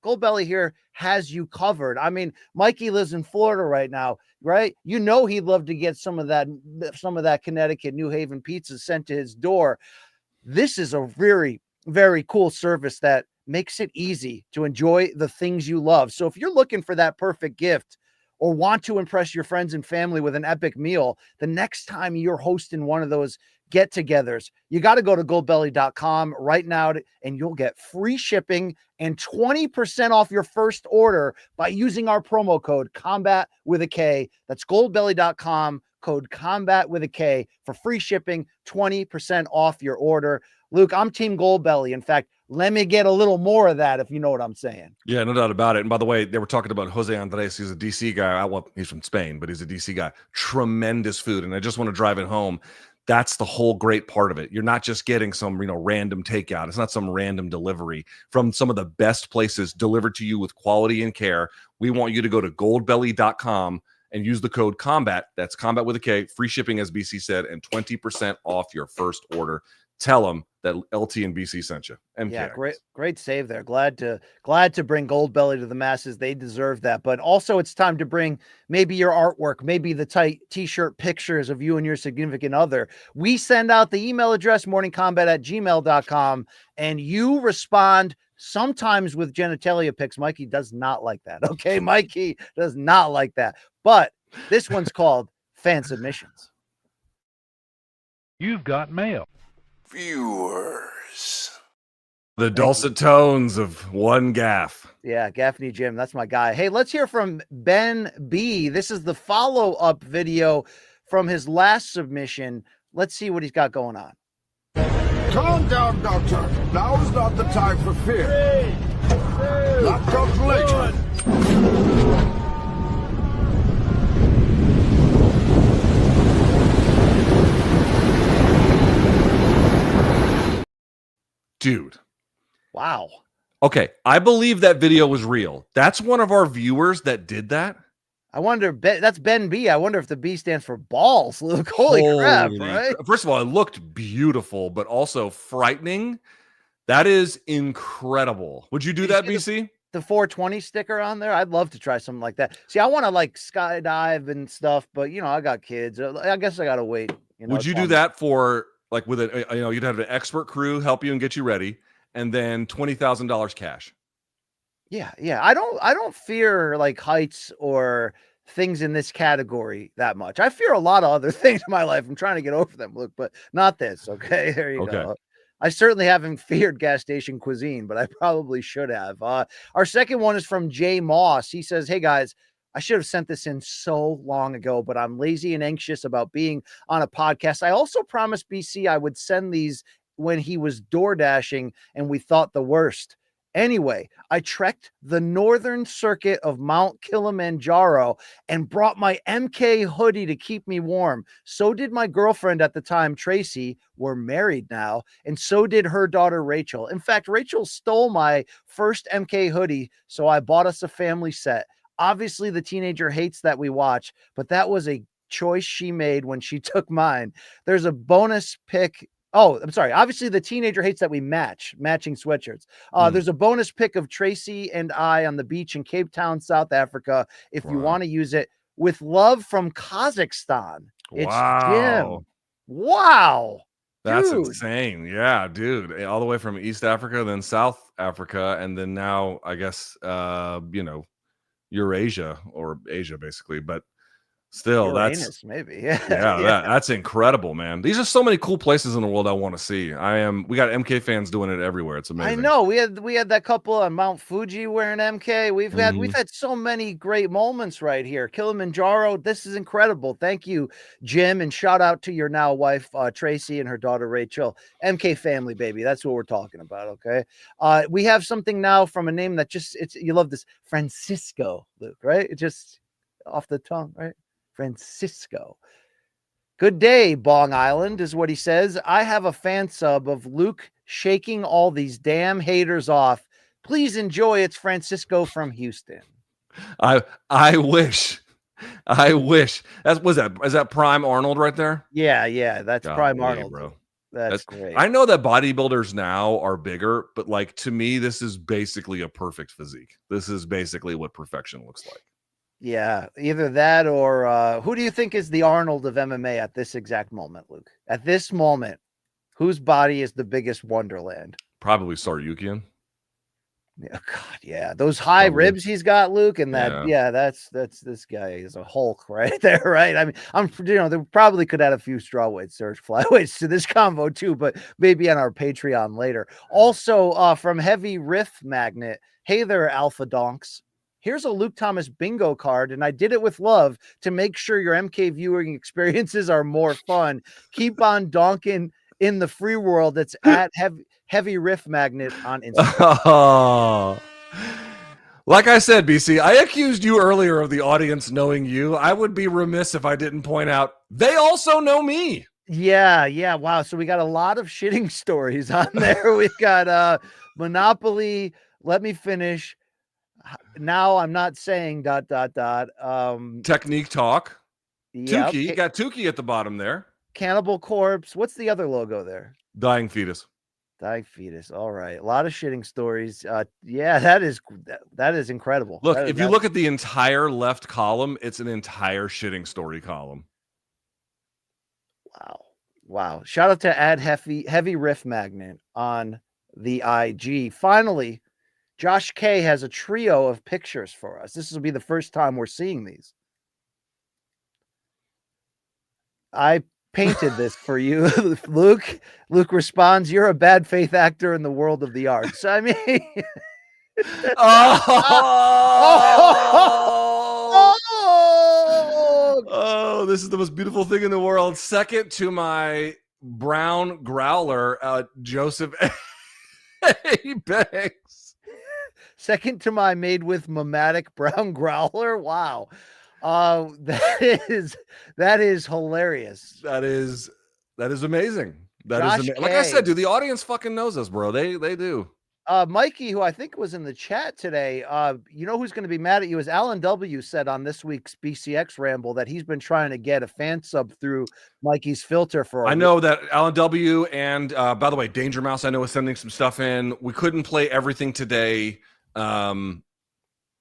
Goldbelly here has you covered. I mean, Mikey lives in Florida right now, right? You know he'd love to get some of that Connecticut New Haven pizza sent to his door. This is a very, very cool service that makes it easy to enjoy the things you love. So if you're looking for that perfect gift or want to impress your friends and family with an epic meal, the next time you're hosting one of those get-togethers, you got to go to goldbelly.com right now and you'll get free shipping and 20% off your first order by using our promo code combat with a K. That's goldbelly.com, code combat with a K for free shipping, 20% off your order. Luke, I'm team Goldbelly. In fact, let me get a little more of that, if you know what I'm saying. Yeah, no doubt about it. And by the way, they were talking about Jose Andres. He's a DC guy. Well, he's from Spain, but he's a DC guy. Tremendous food. And I just want to drive it home. That's the whole great part of it. You're not just getting some, random takeout. It's not some random delivery from some of the best places delivered to you with quality and care. We want you to go to goldbelly.com and use the code COMBAT. That's combat with a K, free shipping, as BC said, and 20% off your first order. Tell them that LT and BC sent you. MK. Yeah, great save there. Glad to bring Goldbelly to the masses. They deserve that. But also it's time to bring maybe your artwork, maybe the tight t-shirt pictures of you and your significant other. We send out the email address, morningkombat@gmail.com, and you respond sometimes with genitalia pics. Mikey does not like that. Okay, Mikey does not like that. But this one's called fan submissions. You've got mail. Viewers. The dulcet tones of one Gaff. Yeah, Gaffney Jim, that's my guy. Hey, let's hear from Ben B. This is the follow-up video from his last submission. Let's see what he's got going on. Calm down, Doctor. Now is not the time for fear. Not calculation. Dude. Wow. Okay, I believe that video was real. That's one of our viewers that did that. I wonder, that's Ben B. I wonder if the B stands for balls, Luke. Holy crap, right? First of all, it looked beautiful, but also frightening. That is incredible. Would you do that, BC? The 420 sticker on there? I'd love to try something like that. See, I want to like skydive and stuff, but I got kids. I guess I got to wait. Would you do that for like with you'd have an expert crew help you and get you ready, and then $20,000 cash? Yeah. I don't fear like heights or things in this category that much. I fear a lot of other things in my life. I'm trying to get over them, Luke, but not this. Okay, there you go. I certainly haven't feared gas station cuisine, but I probably should have. Our second one is from Jay Moss. He says, "Hey guys, I should have sent this in so long ago, but I'm lazy and anxious about being on a podcast. I also promised BC I would send these when he was door dashing and we thought the worst. Anyway, I trekked the northern circuit of Mount Kilimanjaro and brought my MK hoodie to keep me warm. So did my girlfriend at the time, Tracy. We're married now. And so did her daughter, Rachel. In fact, Rachel stole my first MK hoodie, so I bought us a family set. Obviously, the teenager hates that we watch, but that was a choice she made when she took mine. There's a bonus pic. Oh, I'm sorry. Obviously, the teenager hates that we matching sweatshirts. There's a bonus pic of Tracy and I on the beach in Cape Town, South Africa. If you want to use it, with love from Kazakhstan. It's Wow. Jim. Wow. That's Dude. insane. Yeah, dude. All the way from East Africa, then South Africa, and then now I guess Eurasia or Asia basically. But still, Uranus, maybe. Yeah. That's incredible, man. These are so many cool places in the world I want to see. We got MK fans doing it everywhere. It's amazing. I know. We had that couple on Mount Fuji wearing MK. We've had so many great moments right here. Kilimanjaro. This is incredible. Thank you, Jim, and shout out to your now wife Tracy and her daughter Rachel. MK family, baby. That's what we're talking about. Okay. We have something now from a name that you love this, Francisco, Luke, right? It just off the tongue, right? Francisco. Good day, Bong Island, is what he says. I have a fan sub of Luke shaking all these damn haters off. Please enjoy. It's Francisco from Houston. I wish. Is that Prime Arnold right there? Yeah. That's Prime Arnold, bro. That's great. I know that bodybuilders now are bigger, but like to me, this is basically a perfect physique. This is basically what perfection looks like. Yeah, either that or who do you think is the Arnold of MMA at this exact moment, Luke? At this moment, whose body is the biggest wonderland? Probably Saryukian. Yeah, God, yeah. Those high ribs he's got, Luke, and that, that's this guy is a Hulk right there, right? I mean, they probably could add a few strawweights or flyweights to this combo too, but maybe on our Patreon later. Also, from Heavy Riff Magnet, hey there, Alpha Donks. Here's a Luke Thomas bingo card, and I did it with love to make sure your MK viewing experiences are more fun. Keep on donking in the free world. That's at Heavy Riff Magnet on Instagram. Oh. Like I said, BC, I accused you earlier of the audience knowing you. I would be remiss if I didn't point out they also know me. Yeah. Wow. So we got a lot of shitting stories on there. We've got Monopoly. Let me finish. Now I'm not saying ... Technique talk. Yep. Tukey. You got Tukey at the bottom there. Cannibal Corpse. What's the other logo there? Dying Fetus. Dying Fetus. All right. A lot of shitting stories. Yeah, that is incredible. Look, if you look at the entire left column, it's an entire shitting story column. Wow. Shout out to Heavy Riff Magnet on the IG. Finally, Josh K has a trio of pictures for us. This will be the first time we're seeing these. I painted this for you, Luke. Luke responds, "You're a bad faith actor in the world of the arts." I mean, this is the most beautiful thing in the world. Second to my brown growler, Joseph A. Banks. Second to my made with Mamatic brown growler. Wow. That is hilarious. That is amazing. Josh is like I said, dude, the audience fucking knows us, bro. They do. Mikey, who I think was in the chat today, you know who's going to be mad at you is Alan W. said on this week's BCX Ramble that he's been trying to get a fan sub through Mikey's filter for I know that Alan W. and by the way, Danger Mouse, I know, is sending some stuff in. We couldn't play everything today.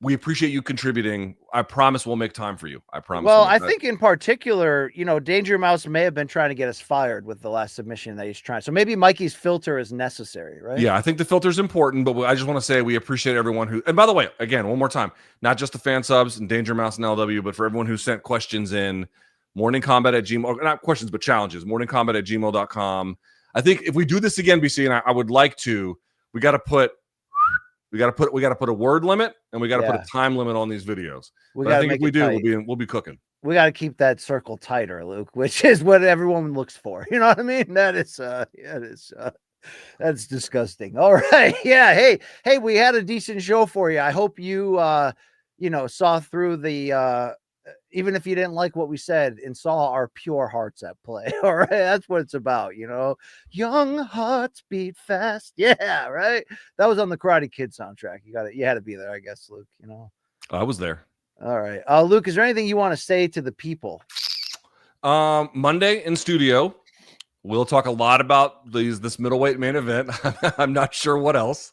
We appreciate you contributing. I promise we'll make time for you. I promise. Well, I think in particular, Danger Mouse may have been trying to get us fired with the last submission that he's trying. So maybe Mikey's filter is necessary, right? Yeah, I think the filter is important, but I just want to say we appreciate everyone who, and by the way, again, one more time, not just the fan subs and Danger Mouse and LW, but for everyone who sent questions in, morningkombat@gmail, not questions, but challenges, morningkombat@gmail.com. I think if we do this again, BC, and I would like to, we got to put a word limit and we got to put a time limit on these videos. I think if we do, we'll be cooking. We got to keep that circle tighter, Luke, which is what everyone looks for. You know what I mean? That's disgusting. All right. Yeah. Hey, we had a decent show for you. I hope you, saw through the, even if you didn't like what we said and saw our pure hearts at play. All right. That's what it's about. Young hearts beat fast. Yeah. Right. That was on the Karate Kid soundtrack. You had to be there, I guess, Luke, I was there. All right. Luke, is there anything you want to say to the people? Monday in studio, we'll talk a lot about this middleweight main event. I'm not sure what else.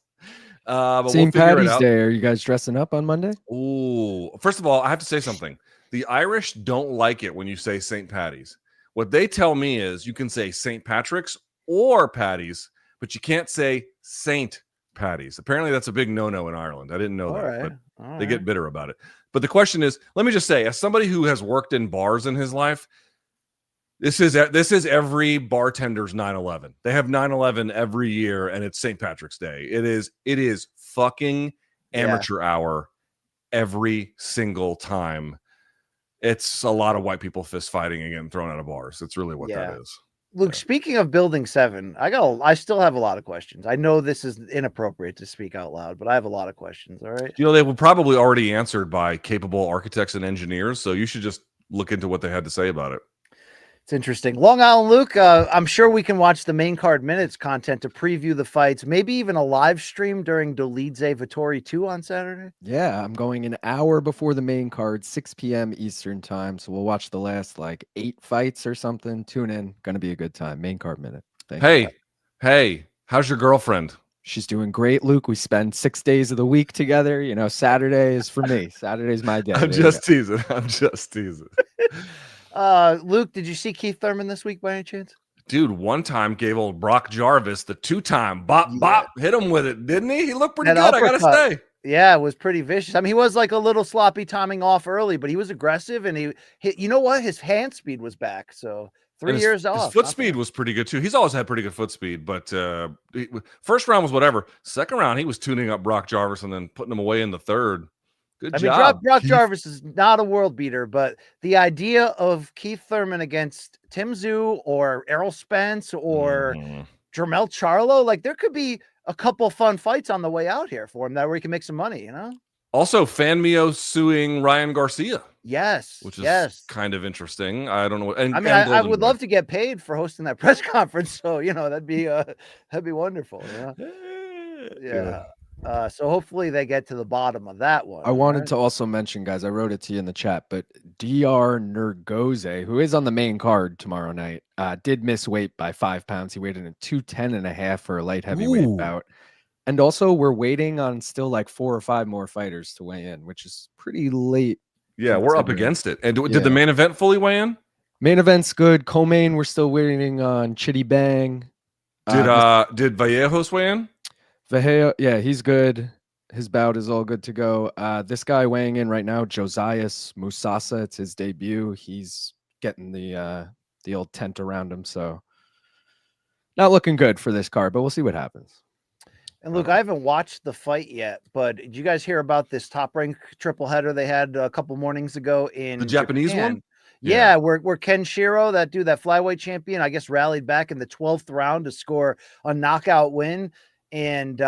But St. Patty's Day. Are you guys dressing up on Monday? Ooh, first of all, I have to say something. The Irish don't like it when you say St. Patty's. What they tell me is you can say St. Patrick's or Patty's, but you can't say St. Patty's. Apparently, that's a big no-no in Ireland. I didn't know All that, right. but they get bitter about it. But the question is, let me just say, as somebody who has worked in bars in his life, this is every bartender's 9/11. They have 9/11 every year, and it's St. Patrick's Day. It is fucking amateur hour every single time. It's a lot of white people fist fighting and getting thrown out of bars. It's really what that is. Luke, speaking of Building 7, I still have a lot of questions. I know this is inappropriate to speak out loud, but I have a lot of questions. All right. You know, they were probably already answered by capable architects and engineers, so you should just look into what they had to say about it. It's interesting. Long Island Luke, I'm sure we can watch the main card minutes content to preview the fights, maybe even a live stream during Dolidze Vettori 2 on Saturday. Yeah, I'm going an hour before the main card, 6 p.m. Eastern time. So we'll watch the last 8 fights or something. Tune in. Going to be a good time. Main card minute. Hey, how's your girlfriend? She's doing great, Luke. We spend 6 days of the week together. You know, Saturday is for me. Saturday's my day. I'm just teasing. Luke, did you see Keith Thurman this week by any chance? Dude, one time gave old Brock Jarvis the 2-time bop, hit him with it, didn't he? He looked pretty good, I gotta say. Yeah, it was pretty vicious. I mean, he was like a little sloppy timing off early, but he was aggressive, and he you know what? His hand speed was back. So 3 years off. His foot speed was pretty good too. He's always had pretty good foot speed, but first round was whatever. Second round, he was tuning up Brock Jarvis and then putting him away in the third. Good job. Brock Jarvis is not a world beater, but the idea of Keith Thurman against Tim Tszyu or Errol Spence or Jermell Charlo, there could be a couple fun fights on the way out here for him that where he can make some money, you know? Also, Fanmio suing Ryan Garcia. Yes. Which is kind of interesting. I don't know. I would love to get paid for hosting that press conference. So, that'd be wonderful. Yeah. So hopefully they get to the bottom of that one. I wanted to also mention, guys, I wrote it to you in the chat, but Dr. Nergoze, who is on the main card tomorrow night, did miss weight by 5 pounds. He weighed in at 210.5 for a light heavyweight bout. And also we're waiting on still 4 or 5 more fighters to weigh in, which is pretty late. Yeah, we're up against it. And did the main event fully weigh in? Main event's good. Co-main, we're still waiting on Chitty Bang. Did Vallejos weigh in? Vaheo, yeah, he's good. His bout is all good to go. This guy weighing in right now, Josias Musasa. It's his debut. He's getting the old tent around him, so not looking good for this card, but we'll see what happens. And Luke, I haven't watched the fight yet, but did you guys hear about this Top Rank triple header they had a couple mornings ago in the Japanese Japan? one? Yeah, where Ken Shiro, that dude, that flyweight champion, I guess rallied back in the 12th round to score a knockout win. And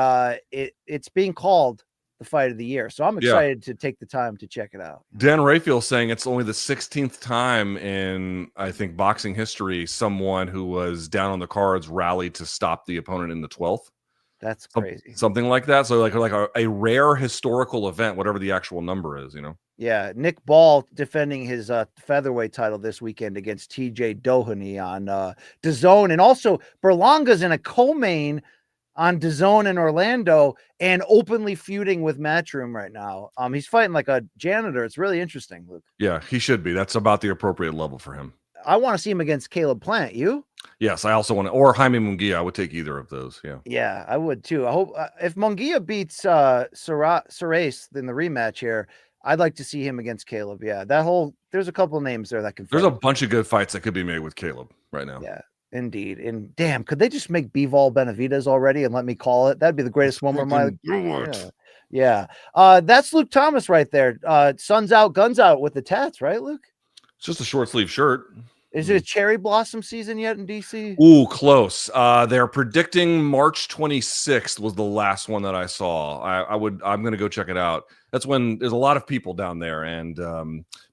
it's being called the fight of the year. So I'm excited to take the time to check it out. Dan Raphael saying it's only the 16th time in, I think, boxing history, someone who was down on the cards rallied to stop the opponent in the 12th. That's crazy. Something like that. So like a rare historical event, whatever the actual number is, Yeah, Nick Ball defending his featherweight title this weekend against TJ Doheny on DAZN. And also Berlanga's in a co-main on DAZN in Orlando and openly feuding with Matchroom right now. He's fighting like a janitor. It's really interesting, Luke. Yeah, he should be. That's about the appropriate level for him. I want to see him against Caleb Plant. You? Yes, I also want to, or Jaime Munguia. I would take either of those. Yeah. Yeah, I would too. I hope if Munguia beats Sarace in the rematch here, I'd like to see him against Caleb. Yeah, there's a couple names there that can. There's a bunch of good fights that could be made with Caleb right now. Yeah. Indeed. And damn, could they just make Bivol Benavidez already and let me call it? That'd be the greatest moment of my life. Yeah. That's Luke Thomas right there. Sun's out, guns out with the tats, right, Luke? It's just a short sleeve shirt. Is it a cherry blossom season yet in DC? Ooh, close. They're predicting March 26th was the last one that I saw. I'm going to go check it out. That's when there's a lot of people down there. And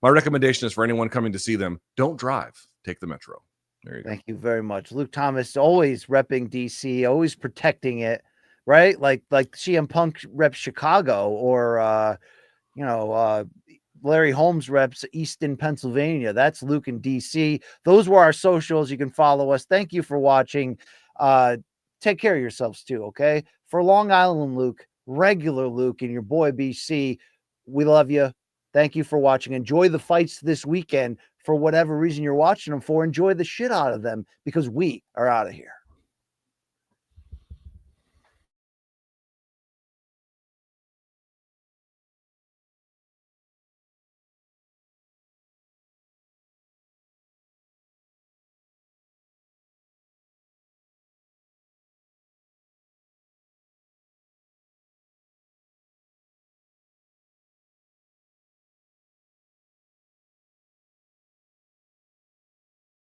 my recommendation is for anyone coming to see them, don't drive, take the Metro. There you go. Thank you very much. Luke Thomas always repping DC, always protecting it, right? Like CM Punk reps Chicago or Larry Holmes reps Easton, Pennsylvania. That's Luke in DC. Those were our socials. You can follow us. Thank you for watching. Take care of yourselves too, okay? For Long Island Luke, regular Luke, and your boy BC, we love you. Thank you for watching. Enjoy the fights this weekend for whatever reason you're watching them for. Enjoy the shit out of them because we are out of here.